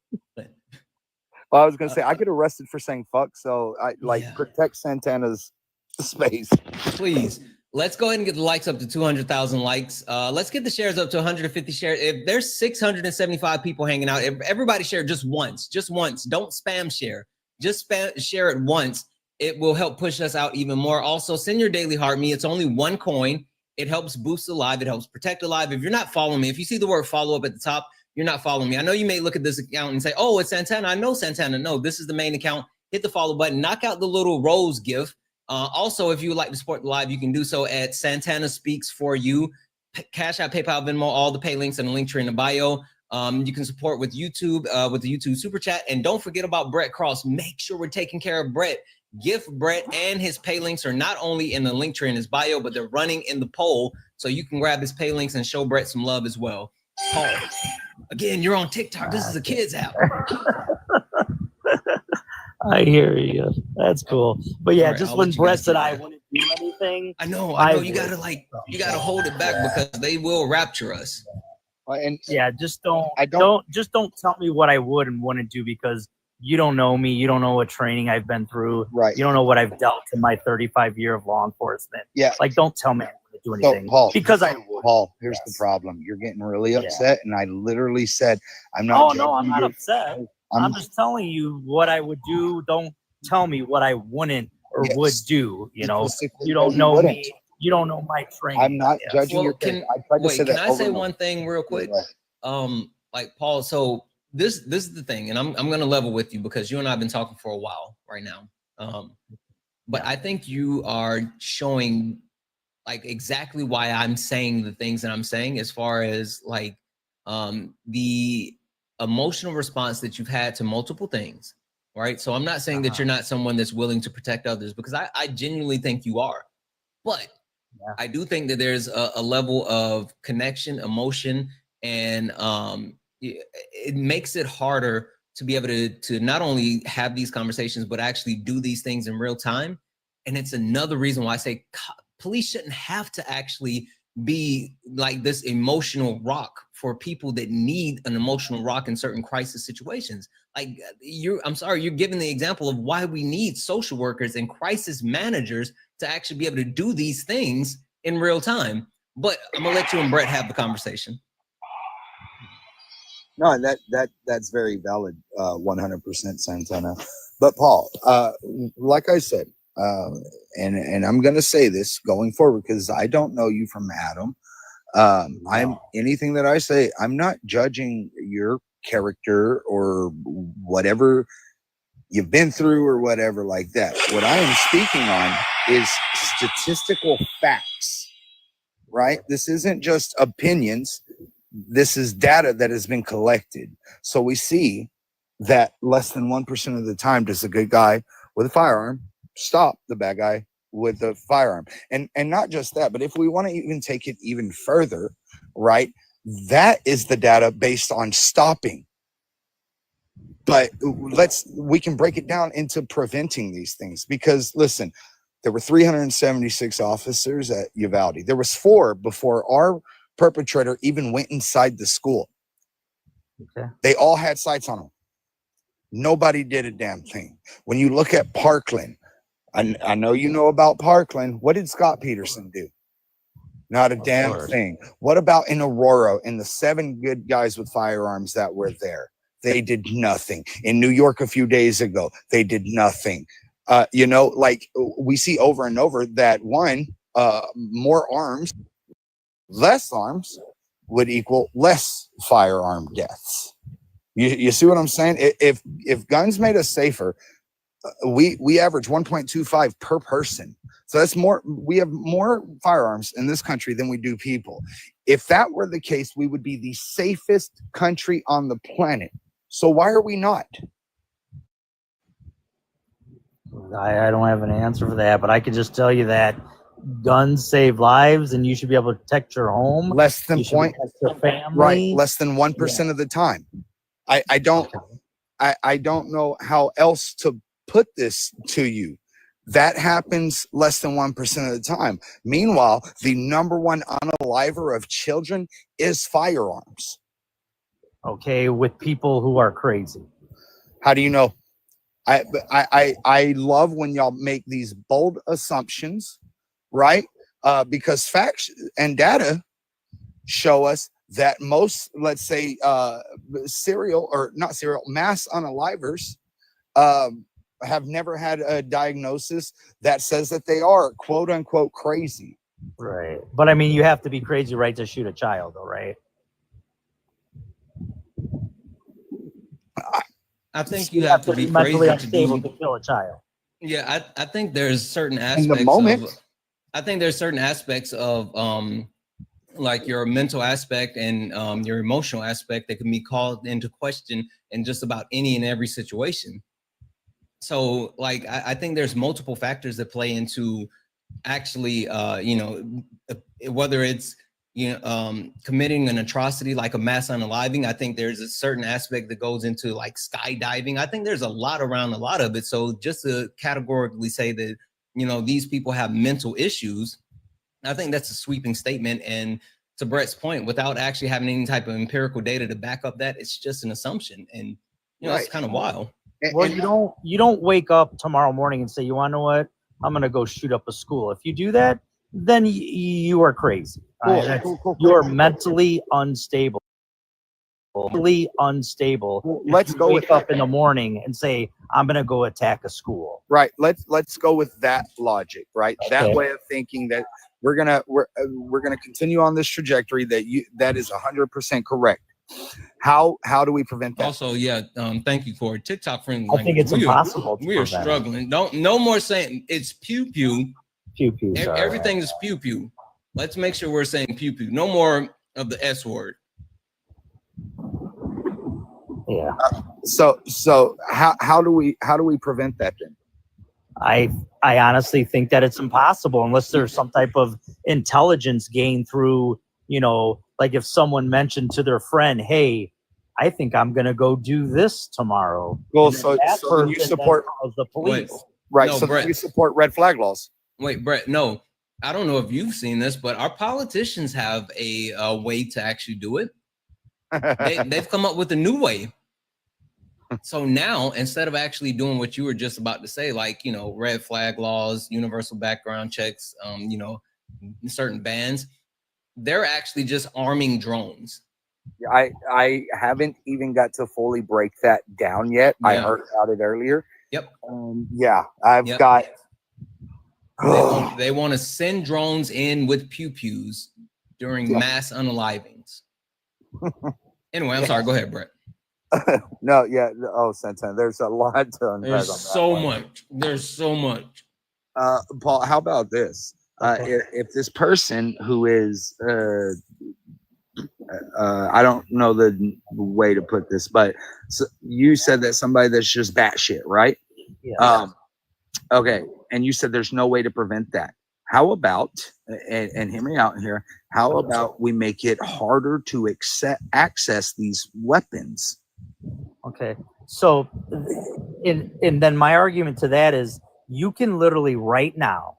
Well, I was gonna say I get arrested for saying fuck, so I Yeah. protect Santana's space. Please, let's go ahead and get the likes up to 200,000 likes. Let's get the shares up to 150 shares. If there's 675 people hanging out, if everybody share just once. Don't spam share. Just share it once. It will help push us out even more. Also, send your daily heart me. It's only 1 coin. It helps boost the live. It helps protect the live. If you're not following me, if you see the word follow up at the top, you're not following me. I know you may look at this account and say, oh, it's Santana. I know Santana. No, this is the main account. Hit the follow button. Knock out the little rose GIF. Also, if you would like to support the live, you can do so at Santana Speaks For You. Cash App, PayPal, Venmo, all the pay links and the link tree in the bio. You can support with YouTube, with the YouTube Super Chat. And don't forget about Brett Cross. Make sure we're taking care of Brett. Gift Brett and his pay links are not only in the link tree in his bio, but they're running in the poll. So you can grab his pay links and show Brett some love as well. Paul, again, you're on TikTok. This is a kid's app. I hear you. That's cool. But yeah, Right, just I'll when let you Brett guys said do I that. wouldn't do anything. I know. You would. gotta hold it back because they will rapture us. And Yeah, just don't don't tell me what I would and wouldn't do, because you don't know me. You don't know what training I've been through. Right. You don't know what I've dealt in my 35 year of law enforcement. Yeah. Like, don't tell me I'm going to do So, anything. Paul, because I would. Paul, here's Yes. the problem. You're getting really Yeah. upset, and I literally said, I'm not. Oh no, I'm judging not you. upset. I'm just telling you what I would do. Don't tell me what I wouldn't or Yes. would do. You know, Specifically you what don't you know wouldn't. me. You don't know my training. I'm not Yes. judging Well, your can character. I tried to say can that I over say and over. one thing real quick? Right. Like Paul, so this is the thing, and I'm gonna level with you because you and I have been talking for a while right now. But I think you are showing like exactly why I'm saying the things that I'm saying, as far as like the emotional response that you've had to multiple things, right? So I'm not saying that you're not someone that's willing to protect others, because I genuinely think you are. But I do think that there's a level of connection, emotion, and it makes it harder to be able to not only have these conversations, but actually do these things in real time. And it's another reason why I say police shouldn't have to actually be like this emotional rock for people that need an emotional rock in certain crisis situations. Like I'm sorry, you're giving the example of why we need social workers and crisis managers to actually be able to do these things in real time. But I'm gonna let you and Brett have the conversation. No, that's very valid, 100% Santana. But Paul, like I said, and I'm gonna say this going forward because I don't know you from Adam. I'm anything that I say, I'm not judging your character or whatever you've been through or whatever like that. What I am speaking on is statistical facts, right? This isn't just opinions. This is data that has been collected. So we see that less than 1% of the time does a good guy with a firearm stop the bad guy with the firearm. And not just that, but if we want to even take it even further, right, that is the data based on stopping. But we can break it down into preventing these things, because listen, there were 376 officers at Uvalde. There was 4 before our perpetrator even went inside the school. Okay. They all had sights on them. Nobody did a damn thing. When you look at Parkland, I know you know about Parkland. What did Scott Peterson do? Not a damn thing. What about in Aurora and the 7 good guys with firearms that were there? They did nothing. In New York a few days ago, they did nothing. You know, like we see over and over that more arms, less arms would equal less firearm deaths. You see what I'm saying? If guns made us safer, we average 1.25 per person. So that's more. We have more firearms in this country than we do people. If that were the case, we would be the safest country on the planet. So why are we not? I don't have an answer for that, but I can just tell you that guns save lives, and you should be able to protect your home. Less than protect your family. Right, less than 1% of the time. I don't know how else to put this to you. That happens less than 1% of the time. Meanwhile, the number one unaliver of children is firearms. okay, with people who are crazy. How do you know? I love when y'all make these bold assumptions, right? Because facts and data show us that most, let's say, mass unalivers have never had a diagnosis that says that they are quote unquote crazy. Right. But I mean, you have to be crazy, right, to shoot a child, though, right? I think you have to be mentally crazy unstable to kill a child. Yeah, I think there's certain In aspects the moment. I think there's certain aspects of like your mental aspect and your emotional aspect that can be called into question in just about any and every situation. So like I think there's multiple factors that play into actually whether it's committing an atrocity like a mass unaliving. I think there's a certain aspect that goes into like skydiving. I think there's a lot around a lot of it. So just to categorically say that these people have mental issues, I think that's a sweeping statement. And to Brett's point, without actually having any type of empirical data to back up that, it's just an assumption. And Right. it's kind of wild. Well, you don't wake up tomorrow morning and say, you want to know what? I'm going to go shoot up a school. If you do that, then you are crazy. Cool. You are mentally unstable. Let's go wake up in the morning and say, I'm going to go attack a school. Right. Let's go with that logic, right? Okay. That way of thinking that we're gonna continue on this trajectory that is 100% correct. How do we prevent that? Also, thank you, Corey. TikTok friendly. I think it's impossible. We are struggling. No more saying it's pew pew. Pew pew. Everything is pew pew. Let's make sure we're saying pew pew. No more of the S word. Yeah. So how do we prevent that then? I honestly think that it's impossible unless there's some type of intelligence gained through, like if someone mentioned to their friend, hey, I think I'm going to go do this tomorrow. Well, so you support the police. Right. No, So Brett. you support red flag laws. Wait, Brett, no. I don't know if you've seen this, but our politicians have a way to actually do it. They've come up with a new way. So now, instead of actually doing what you were just about to say, like, red flag laws, universal background checks, certain bans, they're actually just arming drones. I haven't even got to fully break that down yet. Yeah. I heard about it earlier. Yep. I've got. They want to send drones in with pew pews during mass unalivings. Anyway, I'm sorry. Go ahead, Brett. No, yeah. Oh, Santana, there's a lot to unpack. There's so much. Paul, how about this? If this person who is, I don't know the way to put this, but you said that somebody that's just batshit, right? Yeah. Okay. And you said there's no way to prevent that. How about, and hear me out here, how about we make it harder to access these weapons? Okay. So, and then my argument to that is you can literally right now,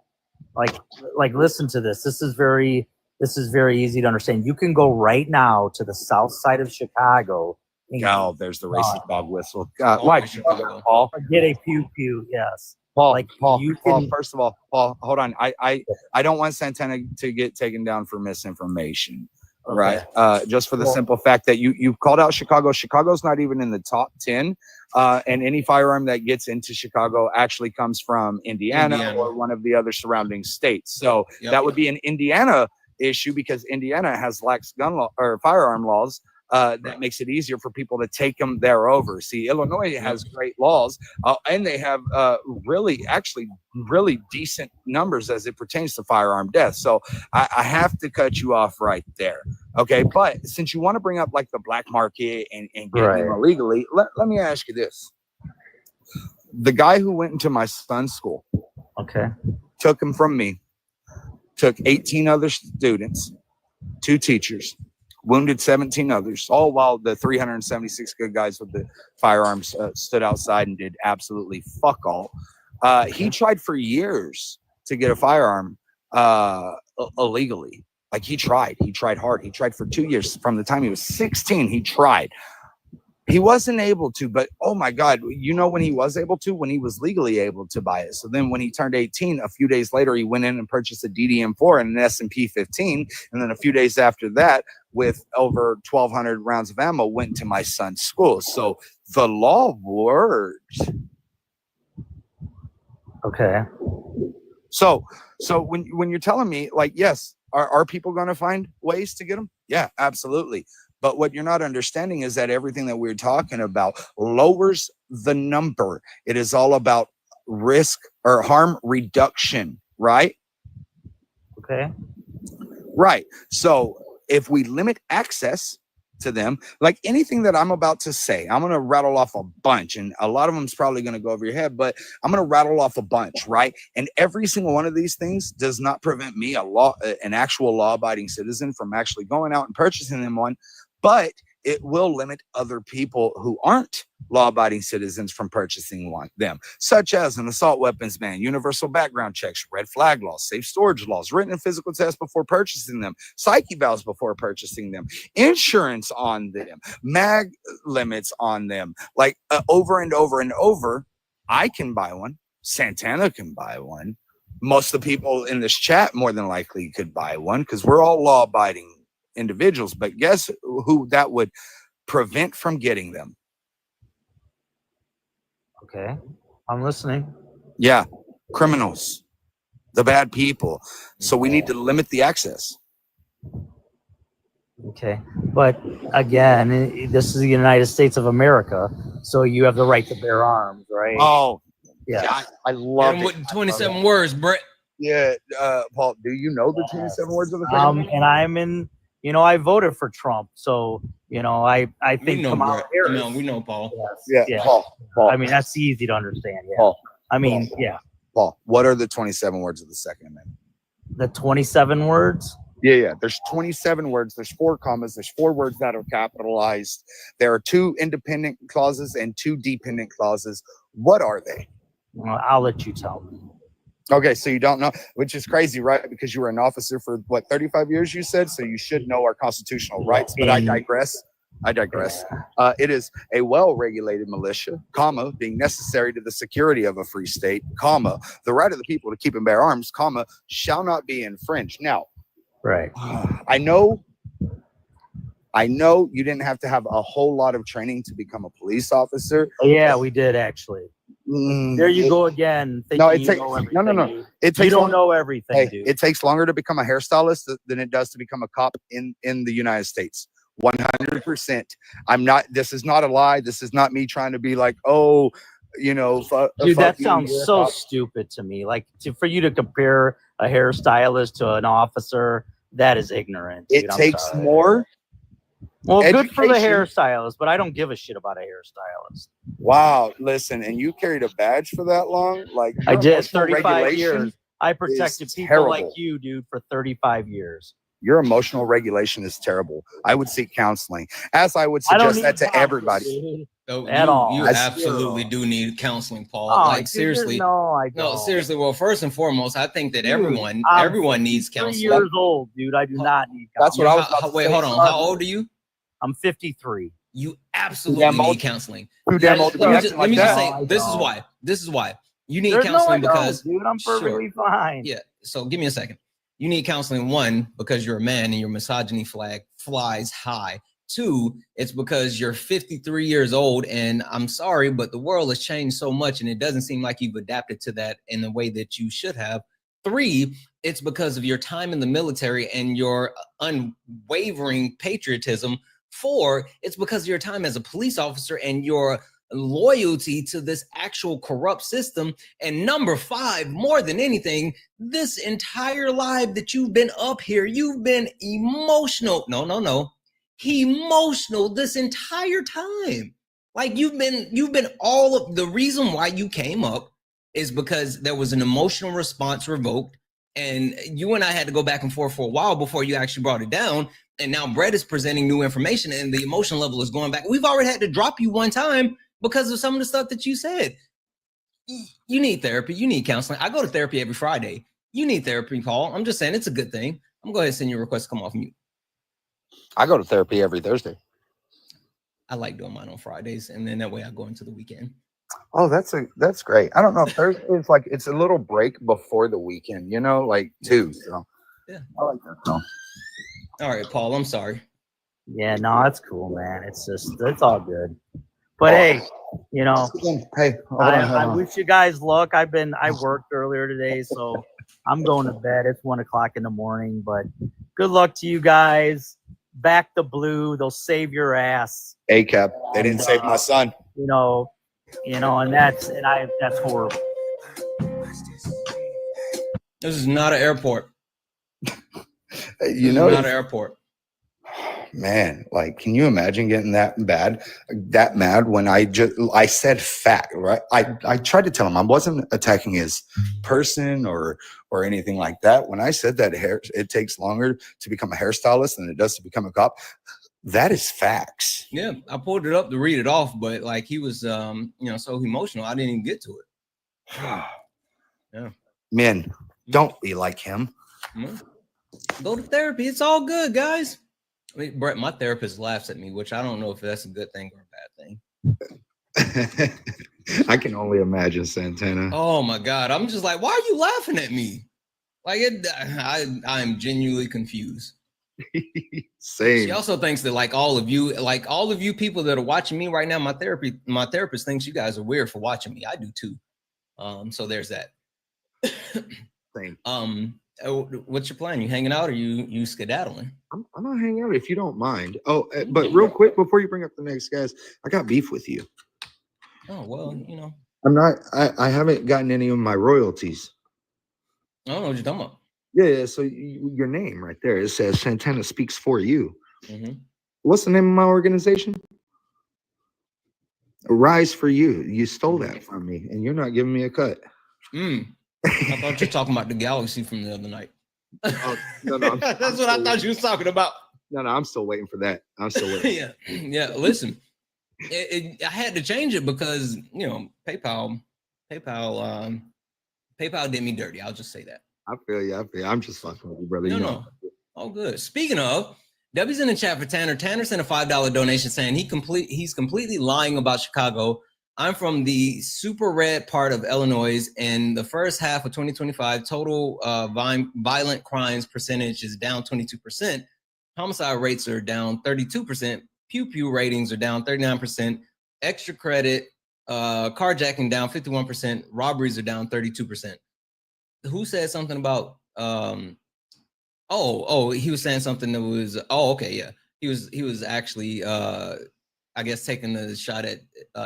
like listen to this. This is very easy to understand. You can go right now to the south side of Chicago. Oh, there's the racist dog whistle. Chicago. Paul, get a pew pew. Yes. Paul, Like, Paul, you Paul, can- first of all, Paul, hold on. I don't want Santana to get taken down for misinformation. Okay. Right. Just for the simple fact that you called out Chicago. Chicago's not even in the top 10. And any firearm that gets into Chicago actually comes from Indiana or one of the other surrounding states. So that would be an Indiana issue because Indiana has lax gun law or firearm laws. That makes it easier for people to take them there over. See, Illinois has great laws, and they have really decent numbers as it pertains to firearm deaths. So I have to cut you off right there. Okay, but since you want to bring up like the black market and getting them illegally, let me ask you this. The guy who went into my son's school, took him from me, took 18 other students, 2 teachers, wounded 17 others, all while the 376 good guys with the firearms stood outside and did absolutely fuck all. He tried for years to get a firearm illegally. Like he tried hard. He tried for 2 years. From the time he was 16, he tried. He wasn't able to, but oh my God, you know when he was able to? When he was legally able to buy it. So then when he turned 18, a few days later, he went in and purchased a DDM4 and an S&P 15. And then a few days after that, with over 1,200 rounds of ammo, went to my son's school. So the law works. Okay. So when you're telling me, like, yes, are people going to find ways to get them? Yeah, absolutely. But what you're not understanding is that everything that we're talking about lowers the number. It is all about risk or harm reduction, right? Okay. Right. So if we limit access to them, like anything that I'm about to say, I'm going to rattle off a bunch, and a lot of them is probably going to go over your head, but I'm going to rattle off a bunch, right? And every single one of these things does not prevent me, an actual law-abiding citizen, from actually going out and purchasing them one, but it will limit other people who aren't law-abiding citizens from purchasing them, such as an assault weapons ban, universal background checks, red flag laws, safe storage laws, written and physical tests before purchasing them, psych evals before purchasing them, insurance on them, mag limits on them, like over and over and over. I can buy one. Santana can buy one. Most of the people in this chat more than likely could buy one because we're all law-abiding individuals. But guess who that would prevent from getting them? Okay, I'm listening. Yeah, criminals, the bad people. So we need to limit the access. Okay, but again, this is the United States of America, so you have the right to bear arms, right? Oh, yeah, I love it. 27 words, Brett. Yeah, Paul, do you know the 27 words of the second? And I'm in, I voted for Trump, so I think We know, Kamala Brett. Harris. No, we know, Paul. Yeah. Paul. I mean, that's easy to understand. Yeah. Paul. I mean, Paul. yeah. Paul, what are the 27 words of the Second Amendment? The 27 words. Yeah. There's 27 words. There's 4 commas. There's 4 words that are capitalized. There are 2 independent clauses and 2 dependent clauses. What are they? Well, I'll let you tell me. Okay, so you don't know, which is crazy, right? Because you were an officer for, 35 years, you said? So you should know our constitutional rights, but I digress. It is a well-regulated militia, comma, being necessary to the security of a free state, comma, the right of the people to keep and bear arms, comma, shall not be infringed. Now, right. I know you didn't have to have a whole lot of training to become a police officer. Yeah, we did actually. There you go again. No, it takes no. It takes you don't know everything, hey, dude. it takes longer to become a hairstylist than it does to become a cop in the United States. 100%. I'm not. This is not a lie. This is not me trying to be like, oh, dude, that sounds so stupid to me. Like for you to compare a hairstylist to an officer, that is ignorant. Dude, it takes more. Well, good for the hairstylist, but I don't give a shit about a hairstylist. Wow, listen, and you carried a badge for that long? Like I did 35 years. I protected people terrible. like you, dude, for 35 years. Your emotional regulation is terrible. I would seek counseling, as I would suggest that to everybody. So all. You absolutely do need counseling, Paul. Oh, like seriously. No, seriously. Well, first and foremost, I think that everyone needs counseling. 3 years old, dude. I do not need counseling. That's what I was about to wait, say. hold on. How old are you? I'm 53. You absolutely need counseling. Too damn old to be acting Let me like just that. say, this is why. You need There's counseling no, I because don't, dude, I'm perfectly fine. Yeah. So give me a second. You need counseling, 1, because you're a man and your misogyny flag flies high. 2, it's because you're 53 years old, and I'm sorry, but the world has changed so much, and it doesn't seem like you've adapted to that in the way that you should have. 3, it's because of your time in the military and your unwavering patriotism. 4, it's because of your time as a police officer and your loyalty to this actual corrupt system. And number 5, more than anything, this entire life that you've been up here, you've been emotional. Emotional this entire time. Like you've been all of the reason why you came up is because there was an emotional response revoked. And you and I had to go back and forth for a while before you actually brought it down. And now Brett is presenting new information and the emotion level is going back. We've already had to drop you one time because of some of the stuff that you said. You need therapy. You need counseling. I go to therapy every Friday. You need therapy, Paul. I'm just saying it's a good thing. I'm gonna go ahead and send you a request to come off mute. I go to therapy every Thursday. I like doing mine on Fridays, and then that way I go into the weekend. Oh, that's great. I don't know. Thursday is like it's a little break before the weekend, you know, like too. So yeah, I like that. So. All right, Paul. I'm sorry. Yeah, no, that's cool, man. It's all good. But hey, you know, hey, I wish you guys luck. I worked earlier today, so I'm going to bed. It's 1 o'clock in the morning, but good luck to you guys. Back the blue. They'll save your ass. ACAP. They didn't save my son. You know, and that's horrible. This is not an airport. You know, not an airport. Man, like, can you imagine getting that mad when I said fact, right? I tried to tell him I wasn't attacking his person or anything like that. When I said that it takes longer to become a hairstylist than it does to become a cop, that is facts. Yeah, I pulled it up to read it off, but like he was, so emotional, I didn't even get to it. Yeah, men, don't be like him. Go to therapy. It's all good, guys. I mean, Brett, my therapist laughs at me, which I don't know if that's a good thing or a bad thing. I can only imagine, Santana. Oh my God, I'm just like, why are you laughing at me? Like I'm genuinely confused. Same. She also thinks that like all of you people that are watching me right now, my therapist thinks you guys are weird for watching me. I do too. So there's that. Same. What's your plan? You hanging out or you skedaddling? I'm not hanging out if you don't mind. Oh, but real quick before you bring up the next guys, I got beef with you. Oh well, I'm not. I haven't gotten any of my royalties. I don't know what you're talking about. Yeah. So your name right there, it says Santana speaks for you. Mm-hmm. What's the name of my organization? Rise for You. You stole that from me, and you're not giving me a cut. I thought you were talking about the galaxy from the other night. Oh, no, that's what I thought you was talking about. No, I'm still waiting for that. I'm still waiting. yeah. Listen, I had to change it because PayPal did me dirty. I'll just say that. I feel you. I'm just fucking with you, brother. No. All good. Speaking of, Debbie's in the chat for Tanner. Tanner sent a $5 donation saying he's completely lying about Chicago. I'm from the super red part of Illinois, and the first half of 2025 total violent crimes percentage is down 22%. Homicide rates are down 32%. Pew ratings are down 39%. Extra credit, carjacking down 51%. Robberies are down 32%. Who said something about? He was saying something that was. Oh, okay, yeah. He was actually. I guess taking the shot at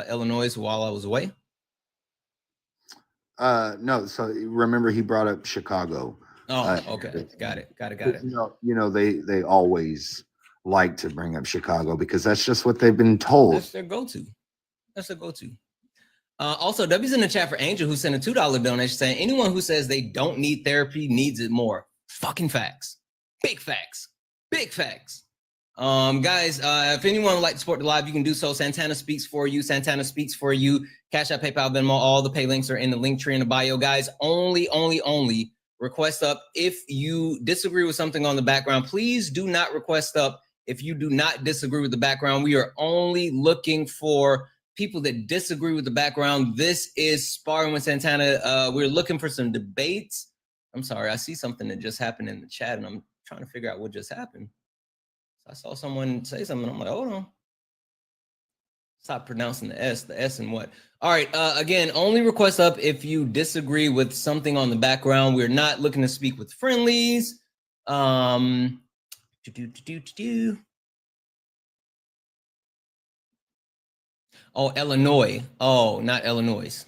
Illinois while I was away. No. So remember, he brought up Chicago. Oh, okay. Got it. They always like to bring up Chicago because that's just what they've been told. That's their go-to. Also, W's in the chat for Angel, who sent a $2 donation saying anyone who says they don't need therapy needs it more. Fucking facts. Big facts. Guys, if anyone would like to support the live, you can do so. Santana speaks for you. Cash App, PayPal, Venmo, all the pay links are in the link tree in the bio. Guys, only request up if you disagree with something on the background. Please do not request up if you do not disagree with the background. We are only looking for people that disagree with the background. This is Sparring with Santana. We're looking for some debates. I'm sorry, I see something that just happened in the chat, and I'm trying to figure out what just happened. I saw someone say something. I'm like, hold on. Stop pronouncing the S and what? All right. Again, only request up if you disagree with something on the background. We're not looking to speak with friendlies. Oh, Illinois. Oh, not Illinois.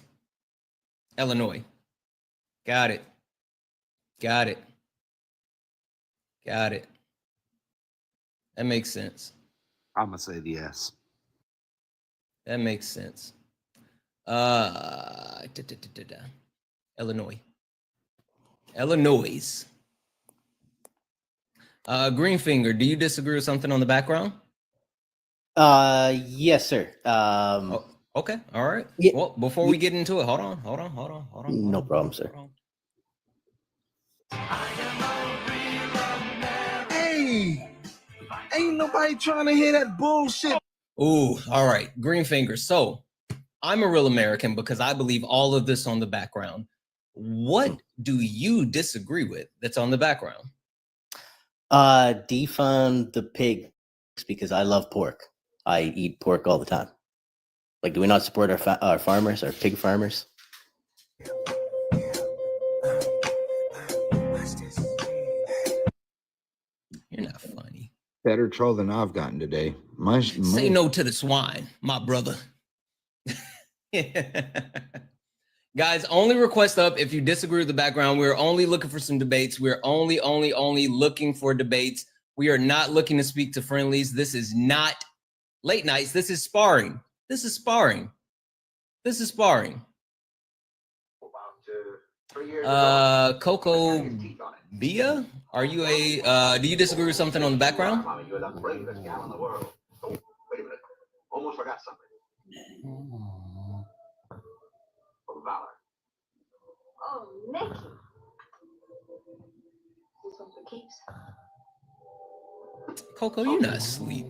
Illinois. Got it. That makes sense. I'm gonna say the S. That makes sense. Illinois. Greenfinger, do you disagree with something on the background? Yes, sir. Okay. All right. Yeah. Well, before we get into it, hold on. No problem, sir. Hey, ain't nobody trying to hear that bullshit. Ooh, all right, green fingers. So I'm a real American because I believe all of this on the background. What do you disagree with that's on the background? Defund the pigs because I love pork. I eat pork all the time. Like, do we not support our farmers, our pig farmers? You're not funny. Better troll than I've gotten today. Say no to the swine, my brother. Guys, only request up if you disagree with the background. We're only looking for some debates. We're only looking for debates. We are not looking to speak to friendlies. This is not late nights. This is sparring. This is sparring. This is sparring. Coco Bia, are you a do you disagree with something on the background? You're the bravest gal in the world. Oh, wait a minute. Almost forgot something. For valor. Oh, Nicky. This one for keeps. Coco, you're not asleep.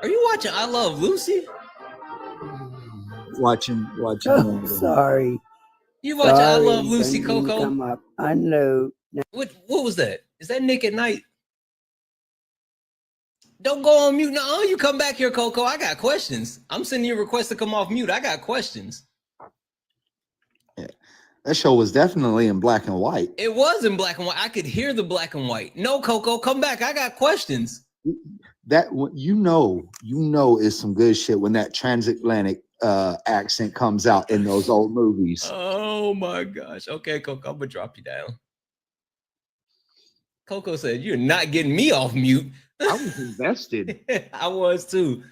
Are you watching I Love Lucy? Watching. Oh, sorry. You watch I Love Lucy, Didn't mean to Coco? come up. I know. What was that? Is that Nick at Night? Don't go on mute. No, you come back here, Coco. I got questions. I'm sending you a request to come off mute. I got questions. Yeah. That show was definitely in black and white. It was in black and white. I could hear the black and white. No, Coco, come back. I got questions. That you know is some good shit when that transatlantic accent comes out in those old movies. Oh my gosh. Okay, Coco, I'm gonna drop you down. Coco said, "You're not getting me off mute." I was invested. I was too.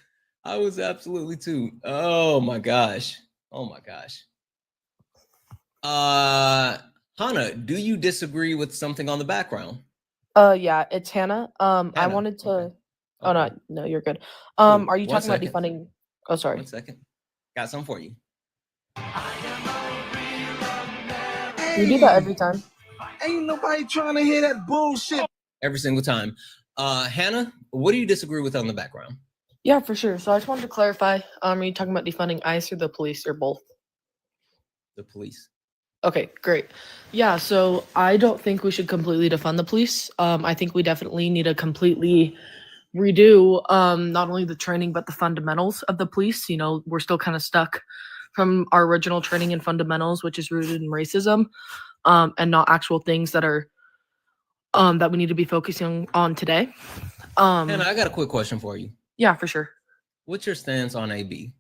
I was absolutely too. Oh my gosh. Oh my gosh. Hannah, do you disagree with something on the background? Yeah, it's Hannah. I Hannah, wanted to. okay. Oh no, you're good. Are you One talking about second. defunding? Oh, sorry. 1 second. Got some for you. You do that every time. Ain't nobody trying to hear that bullshit. Every single time. Hannah, what do you disagree with on the background? Yeah, for sure. So I just wanted to clarify. Are you talking about defunding ICE or the police or both? The police. Okay, great. Yeah, so I don't think we should completely defund the police. I think we definitely need to completely redo not only the training but the fundamentals of the police. You know, we're still kind of stuck from our original training and fundamentals, which is rooted in racism, and not actual things that are that we need to be focusing on today. Hannah, I got a quick question for you. Yeah, for sure. What's your stance on AB?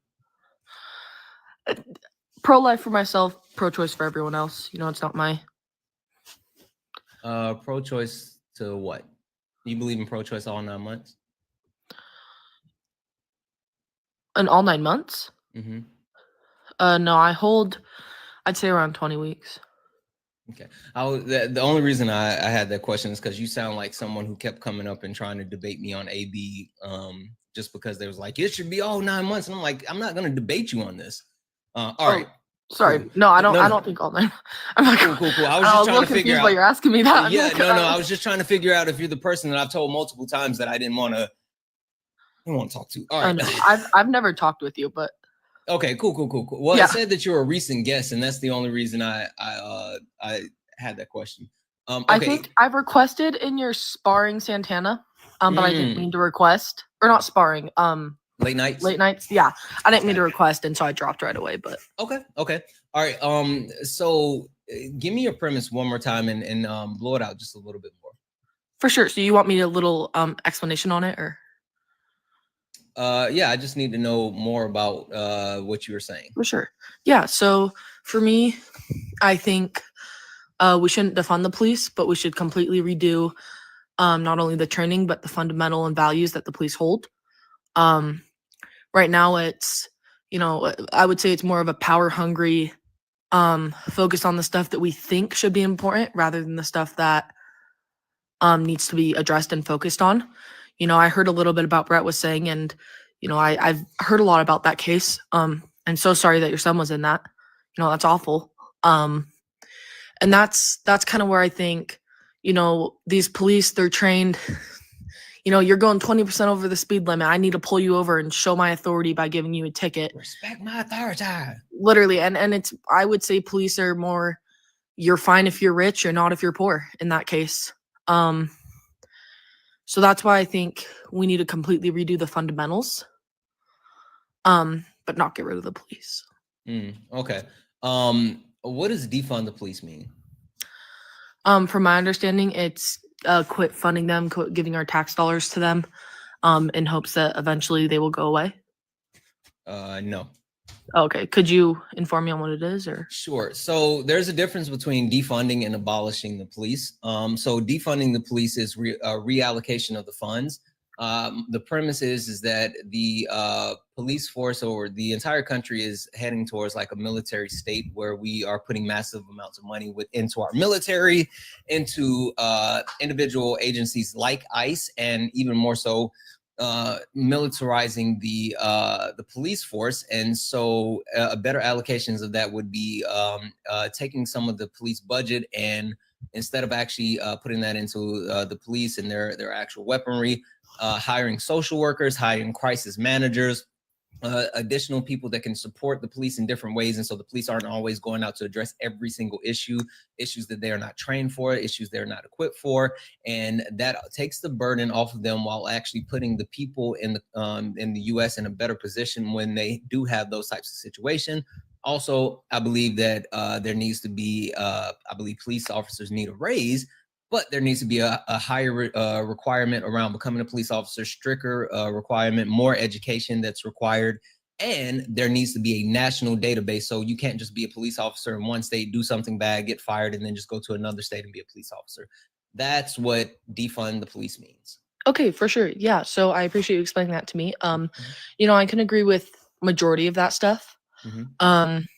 Pro-life for myself, pro-choice for everyone else. You know, it's not my... Pro-choice to what? You believe in pro-choice all 9 months? In all 9 months? Mm-hmm. No, I'd say around 20 weeks. Okay. The only reason I had that question is because you sound like someone who kept coming up and trying to debate me on AB just because they was like, it should be all 9 months. And I'm like, I'm not going to debate you on this. All right. Sorry. Cool. No, I don't. No, I don't think all 9. I'm like, cool. I was I just was a trying little to figure confused out. why you're asking me that. Yeah, Like, no. I was just trying to figure out if you're the person that I've told multiple times that I didn't want to talk to. All right. No, I've never talked with you, but okay, cool. Well, Yeah. I said that you're a recent guest, and that's the only reason I had that question. Okay. I think I've requested in your sparring Santana, but I didn't mean to request, or not sparring. Late nights. Late nights. Yeah, I didn't mean to request, and so I dropped right away. But Okay. All right. So give me your premise one more time and blow it out just a little bit more. for sure. So you want me a little explanation on it, or? Yeah, I just need to know more about what you were saying. For sure. Yeah. So for me, I think we shouldn't defund the police, but we should completely redo not only the training, but the fundamental and values that the police hold. Right now, it's, I would say it's more of a power hungry focus on the stuff that we think should be important rather than the stuff that needs to be addressed and focused on. I heard a little bit about Brett was saying, and, I've heard a lot about that case. I'm so sorry that your son was in that. That's awful. And that's kind of where I think, these police, they're trained, you're going 20% over the speed limit. I need to pull you over and show my authority by giving you a ticket. Respect my authority. Literally. And I would say police are more, you're fine if you're rich, you're not if you're poor in that case. So that's why I think we need to completely redo the fundamentals, but not get rid of the police. Okay. What does defund the police mean? From my understanding, it's quit funding them, quit giving our tax dollars to them, in hopes that eventually they will go away. No. Okay. Could you inform me on what it is, or? Sure. So there's a difference between defunding and abolishing the police. So defunding the police is reallocation of the funds. The premise is that the police force or the entire country is heading towards like a military state where we are putting massive amounts of money into our military, into individual agencies like ICE, and even more so militarizing the police force. And so better allocations of that would be taking some of the police budget, and instead of actually putting that into the police and their actual weaponry, hiring social workers, hiring crisis managers, additional people that can support the police in different ways. And so the police aren't always going out to address every single issues that they are not trained for, issues they're not equipped for. And that takes the burden off of them, while actually putting the people in the US in a better position when they do have those types of situations. Also, I believe that there needs to be, I believe police officers need a raise, but there needs to be a higher requirement around becoming a police officer, stricter requirement, more education that's required. And there needs to be a national database. So you can't just be a police officer in one state, do something bad, get fired, and then just go to another state and be a police officer. That's what defund the police means. Okay, for sure. Yeah. So I appreciate you explaining that to me. I can agree with majority of that stuff. When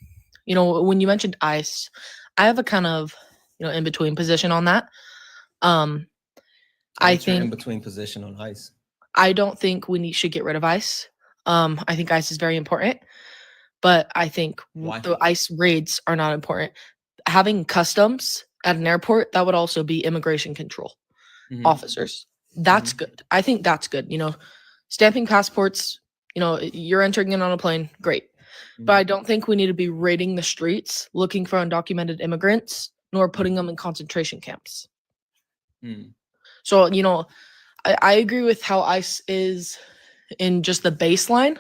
you mentioned ICE, I have a kind of, in between position on that. I think in between position on ICE. I don't think we should get rid of ICE. I think ICE is very important, but I think the ICE raids are not important. Having customs at an airport, that would also be immigration control officers. That's good. I think that's good. Stamping passports, you're entering in on a plane, great. But I don't think we need to be raiding the streets looking for undocumented immigrants, nor putting them in concentration camps. So, I agree with how ICE is in just the baseline,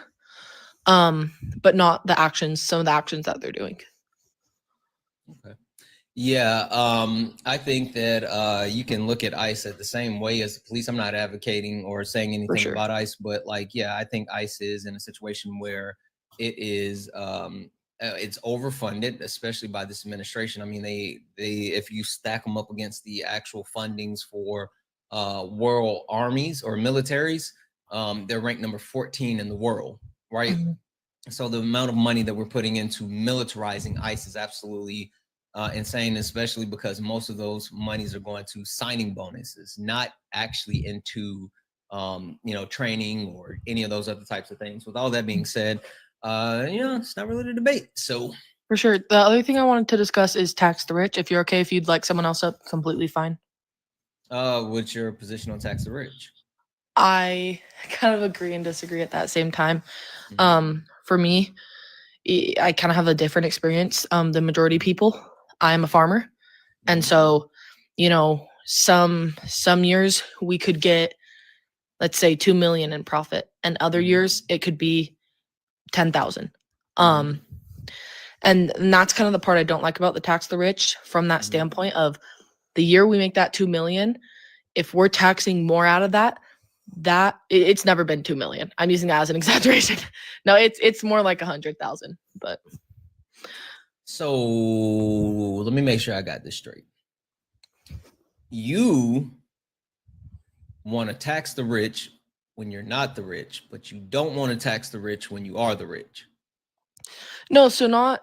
but not some of the actions that they're doing. Okay. Yeah, I think that you can look at ICE at the same way as the police. I'm not advocating or saying anything about ICE, but I think ICE is in a situation where it is it's overfunded, especially by this administration. I mean, they if you stack them up against the actual fundings for world armies or militaries, they're ranked number 14 in the world, right? So the amount of money that we're putting into militarizing ICE is absolutely insane, especially because most of those monies are going to signing bonuses, not actually into training or any of those other types of things. With all that being said, it's not really a debate. So for sure. The other thing I wanted to discuss is tax the rich. If you're okay, if you'd like someone else up, completely fine. What's your position on tax the rich? I kind of agree and disagree at that same time. For me, I kind of have a different experience than majority people. I'm a farmer. And so, some years we could get, let's say, 2 million in profit, and other years it could be 10,000. And that's kind of the part I don't like about the tax the rich, from that standpoint of the year we make that 2 million, if we're taxing more out of that it's never been 2 million. I'm using that as an exaggeration. No, it's more like 100,000, but. So let me make sure I got this straight. You want to tax the rich when you're not the rich, but you don't want to tax the rich when you are the rich. No, so not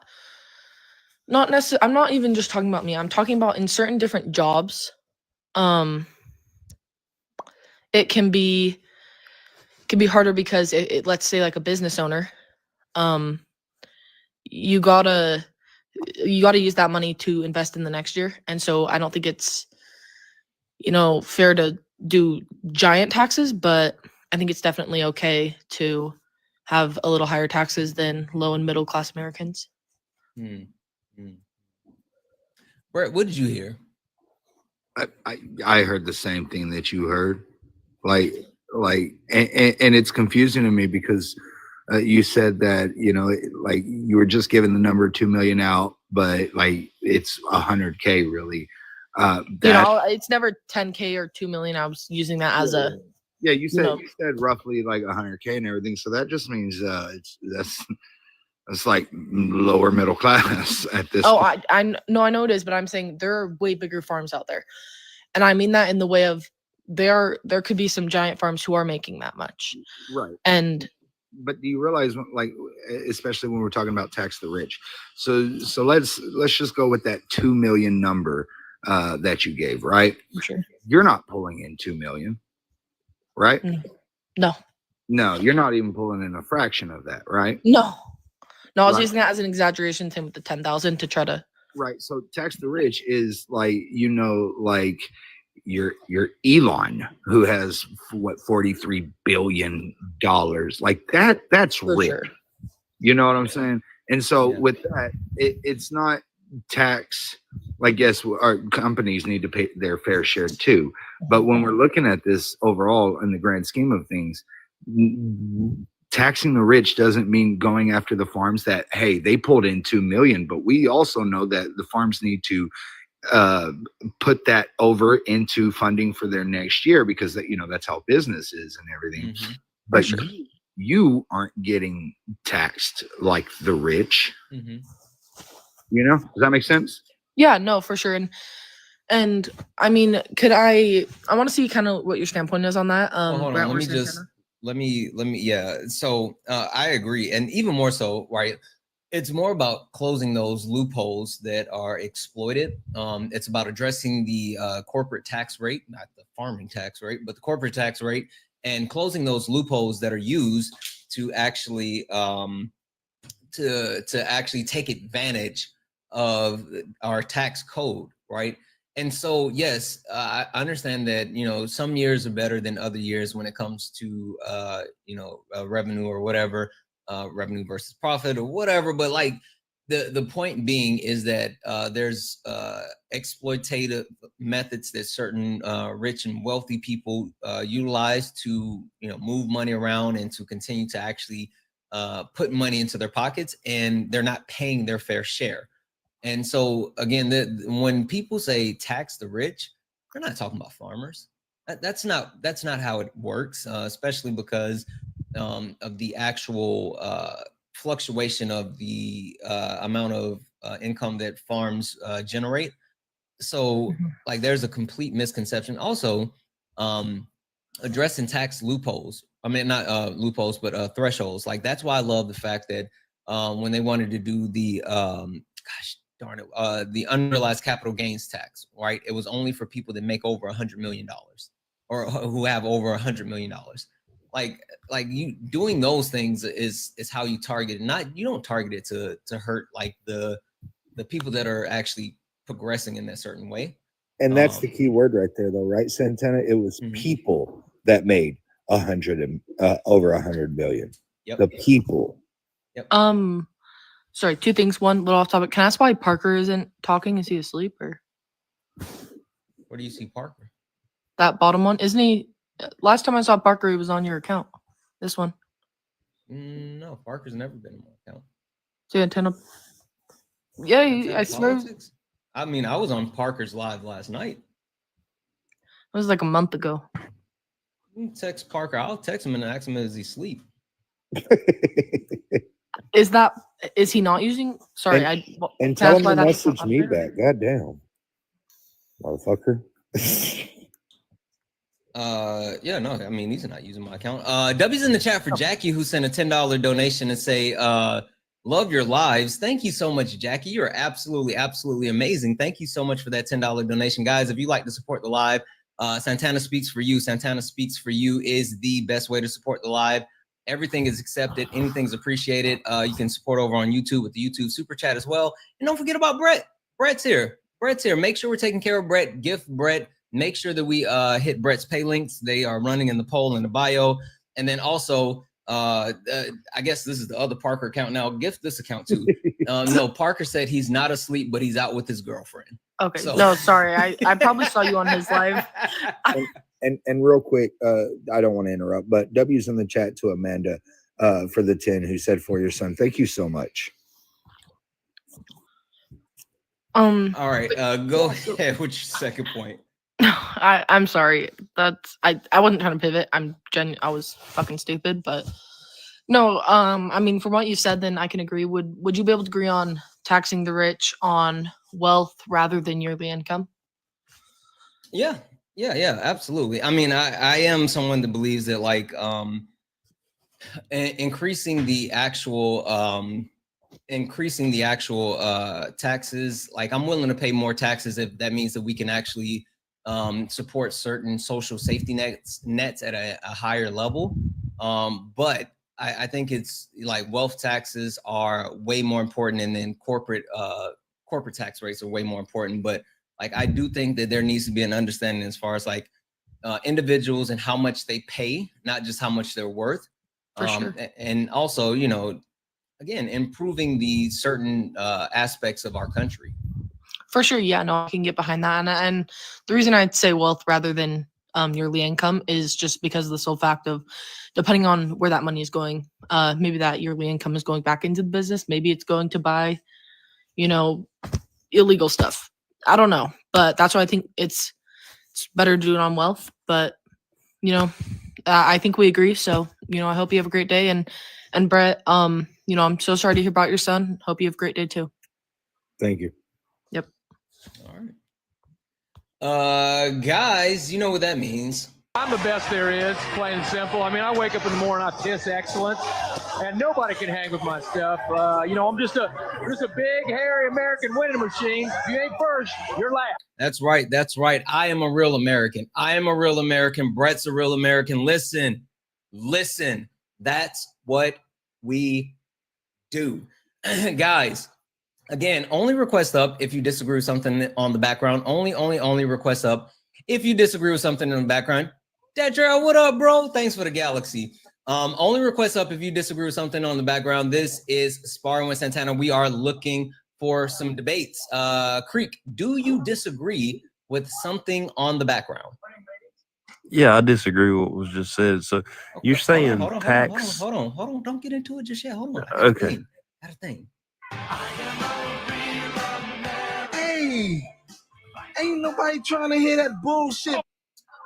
necessarily. I'm not even just talking about me. I'm talking about in certain different jobs. It can be harder because let's say like a business owner, you gotta, you got to use that money to invest in the next year. And so I don't think it's, fair to do giant taxes, but I think it's definitely okay to have a little higher taxes than low and middle class Americans. Brett, what did you hear? I heard the same thing that you heard, and it's confusing to me because you said that like you were just giving the number 2 million out, but like it's 100K really. It's never 10K or 2 million. I was using that as a you said roughly like 100K and everything, so that just means that's like lower middle class at this point. I know it is, but I'm saying there are way bigger farms out there. And I mean that in the way of there could be some giant farms who are making that much. Right. But do you realize, like, especially when we're talking about tax the rich? So let's just go with that 2 million number that you gave, right? Sure. You're not pulling in 2 million, right? No, you're not even pulling in a fraction of that, right? No, I was using that as an exaggeration thing with the 10,000 to try to. Right. So tax the rich is like, like your Elon, who has $43 billion, like that's For rich. sure. You know what I'm saying? And so with that, it's not tax. Like, yes, our companies need to pay their fair share too. But when we're looking at this overall in the grand scheme of things, taxing the rich doesn't mean going after the farms that, hey, they pulled in 2 million, but we also know that the farms need to put that over into funding for their next year, because that's how business is and everything. But sure. you aren't getting taxed like the rich. Does that make sense? Yeah, no, for sure. And I mean, I want to see kind of what your standpoint is on that. Hold on, let me so I agree, and even more so, right? It's more about closing those loopholes that are exploited. It's about addressing the corporate tax rate, not the farming tax rate, but the corporate tax rate, and closing those loopholes that are used to actually to actually take advantage of our tax code, right? And so, yes, I understand that, some years are better than other years when it comes to, revenue or whatever, revenue versus profit or whatever. But like the point being is that there's exploitative methods that certain rich and wealthy people utilize to, move money around and to continue to actually put money into their pockets, and they're not paying their fair share. And so again, when people say tax the rich, they're not talking about farmers. That's not how it works, especially because of the actual fluctuation of the amount of income that farms generate. So like there's a complete misconception. Also, addressing tax loopholes. I mean, not loopholes, but thresholds. Like that's why I love the fact that when they wanted to do the the unrealized capital gains tax, right? It was only for people that make over $100 million or who have over $100 million. Like you doing those things is how you target it. You don't target it to hurt like the people that are actually progressing in that certain way. And that's the key word right there, though, right, Santana? It was people that made over 100 million. Yep. The people. Yep. Sorry, two things. One, little off topic. Can I ask why Parker isn't talking? Is he asleep or? Where do you see Parker? That bottom one, isn't he? Last time I saw Parker, he was on your account. This one. No, Parker's never been on my account. Santana. Yeah, I swear. I mean, I was on Parker's live last night. It was like a month ago. Text Parker. I'll text him and ask him, is he asleep? Is he not using? Sorry, and tell him to message me back. Goddamn, motherfucker. Yeah, no, I mean he's not using my account. W's in the chat for Jackie, who sent a $10 donation and say, love your lives. Thank you so much, Jackie. You're absolutely amazing. Thank you so much for that $10 donation. Guys, if you'd like to support the live, Santana Speaks for You. Santana Speaks for You is the best way to support the live. Everything is accepted. Anything's appreciated. You can support over on YouTube with the YouTube super chat as well. And don't forget about Brett. Brett's here. Make sure we're taking care of Brett. Gift Brett. Make sure that we hit Brett's pay links. They are running in the poll in the bio. And then also, I guess this is the other Parker account now. Gift this account too. No, Parker said he's not asleep, but he's out with his girlfriend. Okay. So. No, sorry. I probably saw you on his live. And real quick, I don't want to interrupt, but W's in the chat to Amanda for the 10 who said for your son. Thank you so much. All right, go ahead with your second point. I'm sorry. I wasn't trying to pivot. I was fucking stupid, but no, I mean, from what you said, then I can agree. Would you be able to agree on taxing the rich on wealth rather than yearly income? Yeah, absolutely. I mean, I am someone that believes that like increasing the actual taxes, like I'm willing to pay more taxes if that means that we can actually support certain social safety nets at a higher level. But I think it's like wealth taxes are way more important, and then corporate tax rates are way more important. But like I do think that there needs to be an understanding as far as like individuals and how much they pay, not just how much they're worth. For sure. And also, you know, again, improving the certain aspects of our country. For sure, yeah, no, I can get behind that. And the reason I'd say wealth rather than yearly income is just because of the sole fact of, depending on where that money is going, maybe that yearly income is going back into the business. Maybe it's going to buy, you know, illegal stuff. I don't know, but that's why I think it's better to do it on wealth. But, you know, I think we agree. So, you know, I hope you have a great day. And Brett, you know, I'm so sorry to hear about your son. Hope you have a great day too. Thank you. Yep. All right. Guys, you know what that means. I'm the best there is, plain and simple. I mean, I wake up in the morning, I piss excellence, and nobody can hang with my stuff. You know, I'm just a big, hairy American winning machine. If you ain't first, you're last. That's right. That's right. I am a real American. I am a real American. Brett's a real American. Listen. That's what we do. Guys, again, only request up if you disagree with something on the background. Only request up if you disagree with something in the background. Detrell, what up, bro? Thanks for the galaxy. Only request up if you disagree with something on the background. This is Sparring with Santana. We are looking for some debates. Creek, do you disagree with something on the background? Yeah, I disagree with what was just said. So you're saying tax. Hold on. Don't get into it just yet. Hold on. Okay. Got a thing. Hey, ain't nobody trying to hear that bullshit.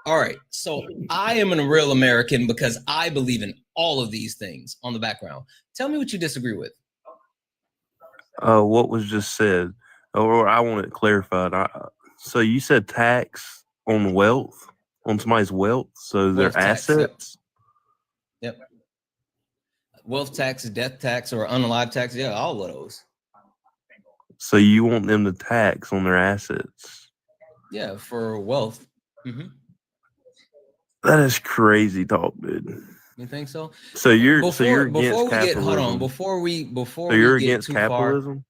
All right, so I am a real American because I believe in all of these things on the background. Tell me what you disagree with. What was just said, or I want it clarified. So you said tax on wealth, on somebody's wealth, so their tax, assets? Yep. Wealth tax, death tax, or unalive tax. Yeah, all of those. So you want them to tax on their assets? Yeah, for wealth. Mm-hmm. That is crazy talk, dude. You think so? So you're against capitalism. Hold on. Before we so you're get against too capitalism?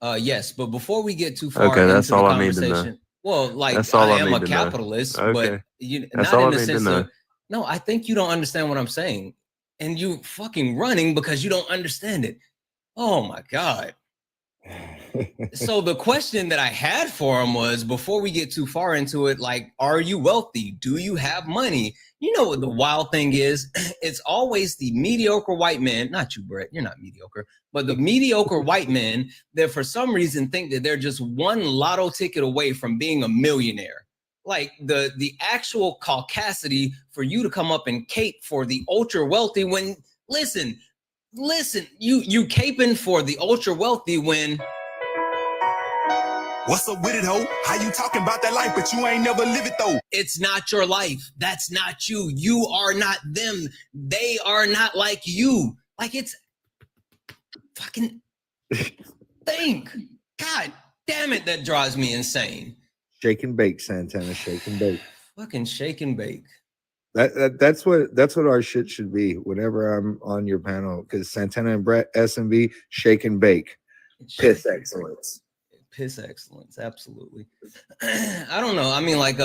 Far, yes, but before we get too far Okay, that's into all the I need to know. conversation, well, like That's all I I am need a to know. capitalist, Okay. but you That's not all in I the need to sense know. of no. I think you don't understand what I'm saying, and you fucking running because you don't understand it. Oh my god. So the question that I had for him was, before we get too far into it, like, are you wealthy? Do you have money? You know what the wild thing is? It's always the mediocre white man, not you, Brett, you're not mediocre, but the mediocre white men that for some reason think that they're just one lotto ticket away from being a millionaire. Like the actual caucasity for you to come up and cape for the ultra wealthy when, listen, you caping for the ultra wealthy when... What's up with it, ho? How you talking about that life, but you ain't never live it, though? It's not your life. That's not you. You are not them. They are not like you. Like, it's fucking think. God damn it, that drives me insane. Shake and bake, Santana. Shake and bake. Fucking shake and bake. That's what our shit should be whenever I'm on your panel, because Santana and Brett SMB shake and bake. Piss excellence. Piss excellence, absolutely. I don't know. I mean, like,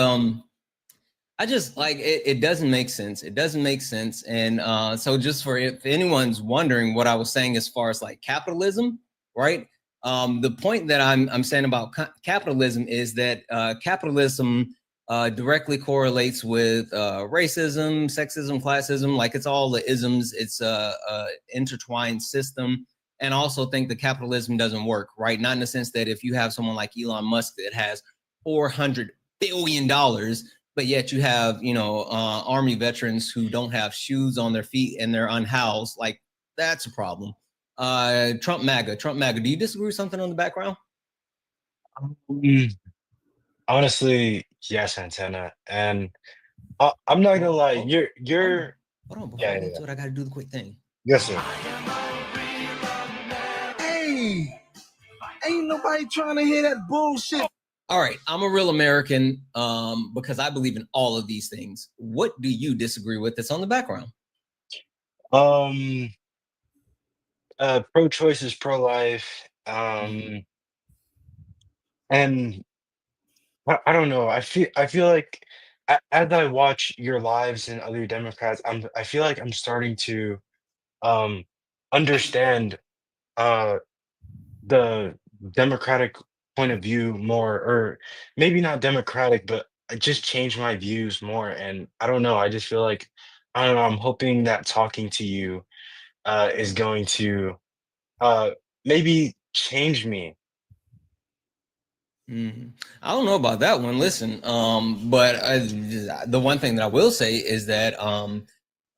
I just like it doesn't make sense. It doesn't make sense. And so just for if anyone's wondering what I was saying as far as like capitalism, right? The point that I'm saying about capitalism is that capitalism directly correlates with racism, sexism, classism. Like it's all the isms. It's a intertwined system. And also think that capitalism doesn't work, right? Not in the sense that if you have someone like Elon Musk that has $400 billion, but yet you have, army veterans who don't have shoes on their feet and they're unhoused. Like that's a problem. Trump MAGA. Do you disagree with something on the background? Honestly, yes, Santana. And I'm not gonna lie, you're Hold on, before yeah, I yeah, get yeah. to it, I gotta do the quick thing. Yes, sir. Hey, ain't nobody trying to hear that bullshit. All right, I'm a real American because I believe in all of these things. What do you disagree with that's on the background? Pro-choice is pro-life. And I don't know. I feel like as I watch your lives and other Democrats, I feel like I'm starting to understand the Democratic point of view more, or maybe not democratic, but I just changed my views more. And I don't know. I just feel like I don't know. I'm hoping that talking to you is going to uh, maybe change me. I don't know about that one. Listen, but the one thing that I will say is that on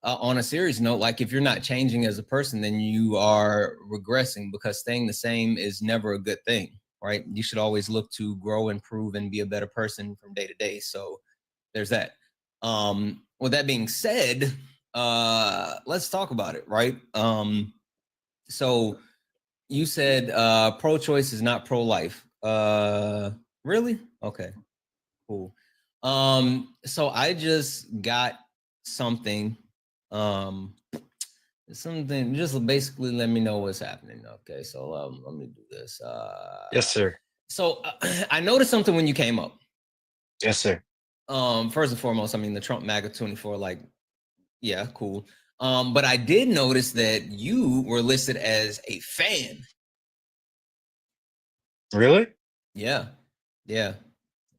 a serious note, like if you're not changing as a person, then you are regressing, because staying the same is never a good thing, right? You should always look to grow, improve, and be a better person from day to day. So there's that. With that being said, let's talk about it, right? So you said pro-choice is not pro-life. Really? Okay, cool. So I just got something. Something, just basically let me know what's happening. Okay, so let me do this. Yes, sir. So I noticed something when you came up. Yes, sir. First and foremost, I mean the Trump MAGA 24, like, yeah, cool. But I did notice that you were listed as a fan. Really? Yeah.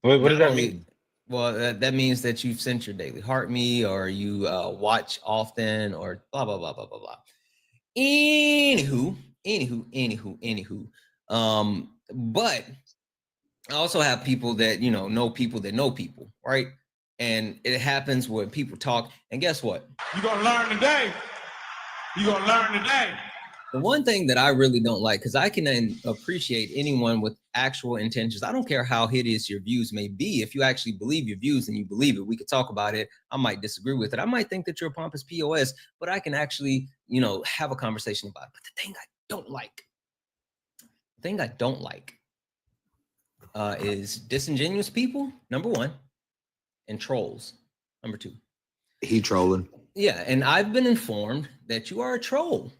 What does Not that only, mean? well, that means that you've sent your daily heart me, or you watch often, or blah blah blah blah blah blah. Anywho. But I also have people that know people that know people, right? And it happens when people talk. And guess what? You gonna learn today. You gonna learn today. The one thing that I really don't like, because I can appreciate anyone with actual intentions. I don't care how hideous your views may be. If you actually believe your views and you believe it, we could talk about it. I might disagree with it. I might think that you're a pompous POS, but I can actually, have a conversation about it. But the thing I don't like is disingenuous people, number one, and trolls, number two. He trolling. Yeah, and I've been informed that you are a troll.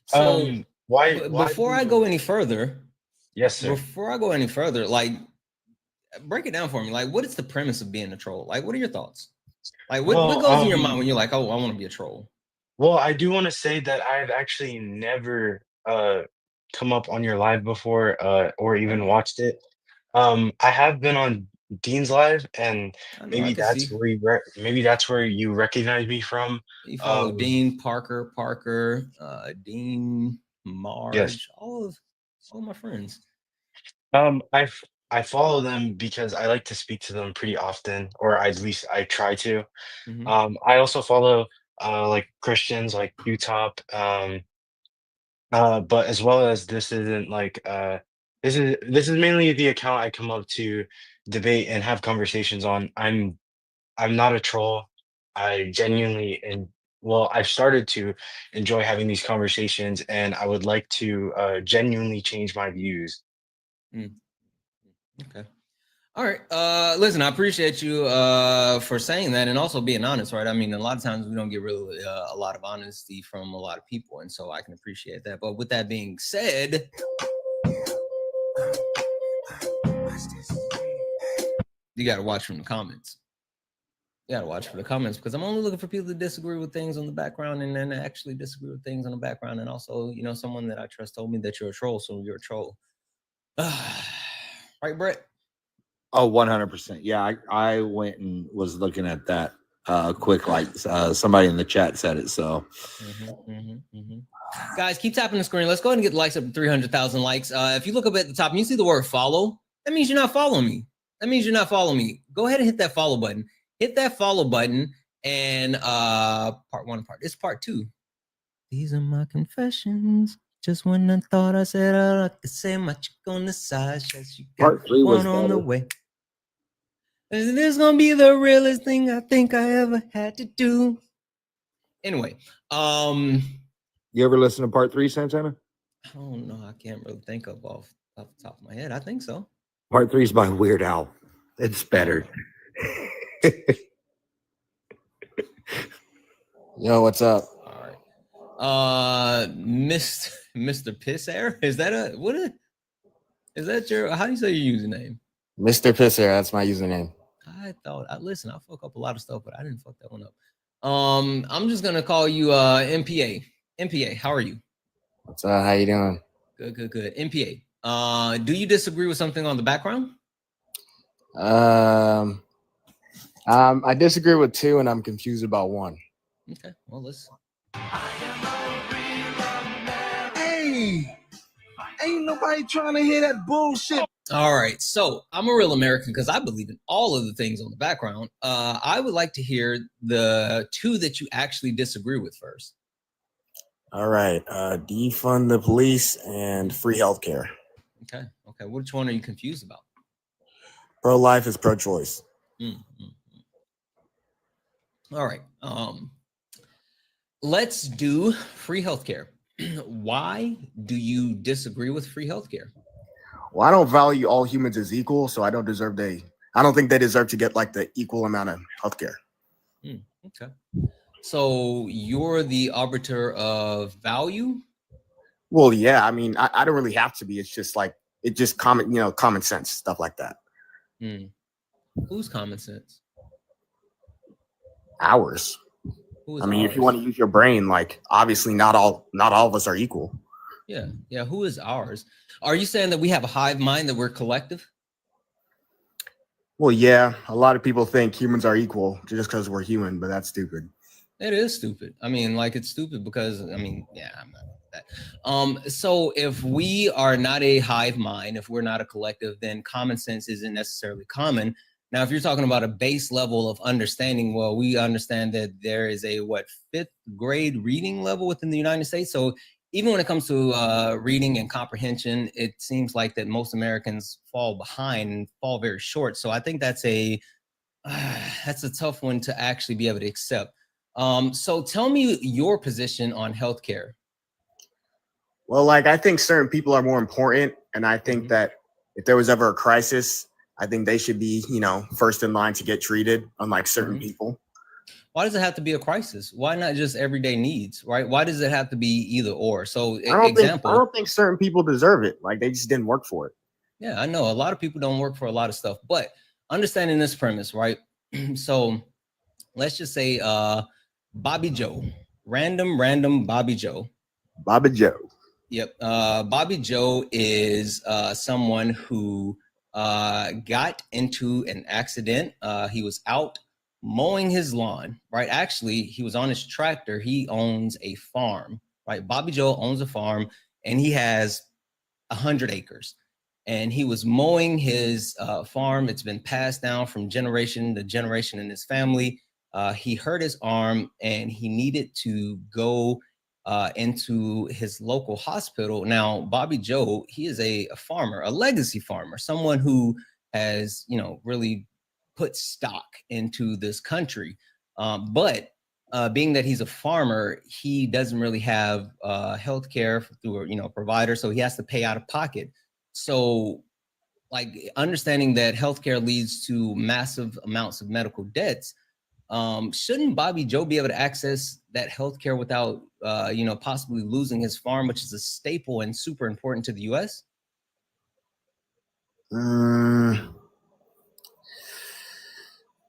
So why before I go any further, yes, sir. Before I go any further, like, break it down for me. Like, what is the premise of being a troll? Like, what are your thoughts? Like, what goes in your mind when you're like, oh, I want to be a troll? Well, I do want to say that I've actually never come up on your live before or even watched it. I have been on Dean's live, and maybe that's where you recognize me from. You follow Dean, Parker, Dean, Marge, yes. all my friends. I follow them because I like to speak to them pretty often, or at least I try to. I also follow like Christians like Utop, but as well as this isn't like this is mainly the account I come up to debate and have conversations on. I'm not a troll. I genuinely and well, I've started to enjoy having these conversations, and I would like to genuinely change my views. Okay. All right. Listen, I appreciate you for saying that and also being honest, right? I mean, a lot of times we don't get really a lot of honesty from a lot of people, and so I can appreciate that. But with that being said, you got to watch from the comments. You got to watch for the comments because I'm only looking for people to disagree with things on the background and then actually disagree with things on the background. And also, you know, someone that I trust told me that you're a troll, so you're a troll. Right, Brett? Oh, 100%. Yeah, I went and was looking at that quick, like somebody in the chat said it. So, Guys, keep tapping the screen. Let's go ahead and get the likes up to 300,000 likes. If you look up at the top and you see the word follow, that means you're not following me. That means you're not following me. Go ahead and hit that follow button. Hit that follow button. And part one, it's part two. These are my confessions. Just when I thought I said I like to say my chick on the side, she got part 3 was one on the better. way. And this is gonna be the realest thing I think I ever had to do. Anyway, You ever listen to part 3, Santana? I don't know. I can't really think of off the top of my head. I think so. Part 3 is by Weird Al. It's better. Yo, what's up? All right. Mr. Piss Air? Is that is that your, how do you say your username? Mr. Pisser, that's my username. Listen, I fuck up a lot of stuff, but I didn't fuck that one up. I'm just gonna call you MPA. MPA, how are you? What's up? How you doing? Good. MPA. Do you disagree with something on the background? I disagree with 2 and I'm confused about 1. Okay, well, let's. Hey, ain't nobody trying to hear that bullshit. All right, so I'm a real American because I believe in all of the things on the background. I would like to hear the 2 that you actually disagree with first. All right. Defund the police and free healthcare. Okay. Which one are you confused about? Pro-life is pro-choice. All right. Let's do free healthcare. Why do you disagree with free healthcare? Well, I don't value all humans as equal, so I don't think they deserve to get like the equal amount of healthcare. Okay. So you're the arbiter of value? Well, yeah, I mean, I don't really have to be. It's just like common sense, stuff like that. Who's common sense? Ours. Who is I mean, ours? if you want to use your brain, like obviously not all of us are equal. Yeah. Who is ours? Are you saying that we have a hive mind, that we're collective? Well, yeah, a lot of people think humans are equal just because we're human, but that's stupid. It is stupid. I mean, like, it's stupid because, I mean, yeah, I'm not with that. So if we are not a hive mind, if we're not a collective, then common sense isn't necessarily common. Now, if you're talking about a base level of understanding, well, we understand that there is a 5th grade reading level within the United States. So even when it comes to reading and comprehension, it seems like that most Americans fall behind and fall very short. So I think that's a tough one to actually be able to accept. So tell me your position on healthcare. Well, like, I think certain people are more important, and I think that if there was ever a crisis, I think they should be, first in line to get treated, unlike certain people. Why does it have to be a crisis? Why not just everyday needs, right? Why does it have to be either or? So, I don't think certain people deserve it. Like, they just didn't work for it. Yeah, I know a lot of people don't work for a lot of stuff, but understanding this premise, right? So let's just say Bobby Joe, random Bobby Joe. Bobby Joe. Yep. Bobby Joe is someone who got into an accident. He was out mowing his lawn, right? Actually, he was on his tractor. He owns a farm, right? Bobby Joe owns a farm and he has 100 acres. And he was mowing his farm. It's been passed down from generation to generation in his family. He hurt his arm and he needed to go into his local hospital. Now, Bobby Joe, he is a farmer, a legacy farmer, someone who has, really put stock into this country. But being that he's a farmer, he doesn't really have health care through a provider, so he has to pay out of pocket. So like understanding that healthcare leads to massive amounts of medical debts, shouldn't Bobby Joe be able to access that healthcare without, possibly losing his farm, which is a staple and super important to the U.S.?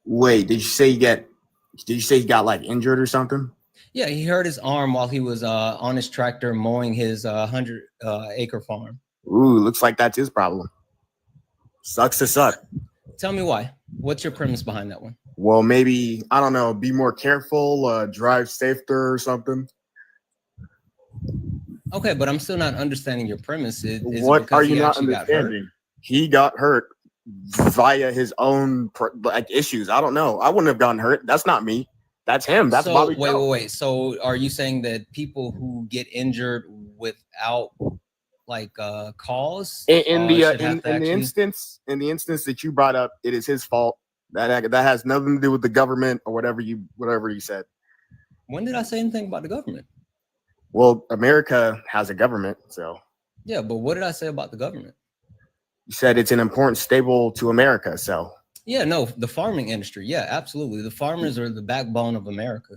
Wait, did you say he got like injured or something? Yeah, he hurt his arm while he was on his tractor mowing his 100-acre farm. Ooh, looks like that's his problem. Sucks to suck. Tell me why. What's your premise behind that one? Well, maybe, I don't know, be more careful, drive safer or something. Okay, but I'm still not understanding your premise. Is What it because are you he not actually got hurt? understanding? He got hurt via his own issues. I don't know. I wouldn't have gotten hurt. That's not me. That's him. That's So Bobby wait, Joe. wait. So are you saying that people who get injured without like cause In the should have to actually... instance that you brought up, it is his fault. That has nothing to do with the government or whatever you said. When did I say anything about the government? Well, America has a government, so Yeah, but what did I say about the government? you said it's an important staple to America. So Yeah, no, the farming industry. Yeah, absolutely. The farmers are the backbone of America.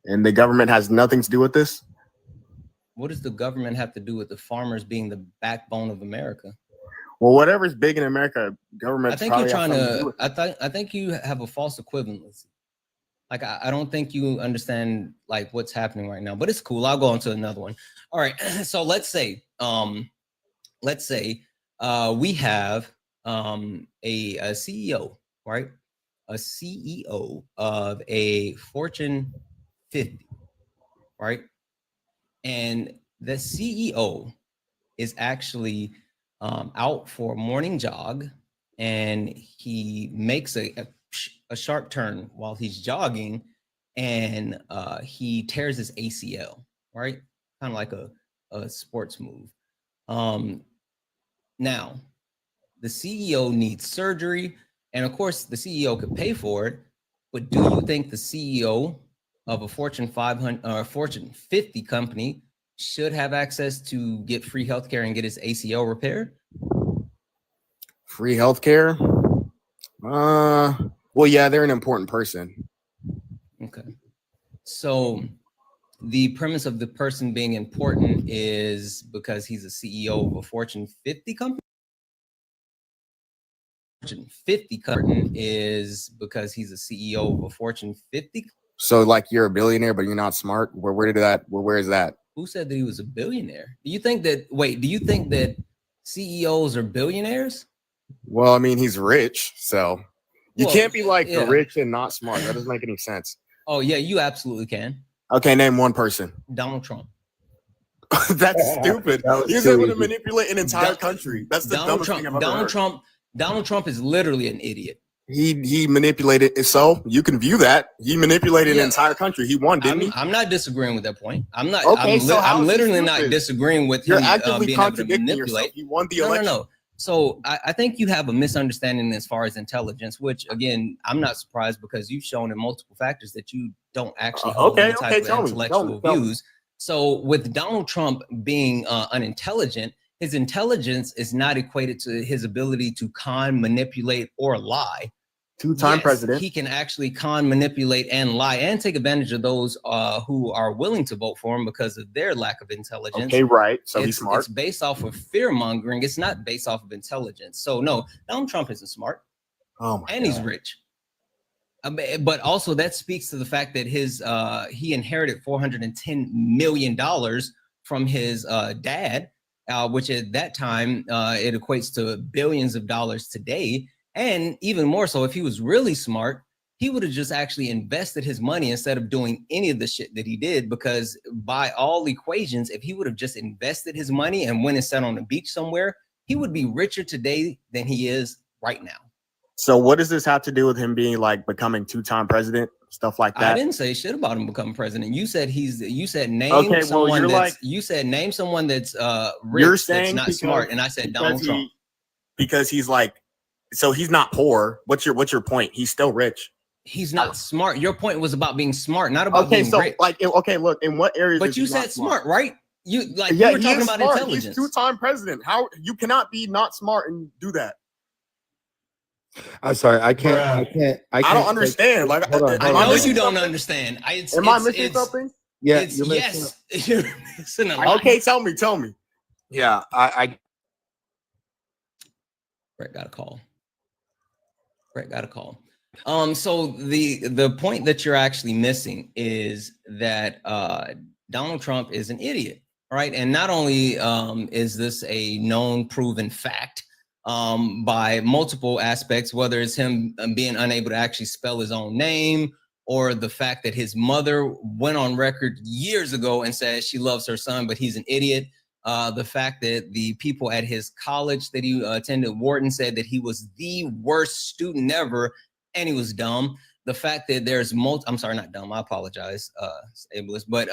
and the government has nothing to do with this. What does the government have to do with the farmers being the backbone of America? Well, whatever's big in America, government. I think you're trying to. I think you have a false equivalency. Like I don't think you understand like what's happening right now. But it's cool. I'll go on to another one. All right. So let's say we have a CEO, right? A CEO of a Fortune 50, right? And the CEO is actually out for a morning jog, and he makes a sharp turn while he's jogging, and he tears his ACL, right? Kind of like a sports move. Now, the CEO needs surgery, and of course, the CEO could pay for it. But do you think the CEO of a Fortune 500 or Fortune 50 company should have access to get free healthcare and get his ACL repaired? Free healthcare? Well, yeah, they're an important person. Okay. So the premise of the person being important is because he's a CEO of a Fortune 50 company? Fortune 50 company is because he's a CEO of a Fortune 50? So like you're a billionaire, but you're not smart? Where is that? Who said that he was a billionaire? Do you think that CEOs are billionaires? Well, I mean, he's rich, so you can't be like yeah. rich and not smart. That doesn't make any sense. Oh, yeah, you absolutely can. Okay, name one person. Donald Trump. That's stupid. He's able to manipulate an entire country. That's the Donald dumbest Trump. thing I've ever heard. Donald Trump is literally an idiot. He manipulated. So you can view that he manipulated an entire country. He won, didn't he? I'm not disagreeing with that point. I'm not. Okay, I'm literally not disagreeing with You're him actively being able to contradicting yourself. manipulate. He won the election. No. So I think you have a misunderstanding as far as intelligence, which again, I'm not surprised because you've shown in multiple factors that you don't actually hold any type of intellectual views. So with Donald Trump being unintelligent, his intelligence is not equated to his ability to con, manipulate, or lie. Two-time president. He can actually con, manipulate, and lie, and take advantage of those who are willing to vote for him because of their lack of intelligence. Okay, right. So he's smart. It's based off of fear mongering. It's not based off of intelligence. So no, Donald Trump isn't smart. Oh my and God. He's rich. But also that speaks to the fact that he inherited $410 million from his dad, which at that time it equates to billions of dollars today. And even more so, if he was really smart, he would have just actually invested his money instead of doing any of the shit that he did. Because by all equations, if he would have just invested his money and went and sat on a beach somewhere, he would be richer today than he is right now. So what does this have to do with him being like becoming two-time president, stuff like that? I didn't say shit about him becoming president. You said name someone that's rich that's not smart, and I said Donald Trump. Because he's like, so he's not poor. What's your point? He's still rich. He's not smart. Your point was about being smart, not about being rich. Like, okay, look, in what areas? But you said smart, right? You like Yeah, you were he talking is about smart. intelligence. He's two-time president. How you cannot be not smart and do that? I'm sorry, I can't. I don't understand. Like, hold on, I hold on, know hold you on. don't understand. Am I missing something? Yeah, It's you're missing yes. You're missing a lot. Okay, tell me. Yeah, I Brett got a call. So the point that you're actually missing is that Donald Trump is an idiot, right? And not only is this a known, proven fact by multiple aspects, whether it's him being unable to actually spell his own name, or the fact that his mother went on record years ago and said she loves her son, but he's an idiot. The fact that the people at his college that he attended, Wharton, said that he was the worst student ever, and he was dumb. The fact that there's I'm sorry, not dumb, I apologize, ableist, but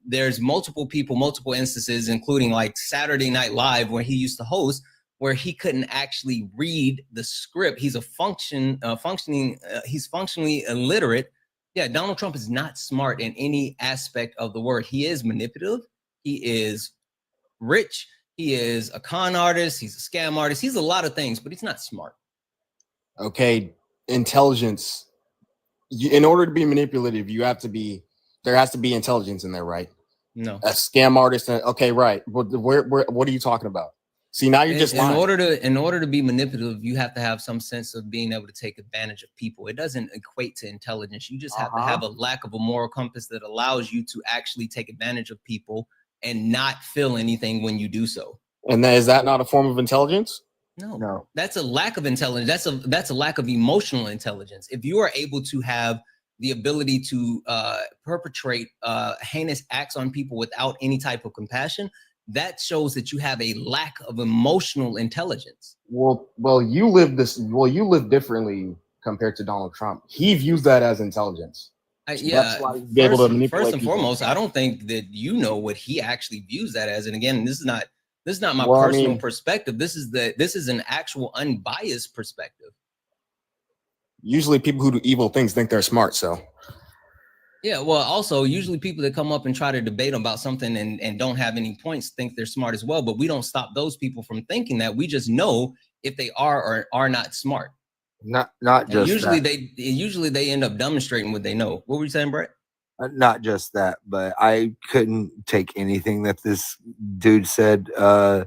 there's multiple people, multiple instances, including like Saturday Night Live, where he used to host, where he couldn't actually read the script. He's he's functionally illiterate. Yeah, Donald Trump is not smart in any aspect of the word. He is manipulative. He is rich. He is a con artist. He's a scam artist. He's a lot of things, but he's not smart. Okay, intelligence. In order to be manipulative, there has to be intelligence in there, right? No. A scam artist. Okay, right. What are you talking about? See, now you're just lying. In order to be manipulative, you have to have some sense of being able to take advantage of people. It doesn't equate to intelligence. You just have to have a lack of a moral compass that allows you to actually take advantage of people and not feel anything when you do so. And is that not a form of intelligence? No. That's a lack of intelligence. That's a lack of emotional intelligence. If you are able to have the ability to perpetrate heinous acts on people without any type of compassion, that shows that you have a lack of emotional intelligence. Well, you live differently compared to Donald Trump. He views that as intelligence. That's why he's able to manipulate first and people. Foremost, I don't think that you know what he actually views that as. And again, this is not my personal perspective. This is an actual unbiased perspective. Usually people who do evil things think they're smart, so. Yeah, well, also, usually people that come up and try to debate about something and don't have any points think they're smart as well, but we don't stop those people from thinking that. We just know if they are or are not smart. Not And just usually they end up demonstrating what they know. What were you saying, Brett? not just that, but I couldn't take anything that this dude said. I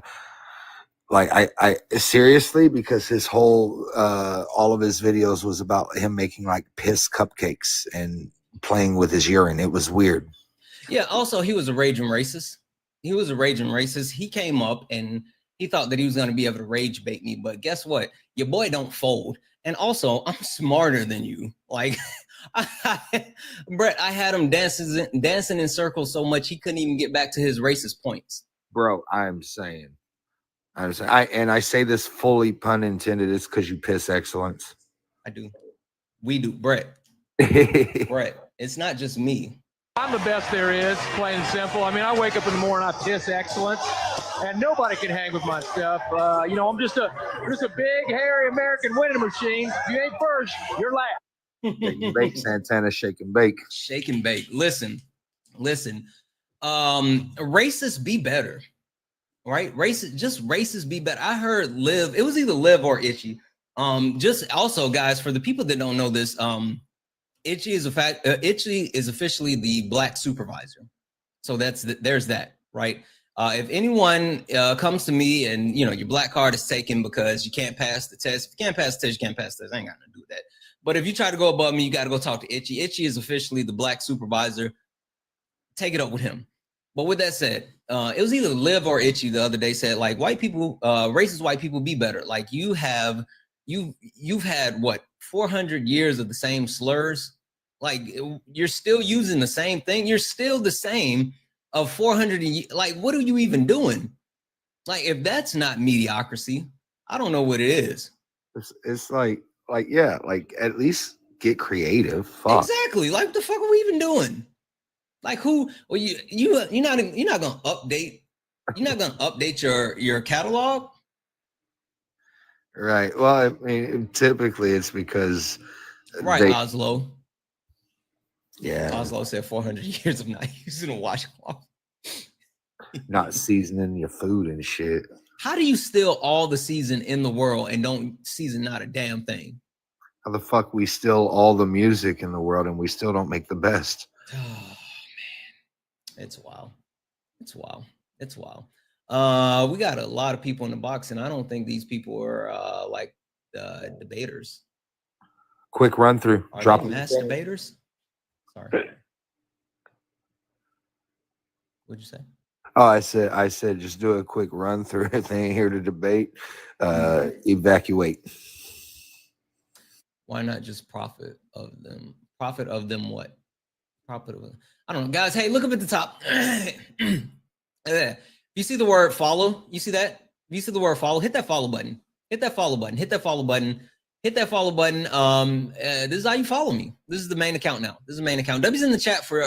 seriously, because his whole all of his videos was about him making like piss cupcakes and playing with his urine. It was weird. Yeah. Also, he was a raging racist. He came up and he thought that he was going to be able to rage bait me, but guess what? Your boy don't fold. And also, I'm smarter than you. Like, Brett, I had him dancing in circles so much he couldn't even get back to his racist points. Bro, I say this fully pun intended. It's because you piss excellence. I do. We do, Brett. Brett, it's not just me. I'm the best there is, plain and simple. I mean, I wake up in the morning, I piss excellence, and nobody can hang with my stuff. I'm just a big, hairy American winning machine. If you ain't first, you're last. Shake and bake, Santana, shake and bake. Shake and bake. Listen. Racists be better, right? Racists be better. I heard Liv. It was either Liv or Itchy. Just also, guys, for the people that don't know this, Itchy is officially the black supervisor. So there's that, right? If anyone comes to me and your black card is taken because you can't pass the test, if you can't pass the test, you can't pass the test. I ain't got nothing to do with that. But if you try to go above me, you got to go talk to Itchy. Itchy is officially the black supervisor. Take it up with him. But with that said, it was either Liv or Itchy the other day said, like, white people, racist white people be better. Like you've had what, 400 years of the same slurs. Like you're still using the same thing. You're still the same of 400. Like, what are you even doing? Like, if that's not mediocrity, I don't know what it is. It's like, yeah, like at least get creative. Fuck. Exactly. Like, what the fuck are we even doing? Like, who? Well, you're not gonna update. You're not gonna update your catalog. Right. Well, I mean, typically it's because Oslo. Yeah. Oslo said 400 years of not using a washcloth. not seasoning your food and shit. How do you steal all the season in the world and don't season not a damn thing? How the fuck we steal all the music in the world and we still don't make the best? Oh man, it's wild. It's wild. It's wild. We got a lot of people in the box, and I don't think these people are like debaters. Quick run through. Are Drop they them. mass debaters? Sorry. What'd you say? Oh, I said, just do a quick run through. If they ain't here to debate, evacuate. Why not just profit of them? Profit of them what? Profit of them. I don't know, guys. Hey, look up at the top. You see the word follow? You see that? You see the word follow? Hit that follow button. Hit that follow button. Hit that follow button. Hit that follow button. This is how you follow me. This is the main account now. This is the main account. W's in the chat for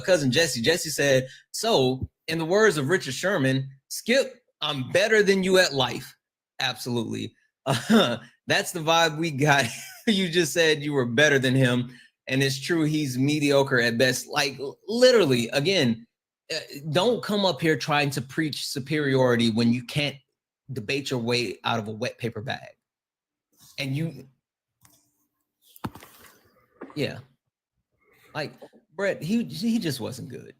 cousin Jesse. Jesse said, so in the words of Richard Sherman, Skip, I'm better than you at life. Absolutely. That's the vibe we got. You just said you were better than him. And it's true, he's mediocre at best. Like literally, again, don't come up here trying to preach superiority when you can't debate your way out of a wet paper bag. And you, yeah, like Brett, he just wasn't good.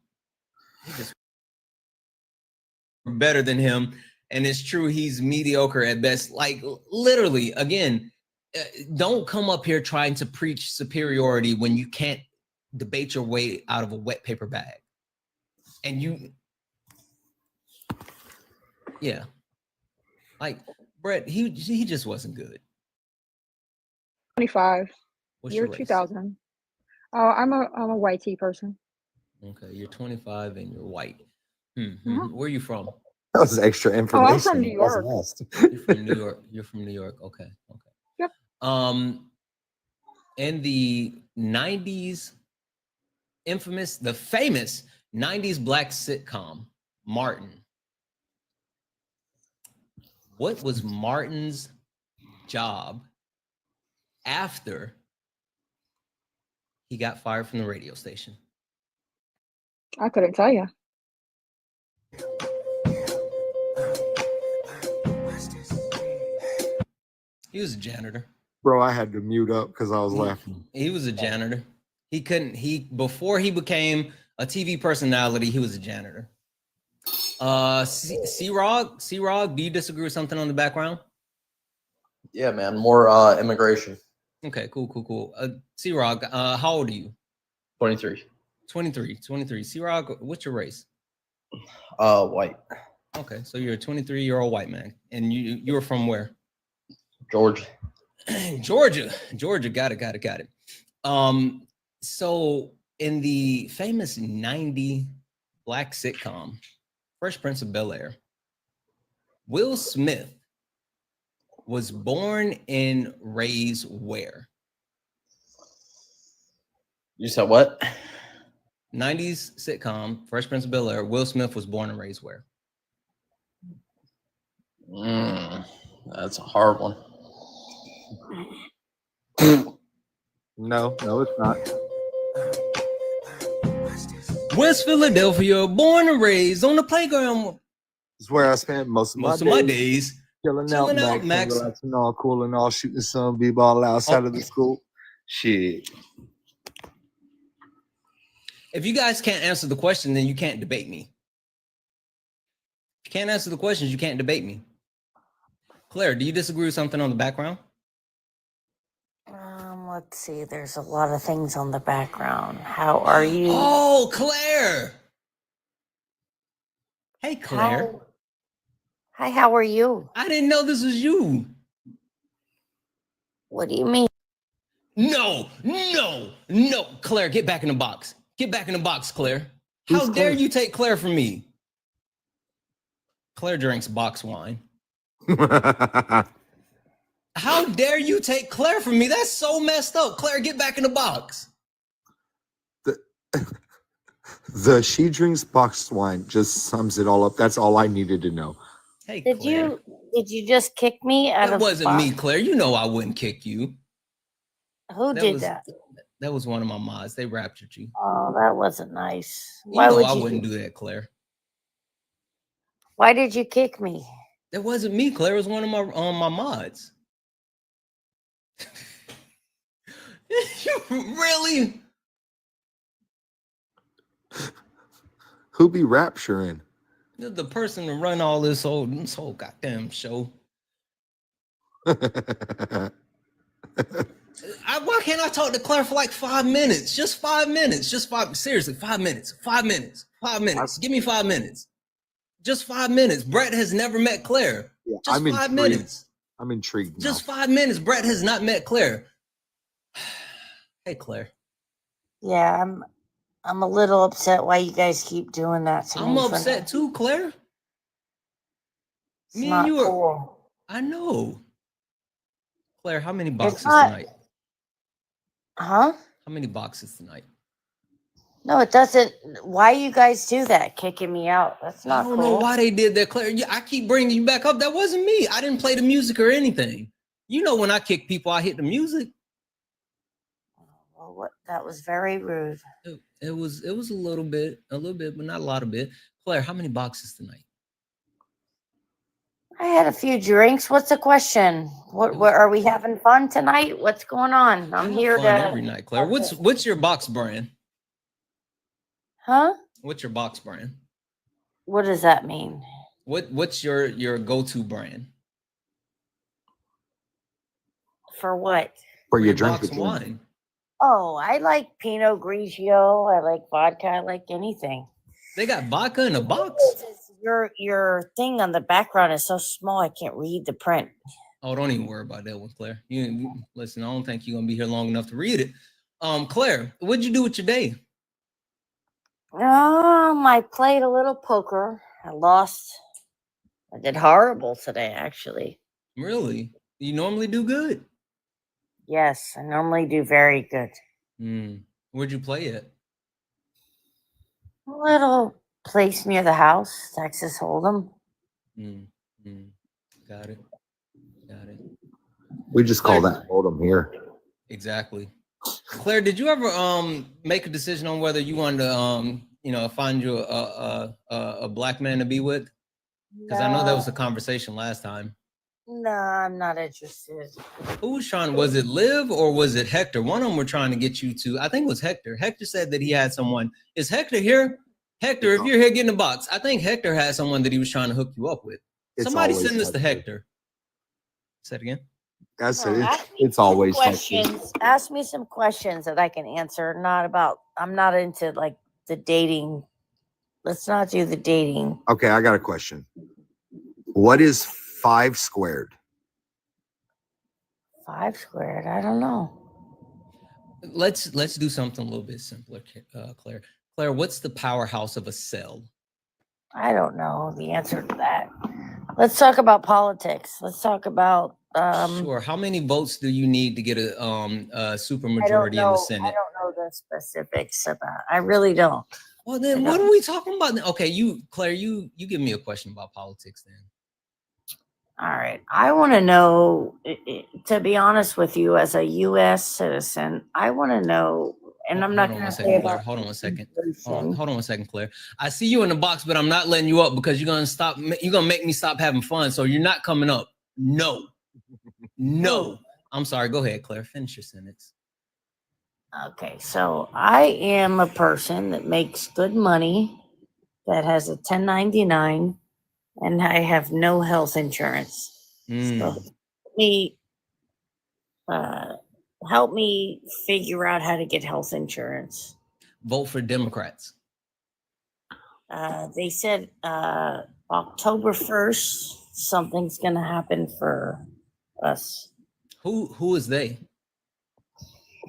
He just better than him, and it's true he's mediocre at best. Like literally, again, don't come up here trying to preach superiority when you can't debate your way out of a wet paper bag. And you, yeah, like Brett, he just wasn't good. 25. What's Year your race? 2000. I'm a white tea person. Okay, you're 25 and you're white. Where are you from? That was extra information. I'm from New York. You're from New York. You're from New York. Okay. Yep. In the 90s, the famous 90s black sitcom, Martin. What was Martin's job after he got fired from the radio station? I couldn't tell you. He was a janitor. Bro, I had to mute up because I was laughing. He was a janitor. Before he became a TV personality, he was a janitor. C-Rog, do you disagree with something on the background? Yeah, man, more immigration. Okay, cool. C-Rog, how old are you? 23. 23. C-Rog, what's your race? White. Okay, so you're a 23-year-old white man. And you're from where? Georgia. Georgia, got it. So in the famous 90 black sitcom, Fresh Prince of Bel-Air, Will Smith was born and raised where? You said what? 90s sitcom, Fresh Prince of Bel-Air, Will Smith was born and raised where? That's a hard one. No, it's not. West Philadelphia, born and raised on the playground. It's where I spent most of my days. Chilling out, Max. Relaxing, all cool and all, shooting some b-ball outside of the school. Shit. If you guys can't answer the question, then you can't debate me. If you can't answer the questions, you can't debate me. Claire, do you disagree with something on the background? Let's see. There's a lot of things on the background. How are you? Oh, Claire. Hey, Claire. Hi, how are you? I didn't know this was you. What do you mean? No. Claire, get back in the box. Get back in the box, Claire. How dare you take Claire from me? Claire drinks box wine. How dare you take Claire from me? That's so messed up. Claire, get back in the box. The she drinks boxed wine just sums it all up. That's all I needed to know. Hey, Did Claire. you just kick me out That of the wasn't box? me, Claire. You know I wouldn't kick you. Who did that? That was one of my mods. They raptured you. Oh, that wasn't nice. You Why know would I you wouldn't do that, Claire. Why did you kick me? That wasn't me, Claire. It was one of my mods. Really? Who be rapturing? The person to run all this whole goddamn show. Why can't I talk to Claire for like 5 minutes? Just 5 minutes. Seriously, 5 minutes. 5 minutes. 5 minutes. Give me 5 minutes. Just 5 minutes. Brett has never met Claire. Yeah, Just I'm 5 intrigued. minutes. I'm intrigued now. Just 5 minutes. Brett has not met Claire. Hey, Claire. Yeah, I'm a little upset why you guys keep doing that to me. I'm upset too, Claire. It's Me not and you are. cool. I know. Claire, how many boxes not- tonight? Huh? How many boxes tonight? No, it doesn't. Why you guys do that? Kicking me out. That's I not don't cool. know why they did that, Claire. I keep bringing you back up. That wasn't me. I didn't play the music or anything. You know, when I kick people, I hit the music. Well, that was very rude. It was a little bit, but not a lot of bit. Claire, how many boxes tonight? I had a few drinks. What's the question? What are we having fun tonight? What's going on? I'm here Fun to every night, Claire. What's your box brand? Huh? What's your box brand? What does that mean? What's your go-to brand? For what? For your box drinking wine. Oh, I like Pinot Grigio. I like vodka. I like anything. They got vodka in a box. Your thing on the background is so small I can't read the print. Oh, don't even worry about that one, Claire. You listen. I don't think you're gonna be here long enough to read it. Claire, what'd you do with your day? I played a little poker. I lost. I did horrible today, actually. Really? You normally do good? Yes, I normally do very good. Where'd you play it? A little place near the house, Texas Hold'em. Got it. We just call that Hold'em here. Exactly. Claire, did you ever make a decision on whether you wanted to find you a black man to be with? Because I know that was a conversation last time. No, I'm not interested. Who was trying? Was it Liv or was it Hector? One of them were trying to get you to. I think it was Hector. Hector said that he had someone. Is Hector here? Hector, if you're here, get in the box. I think Hector had someone that he was trying to hook you up with. Somebody send this to Hector. Say it again. That's it. It's always questions. Ask me some questions that I can answer. Not about. I'm not into like the dating. Let's not do the dating. Okay, I got a question. What is 5 squared? 5 squared? I don't know. Let's do something a little bit simpler, Claire. Claire, what's the powerhouse of a cell? I don't know the answer to that. Let's talk about politics. Let's talk about. Sure. How many votes do you need to get a supermajority in the Senate? I don't know the specifics about. I really don't. Well, then what are we talking about? Okay, Claire, you give me a question about politics then. All right. I want to know, to be honest with you, as a U.S. citizen, I want to know, and I'm not going to say about. Hold on one second. Hold on 1 second, Claire. I see you in the box, but I'm not letting you up because you're gonna stop. You're gonna make me stop having fun. So you're not coming up. No. I'm sorry. Go ahead, Claire. Finish your sentence. Okay, so I am a person that makes good money, that has a 1099, and I have no health insurance. So help me figure out how to get health insurance. Vote for Democrats. They said October 1st, something's going to happen for us. Who is they?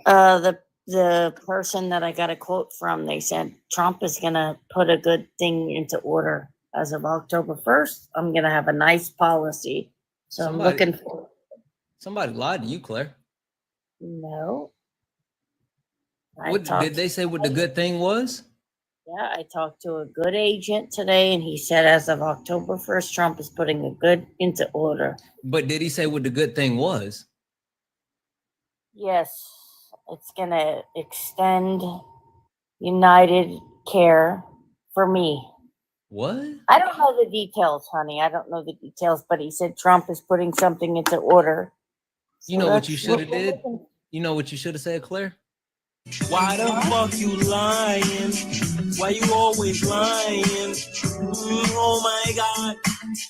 The person that I got a quote from, they said Trump is going to put a good thing into order. As of October 1st, I'm going to have a nice policy. So I'm looking for. Somebody lied to you, Claire. No. What did they say what the good thing was? Yeah, I talked to a good agent today, and he said as of October 1st, Trump is putting a good into order. But did he say what the good thing was? Yes, it's going to extend United Care for me. What? I don't know the details, honey. I don't know the details, but he said Trump is putting something into order. You know what you should have did? You know what you should have said, Claire? Why the fuck you lying? Why you always lying? Oh my God.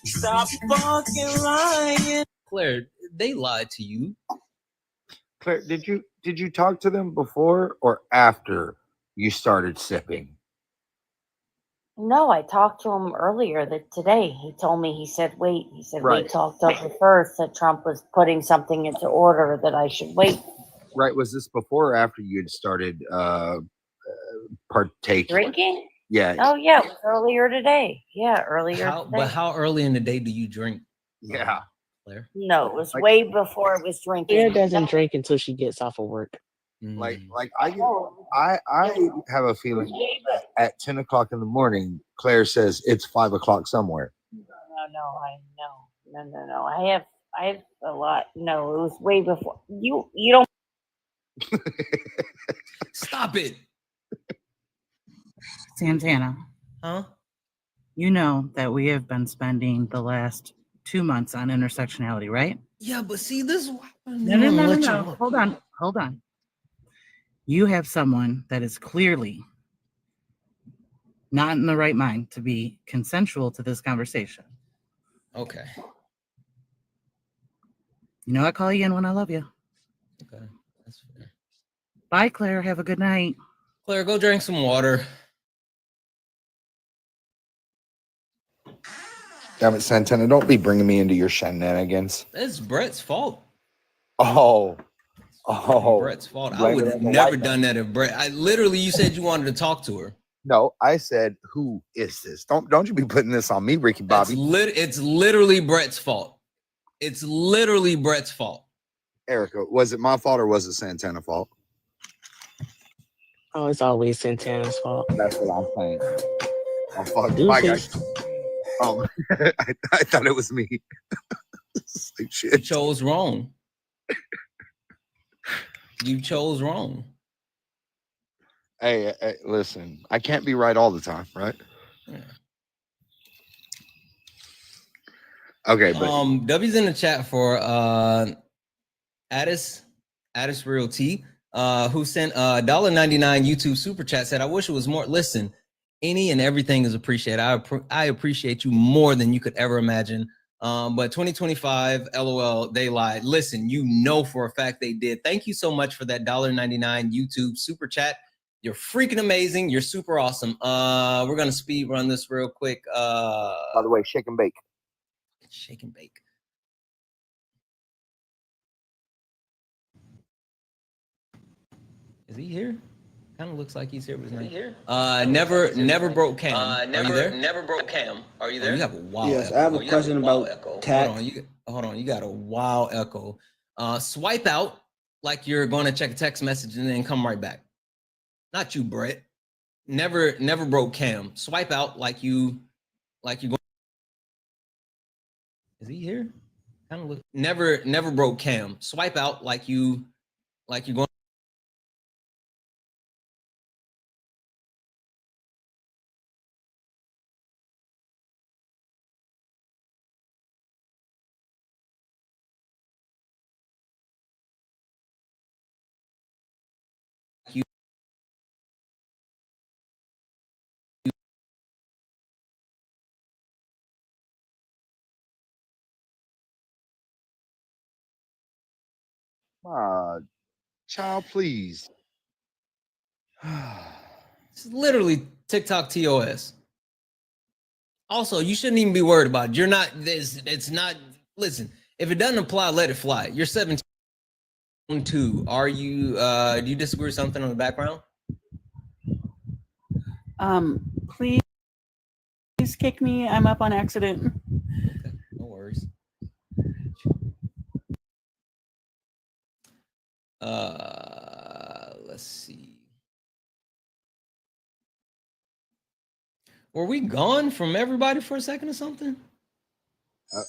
Stop fucking lying. Claire, they lied to you. Claire, did you talk to them before or after you started sipping? No, I talked to him earlier today. He told me, he said, wait. He said, Right. we talked over first that Trump was putting something into order that I should wait. Right. Was this before or after you had started partaking? Drinking? Yeah. Oh, yeah. It was earlier today. Yeah, earlier But today. how early in the day do you drink? Yeah. Claire? No, it was way before it was drinking. Claire doesn't drink until she gets off of work. Like I have a feeling at 10 o'clock in the morning, Claire says it's 5 o'clock somewhere. No. I have a lot. No, it was way before. You don't. Stop it. Santana. Huh? You know that we have been spending the last 2 months on intersectionality, right? Yeah, but see, this is why No. Hold on. You have someone that is clearly not in the right mind to be consensual to this conversation. Okay. You know I call you in when I love you. Okay, that's fair. Bye, Claire. Have a good night. Claire, go drink some water. Damn it, Santana, don't be bringing me into your shenanigans. It's Brett's fault. Oh. Brett's fault. I would have never done that if Brett. You said you wanted to talk to her. No, I said, who is this? Don't you be putting this on me, Ricky Bobby. It's literally Brett's fault. It's literally Brett's fault. Erica, was it my fault or was it Santana's fault? Oh, it's always Santana's fault. That's what I'm saying. Oh, fuck. Bye, guys. Oh, I thought it was me. Like, shit. You chose wrong. You chose wrong. Hey, listen, I can't be right all the time, right? Yeah. Okay, but W's in the chat for Addis Real T, who sent $1.99 YouTube super chat, said, I wish it was more. Listen, any and everything is appreciated. I appreciate you more than you could ever imagine. But 2025, LOL, they lied. Listen, you know for a fact they did. Thank you so much for that $1.99 YouTube super chat. You're freaking amazing. You're super awesome. We're gonna speed run this real quick. By the way, shake and bake. Shake and bake. Is he here? Kind of looks like he's here, but he's not here. Never broke Cam. Are you there? Never broke Cam. Are you there? Oh, you have a wild Yes, echo. I have a question about tax. Hold on. You got a wild echo. Swipe out like you're going to check a text message and then come right back. Not you, Brett. Never broke Cam. Swipe out like you're going. Is he here? Kind of look. Never broke Cam. Swipe out like you're going. Child, please. It's literally TikTok TOS. Also, you shouldn't even be worried about it. You're not this. It's not. Listen, if it doesn't apply, let it fly. You're 17. Are you? Do you disagree with something on the background? Please kick me. I'm up on accident. Okay, no worries. Let's see. Were we gone from everybody for a second or something?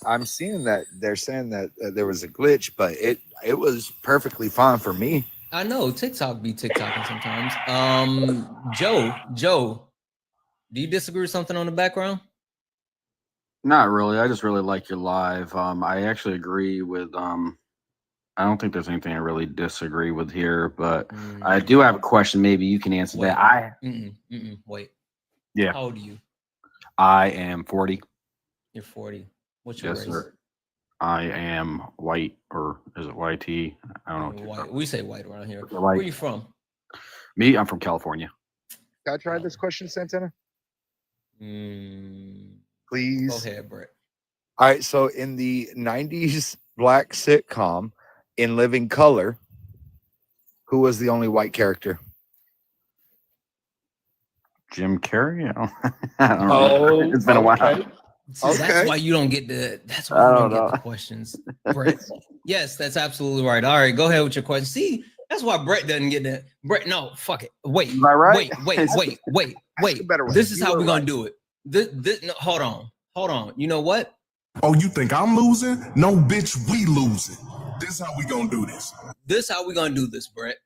I'm seeing that they're saying that there was a glitch, but it was perfectly fine for me. I know TikTok be TikToking sometimes. Do you disagree with something on the background? Not really. I just really like your live. I actually agree with. I don't think there's anything I really disagree with here, but I do have a question. Maybe you can answer Wait. that. Wait. Yeah. How old are you? I am 40. You're 40. What's your Yes, race? sir. I am white, or is it YT? I don't know. What White. We say white around here. White. Where are you from? Me, I'm from California. Can I try this question, Santana? Please. Go ahead, Brett. All right. So in the 90s black sitcom In Living Color, who was the only white character? Jim Carrey? I don't know. It's been a while. See, that's why you don't get the. That's why you don't get the questions, Brett. Yes, that's absolutely right. All right, go ahead with your question. See, that's why Brett doesn't get that. Brett, no, fuck it. Wait, Am I right? wait. This is how we're gonna do it. No, hold on. You know what? Oh, you think I'm losing? No, bitch, we losing. This how we gonna do this. This how we gonna do this, Brett.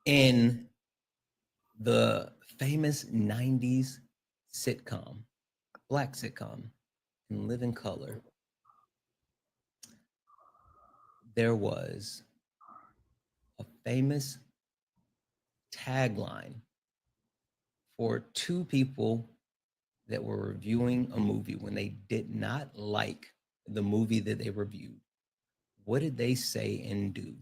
In the famous 90s sitcom, black sitcom, In Living Color, there was a famous tagline for two people that were reviewing a movie when they did not like the movie that they reviewed. What did they say and do?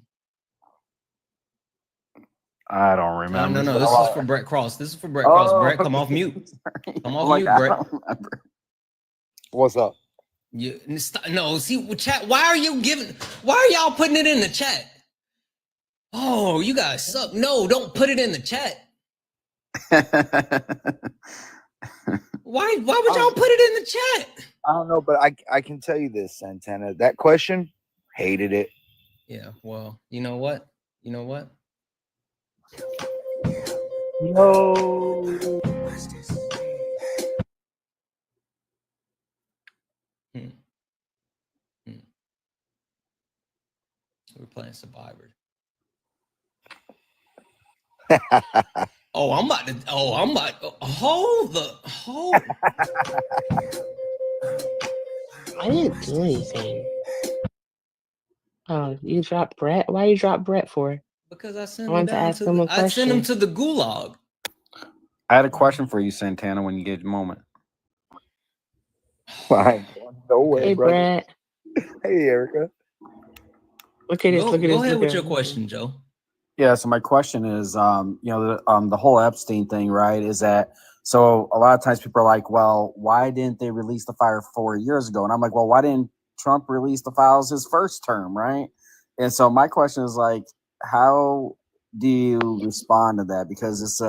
I don't remember. No. This is for Brett Cross. Brett, come off mute. Come off mute, Brett. What's up? No, see, chat. Why are y'all putting it in the chat? Oh, you guys suck. No, don't put it in the chat. Why would y'all put it in the chat? I don't know, but I can tell you this, Santana. That question, hated it. Yeah, well, you know what? No. We're playing Survivor. I'm about to hold. I didn't do anything. Oh, you dropped Brett? Why you drop Brett for? Because I sent I wanted to ask him a question. I sent him to the gulag. I had a question for you, Santana, when you get a moment. Fine. No way, Hey, brother. Brett. Hey, Erica. Look at this. Look at this. Go ahead with your question, Joe. Yeah, so my question is, the whole Epstein thing, right? Is that so? A lot of times people are like, "Well, why didn't they release the file 4 years ago?" And I'm like, "Well, why didn't Trump release the files his first term, right?" And so my question is like, how do you respond to that? Because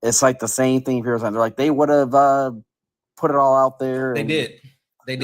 it's like the same thing. They're like, they would have put it all out there. They did. They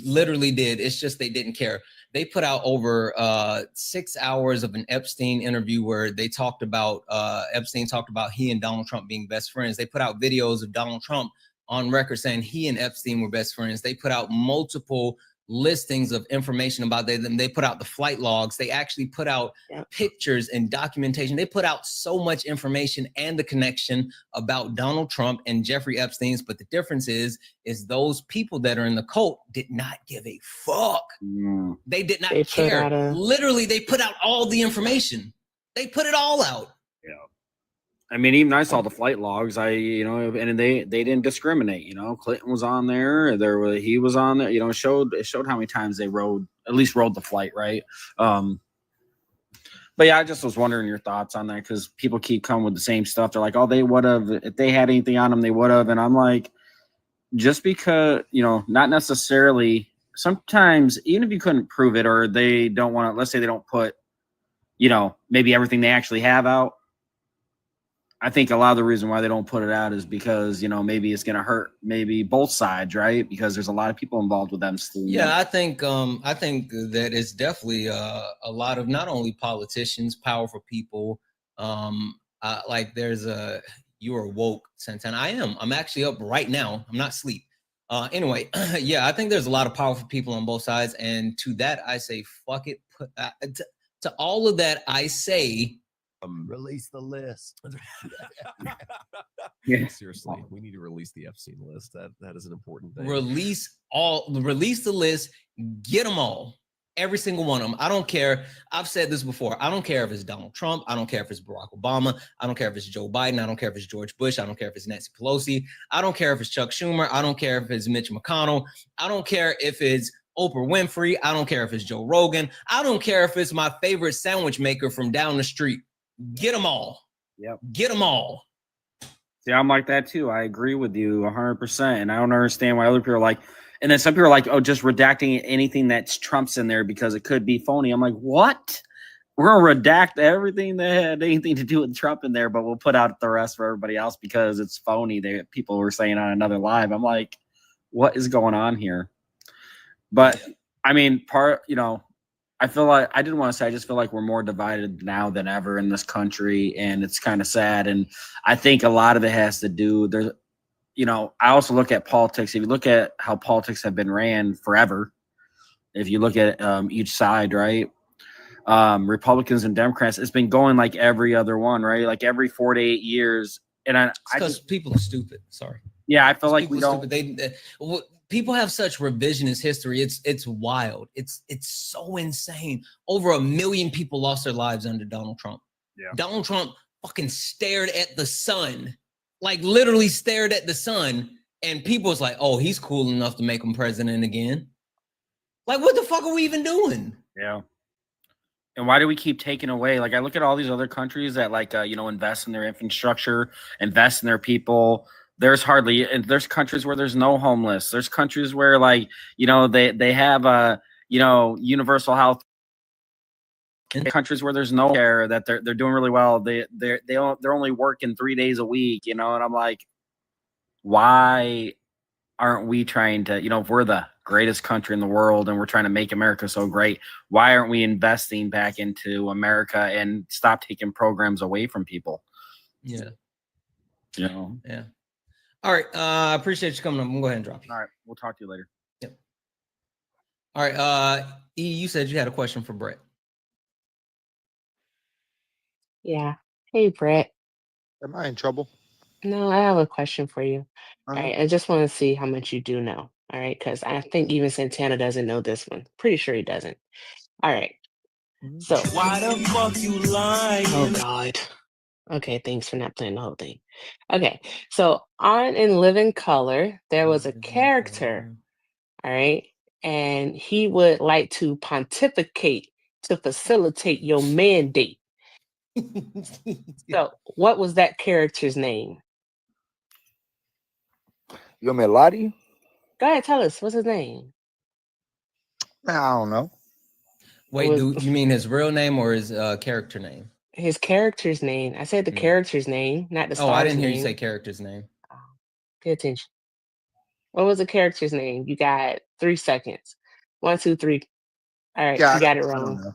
literally did. It's just they didn't care. They put out over 6 hours of an Epstein interview where they talked about Epstein talked about he and Donald Trump being best friends. They put out videos of Donald Trump on record saying he and Epstein were best friends. They put out multiple listings of information about them. They put out the flight logs. They actually put out pictures and documentation. They put out so much information and the connection about Donald Trump and Jeffrey Epstein's. But the difference is those people that are in the cult did not give a fuck. They did not care. Literally, they put out all the information. They put it all out. Yeah. I mean, even I saw the flight logs. And they didn't discriminate. Clinton was on there. He was on there. It showed how many times they rode the flight, right? But yeah, I just was wondering your thoughts on that because people keep coming with the same stuff. They're like, "Oh, they would have if they had anything on them, they would have." And I'm like, just because not necessarily. Sometimes even if you couldn't prove it or they don't want to, let's say they don't put, maybe everything they actually have out. I think a lot of the reason why they don't put it out is because, maybe it's going to hurt maybe both sides, right? Because there's a lot of people involved with them. Yeah, I think that it's definitely a lot of not only politicians, powerful people. You are woke, Santana. I'm actually up right now. I'm not asleep. Anyway, yeah, I think there's a lot of powerful people on both sides. And to that, I say, fuck it. To all of that, I say, Release the list. Yeah. Seriously, we need to release the Epstein list. That is an important thing. Release the list, get them all. Every single one of them. I don't care. I've said this before. I don't care if it's Donald Trump. I don't care if it's Barack Obama. I don't care if it's Joe Biden. I don't care if it's George Bush. I don't care if it's Nancy Pelosi. I don't care if it's Chuck Schumer. I don't care if it's Mitch McConnell. I don't care if it's Oprah Winfrey. I don't care if it's Joe Rogan. I don't care if it's my favorite sandwich maker from down the street. Get them all. Yep. Get them all. See, I'm like that too. I agree with you 100%. And I don't understand why other people are like, and then some people are like, oh, just redacting anything that's Trump's in there because it could be phony. I'm like, what? We're going to redact everything that had anything to do with Trump in there, but we'll put out the rest for everybody else because it's phony. People were saying on another live. I'm like, what is going on here? But I mean, I feel like I didn't want to say, I just feel like we're more divided now than ever in this country. And it's kind of sad. And I think a lot of it has to do I also look at politics. If you look at how politics have been ran forever, if you look at each side, right? Republicans and Democrats, it's been going like every other one, right? Like every 4 to 8 years. And because people are stupid. Sorry. Yeah, I feel like we don't. People have such revisionist history. It's wild. It's so insane. Over 1 million people lost their lives under Donald Trump. Yeah. Donald Trump fucking stared at the sun, like literally stared at the sun, and people was like, "Oh, he's cool enough to make him president again." Like, what the fuck are we even doing? Yeah. And why do we keep taking away? Like, I look at all these other countries that invest in their infrastructure, invest in their people. There's countries where there's no homeless. There's countries where they have universal health. In countries where there's no care, that they're doing really well. They're only working 3 days a week, and I'm like, why aren't we trying to, if we're the greatest country in the world and we're trying to make America so great, why aren't we investing back into America and stop taking programs away from people? Yeah. Yeah. All right. I appreciate you coming up. I'm gonna go ahead and drop you. All right. We'll talk to you later. Yep. All right. E, you said you had a question for Brett. Yeah. Hey, Brett. Am I in trouble? No, I have a question for you. All Uh-huh. right. I just want to see how much you do know. All right. Because I think even Santana doesn't know this one. Pretty sure he doesn't. All right. So. Why the fuck you lying? Oh, God. Okay. Thanks for not playing the whole thing. Okay. So on In Living Color, there was a character. All right. And he would like to pontificate to facilitate your mandate. So, what was that character's name? You want me to lie to you? Go ahead, tell us. What's his name? I don't know. Wait, do you mean his real name or his character name? His character's name. I said the character's name, not the star's name. Oh, I didn't hear you say character's name. Pay attention. What was the character's name? You got 3 seconds. 1, 2, 3. All right, you got it wrong.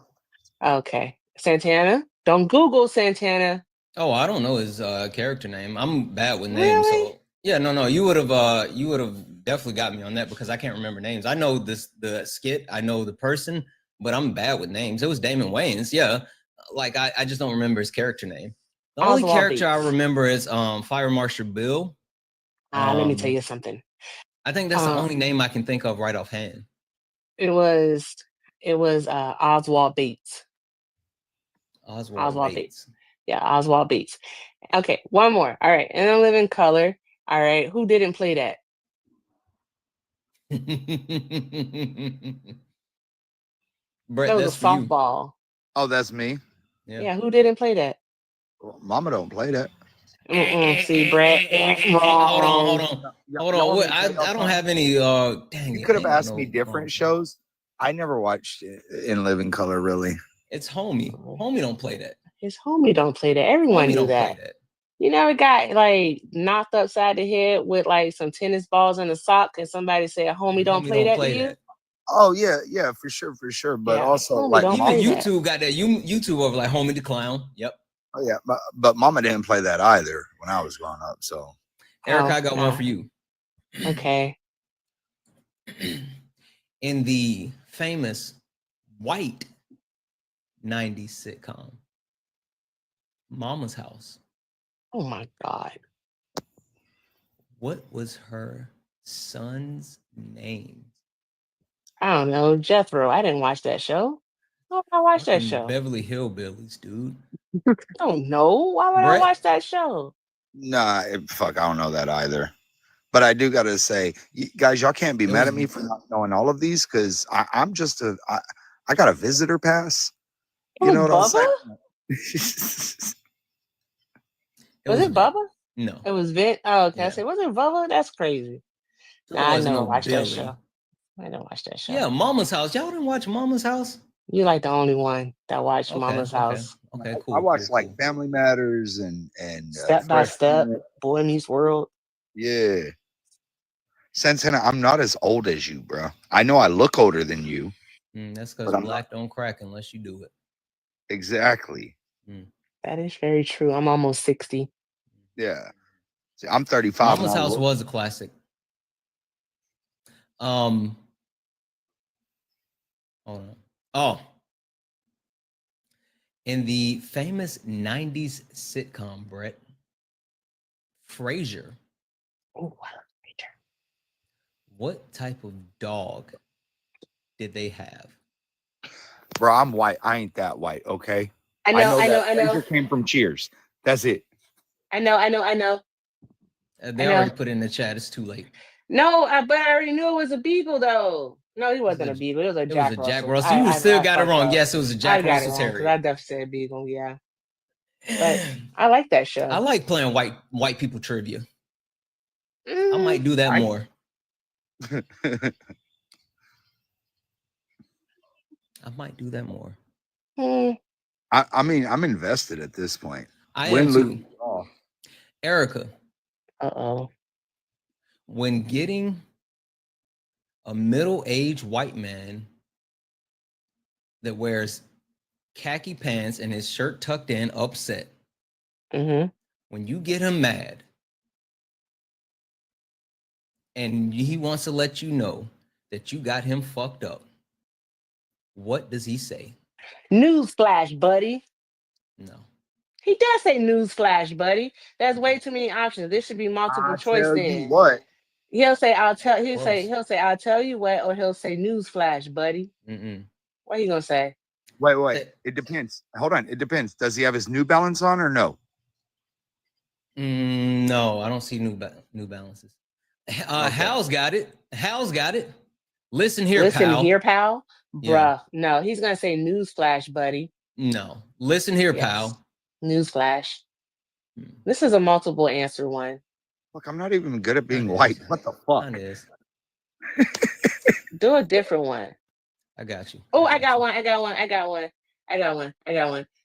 Okay. Santana? Don't Google Santana. Oh, I don't know his character name. I'm bad with names. Really? So yeah, no. You would have definitely got me on that because I can't remember names. I know the skit, I know the person, but I'm bad with names. It was Damon Wayans, yeah. Like I just don't remember his character name. The only character I remember is Fire Marshal Bill. Let me tell you something. I think that's the only name I can think of right offhand. It was Oswald Bates. Oswald Bates. Yeah, Oswald Bates. Okay, one more. All right, In a Living Color. All right, who didn't play that? Brett, that was that's a for you. softball. Oh, that's me. Yeah, who didn't play that? Well, Mama don't play that. See, Brett. Hold on. Wait, I don't have any. Dang, you could have asked me different shows. I never watched In Living Color, really. It's Homie. Homie don't play that. His homie don't play that. Everyone knew that. You never got like knocked upside the head with like some tennis balls in a sock, and somebody said, "Homie don't play that." To you? Oh yeah, for sure. But also like even YouTube got that. YouTube over like Homie the Clown. Yep. Oh yeah, but Mama didn't play that either when I was growing up. So Eric, I got one for you. Okay. In the famous white 90s sitcom, Mama's house. Oh my God. What was her son's name? I don't know. Jethro. I didn't watch that show. Why would I watch that Fucking show? Beverly Hillbillies, dude. I don't know. Why would I Brett? watch that show? Nah, fuck, I don't know that either. But I do got to say, guys, y'all can't be It mad was- at me for not knowing all of these because I got a visitor pass. It You was know what I'm Bubba? saying? Was it Vin. Bubba? No. It was Vin. Oh, okay. I Yeah. said, was it Bubba? That's crazy. There Nah, I was never no watched that Billy. show. I didn't watch that show. Yeah, Mama's house. Y'all didn't watch Mama's house? You like the only one that watched Okay, Mama's House. Okay, cool. I watched cool, like Family Matters and Step by Fresh Step, Prince. Boy Meets World. Yeah. Santana, I'm not as old as you, bro. I know I look older than you. That's because But I'm black don't crack unless you do it. Exactly. That is very true. I'm almost 60. Yeah. See, I'm 35. Mama's and I house look- was a classic. Hold on. Oh. In the famous 90s sitcom, Brett, Frasier. Oh, I love Frasier. What type of dog did they have? Bro, I'm white. I ain't that white, okay? I know. Frasier came from Cheers. That's it. I know. They I know. already put it in the chat. It's too late. No, but I already knew it was a Beagle, though. No, he wasn't a Beagle. It was a Jack Russell. Jack Russell. You still got it wrong. Yes, it was a Jack Russell because Terrier. I definitely said Beagle, yeah. But I like that show. I like playing white people trivia. I might do that more. I might do that more. I mean, I'm invested at this point. I Win, am lose, too. draw. Erica. Uh-oh. When getting a middle-aged white man that wears khaki pants and his shirt tucked in upset, when you get him mad and he wants to let you know that you got him fucked up, what does he say? Newsflash, buddy. No. He does say newsflash, buddy. There's way too many options. This should be multiple choice Tell then. you what. He'll say, I'll tell Close. I'll tell you what, or he'll say newsflash, buddy. What are you gonna say? Wait. It depends. Hold on. It depends. Does he have his New Balance on or no? No, I don't see New Balances. Hal's got it. Listen here, pal. Bruh. Yeah. No, he's gonna say newsflash, buddy. No. Listen here, pal. Newsflash. This is a multiple answer one. Look, I'm not even good at being white. What the fuck? It is. Do a different one. I got you. Oh, I got one.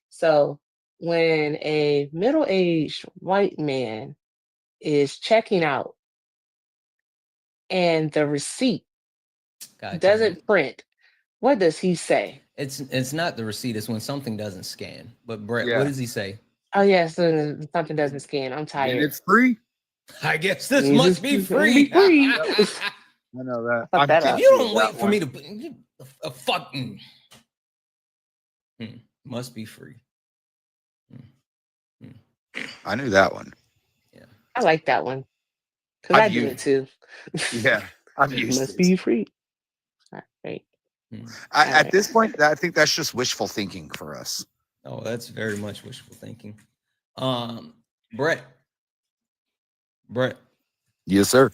So when a middle-aged white man is checking out and the receipt doesn't print, what does he say? It's not the receipt. It's when something doesn't scan. But Brett, what does he say? Oh yes, something doesn't scan. I'm tired. And it's free. I guess this must be free. I know that. If you don't wait for me to a fucking must be free. I knew that one. I like that one because I do it too. Yeah, I've used Must it. be free. All right. At this point, I think that's just wishful thinking for us. Oh, that's very much wishful thinking. Brett. Yes, sir.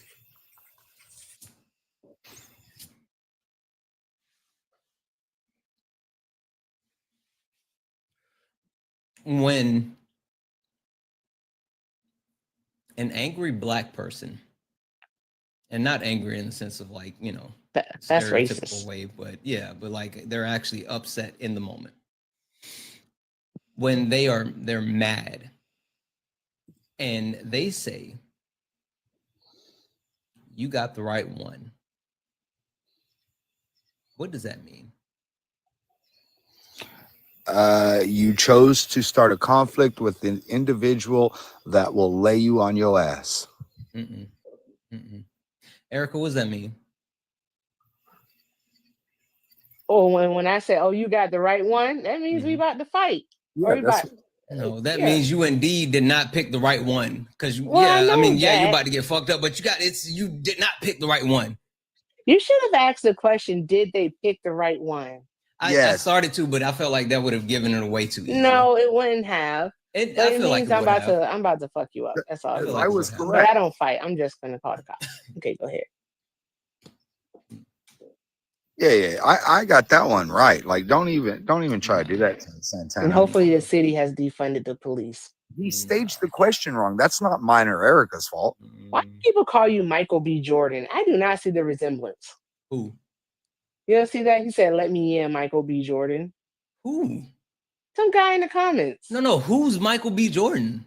When an angry black person, and not angry in the sense of like, that's stereotypical racist. way, but like they're actually upset in the moment. When they're mad and they say, you got the right one. What does that mean? You chose to start a conflict with an individual that will lay you on your ass. Erica, what does that mean? Oh, when I say, "Oh, you got the right one," that means we about to fight. Yeah, Or we about No, that means you indeed did not pick the right one. Because Well, I know you're that. about to get fucked up, but you did not pick the right one. You should have asked the question, did they pick the right one? I started to, but I felt like that would have given it away too easy. No, it wouldn't have. It But like means I'm about to fuck you up. That's all. I feel It like it was. would have. But I don't fight. I'm just gonna call the cops. Okay, go ahead. Yeah. I got that one right. Like, don't even try to do that to Santana. And hopefully the city has defunded the police. He staged the question wrong. That's not mine or Erica's fault. Why do people call you Michael B. Jordan? I do not see the resemblance. Who? You don't see that? He said, "Let me in, Michael B. Jordan." Who? Some guy in the comments. No. Who's Michael B. Jordan?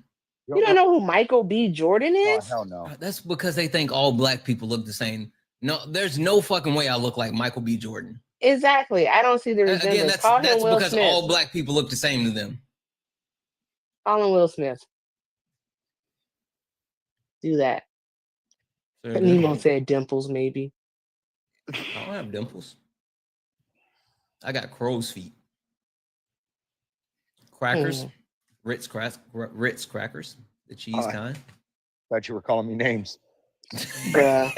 You don't know who Michael B. Jordan is? Hell no. That's because they think all black people look the same. No, there's no fucking way I look like Michael B. Jordan. Exactly. I don't see the resemblance. Again, Call him that's Will because Smith. all black people look the same to them. Call him Will Smith. Do that. Nemo said dimples, maybe. I don't have dimples. I got crow's feet. Crackers, Ritz crackers, the cheese kind. Thought you were calling me names. Yeah.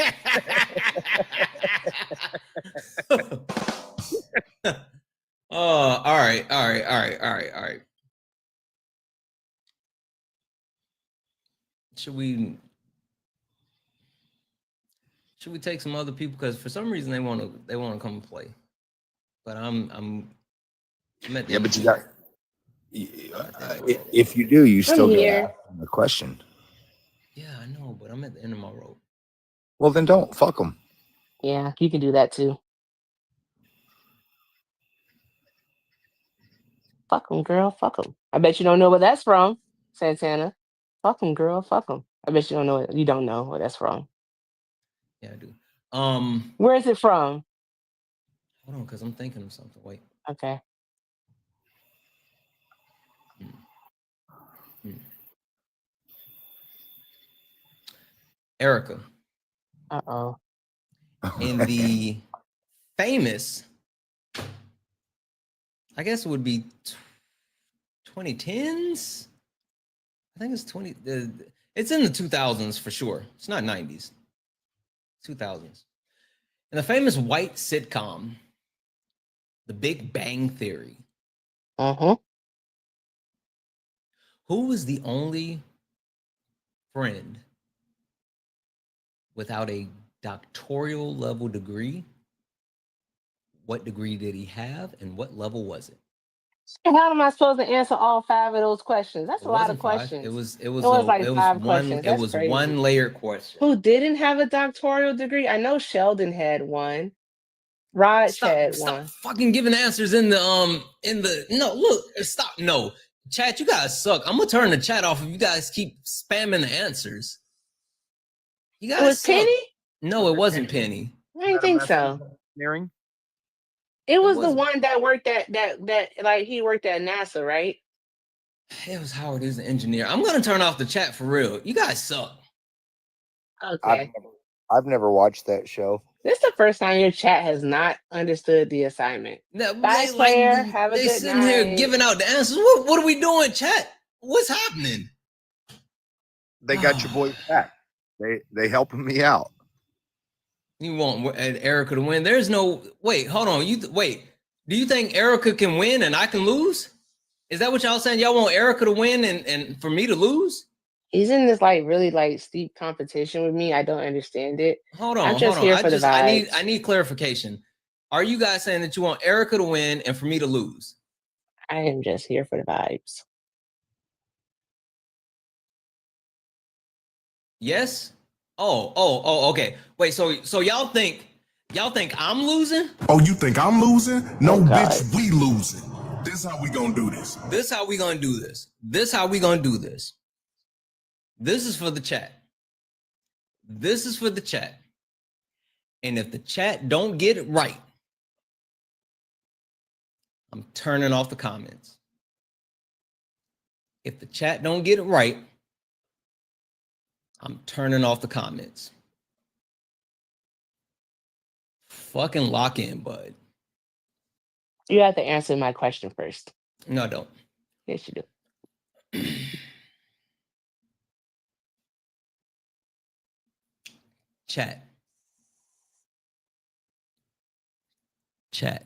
All right. Should we take some other people? Because for some reason they want to come and play. But I'm at the but you got. If you do, you still get the question. Yeah, I know, but I'm at the end of my rope. Well, then don't fuck them. Yeah, you can do that too. Fuck them, girl. Fuck them. I bet you don't know where that's from, Santana. Fuck them, girl. Fuck them. I bet you don't know. You don't know where that's from. Yeah, I do. Where is it from? Hold on, because I'm thinking of something. Wait. Okay. Erica. Uh-oh. In the famous, I guess it would be 2010s. I think it's it's in the 2000s for sure. It's not 90s. 2000s. In the famous white sitcom, The Big Bang Theory. Who was the only friend without a doctoral level degree? What degree did he have, and what level was it? How am I supposed to answer all 5 of those questions? That's a lot of questions. It was like 5 questions. It was one layered question. Who didn't have a doctoral degree? I know Sheldon had one. Raj had one. Fucking giving answers in the no, look, stop. No. Chat, you guys suck. I'm gonna turn the chat off if you guys keep spamming the answers. You guys It was suck. Penny? No, it wasn't Penny. I didn't think so. Engineering? It was the one that worked at that like he worked at NASA, right? It was Howard. He was an engineer. I'm gonna turn off the chat for real. You guys suck. Okay. I've never watched that show. This is the first time your chat has not understood the assignment. No, Bye, Claire. Have a they good sitting night. here giving out the answers. What are we doing, chat? What's happening? They got your boys back. They helping me out. You want Erica to win? There's no wait. Hold on. Wait. Do you think Erica can win and I can lose? Is that what y'all saying? Y'all want Erica to win and for me to lose? He's in this like really like steep competition with me. I don't understand it. Hold on. I'm just here for the vibes. I need clarification. Are you guys saying that you want Erica to win and for me to lose? I am just here for the vibes. Yes. Oh, okay. Wait, so y'all think I'm losing? Oh, you think I'm losing? No, God. bitch, we losing. This how we gonna do this. This how we gonna do this. This how we gonna do this. This is for the chat. This is for the chat. And if the chat don't get it right, I'm turning off the comments. If the chat don't get it right, I'm turning off the comments. Fucking lock in, bud. You have to answer my question first. No, I don't. Yes, you do. Chat. Chat.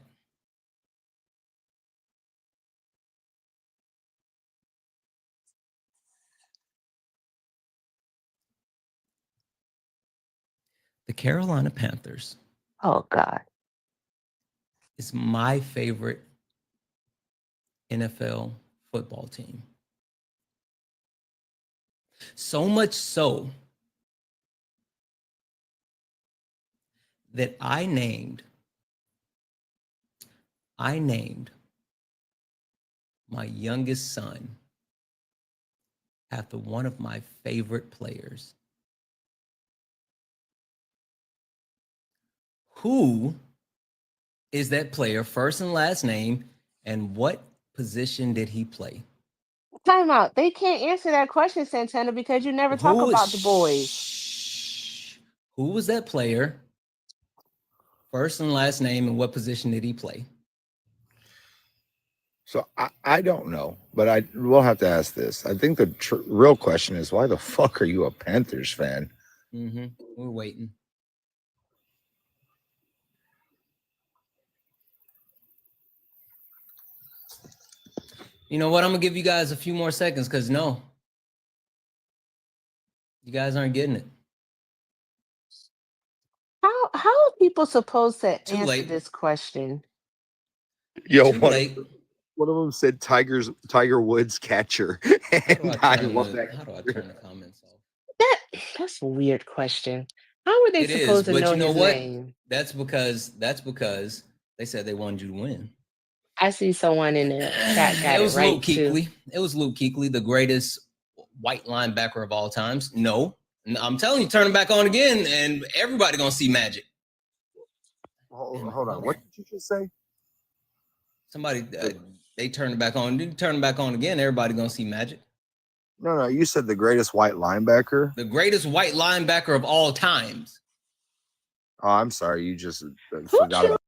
The Carolina Panthers Oh God. is my favorite NFL football team. So much so that I named my youngest son after one of my favorite players. Who is that player, first and last name, and what position did he play? Time out. They can't answer that question, Santana, because you never talk Who about the boys. Who was that player, first and last name, and what position did he play? So I don't know, but we'll have to ask this. I think the real question is, why the fuck are you a Panthers fan? Mm-hmm. We're waiting. You know what? I'm gonna give you guys a few more seconds because no, you guys aren't getting it. How are people supposed to Too answer late. this question? Yo, Too one late. of them said Tiger Woods catcher, and I love that. How do I turn the comments off? That's a weird question. How were they It is, supposed to but know you know his what? name? That's because they said they wanted you to win. I see someone in the chat got It it was right Luke too. Kuechly. It was Luke Kuechly, the greatest white linebacker of all times. No, I'm telling you, turn him back on again, and everybody gonna see magic. Hold on, what did you just say? Somebody they turn it back on. You turn it back on again, everybody gonna see magic. No, you said the greatest white linebacker. The greatest white linebacker of all times. Oh, I'm sorry, you just forgot about.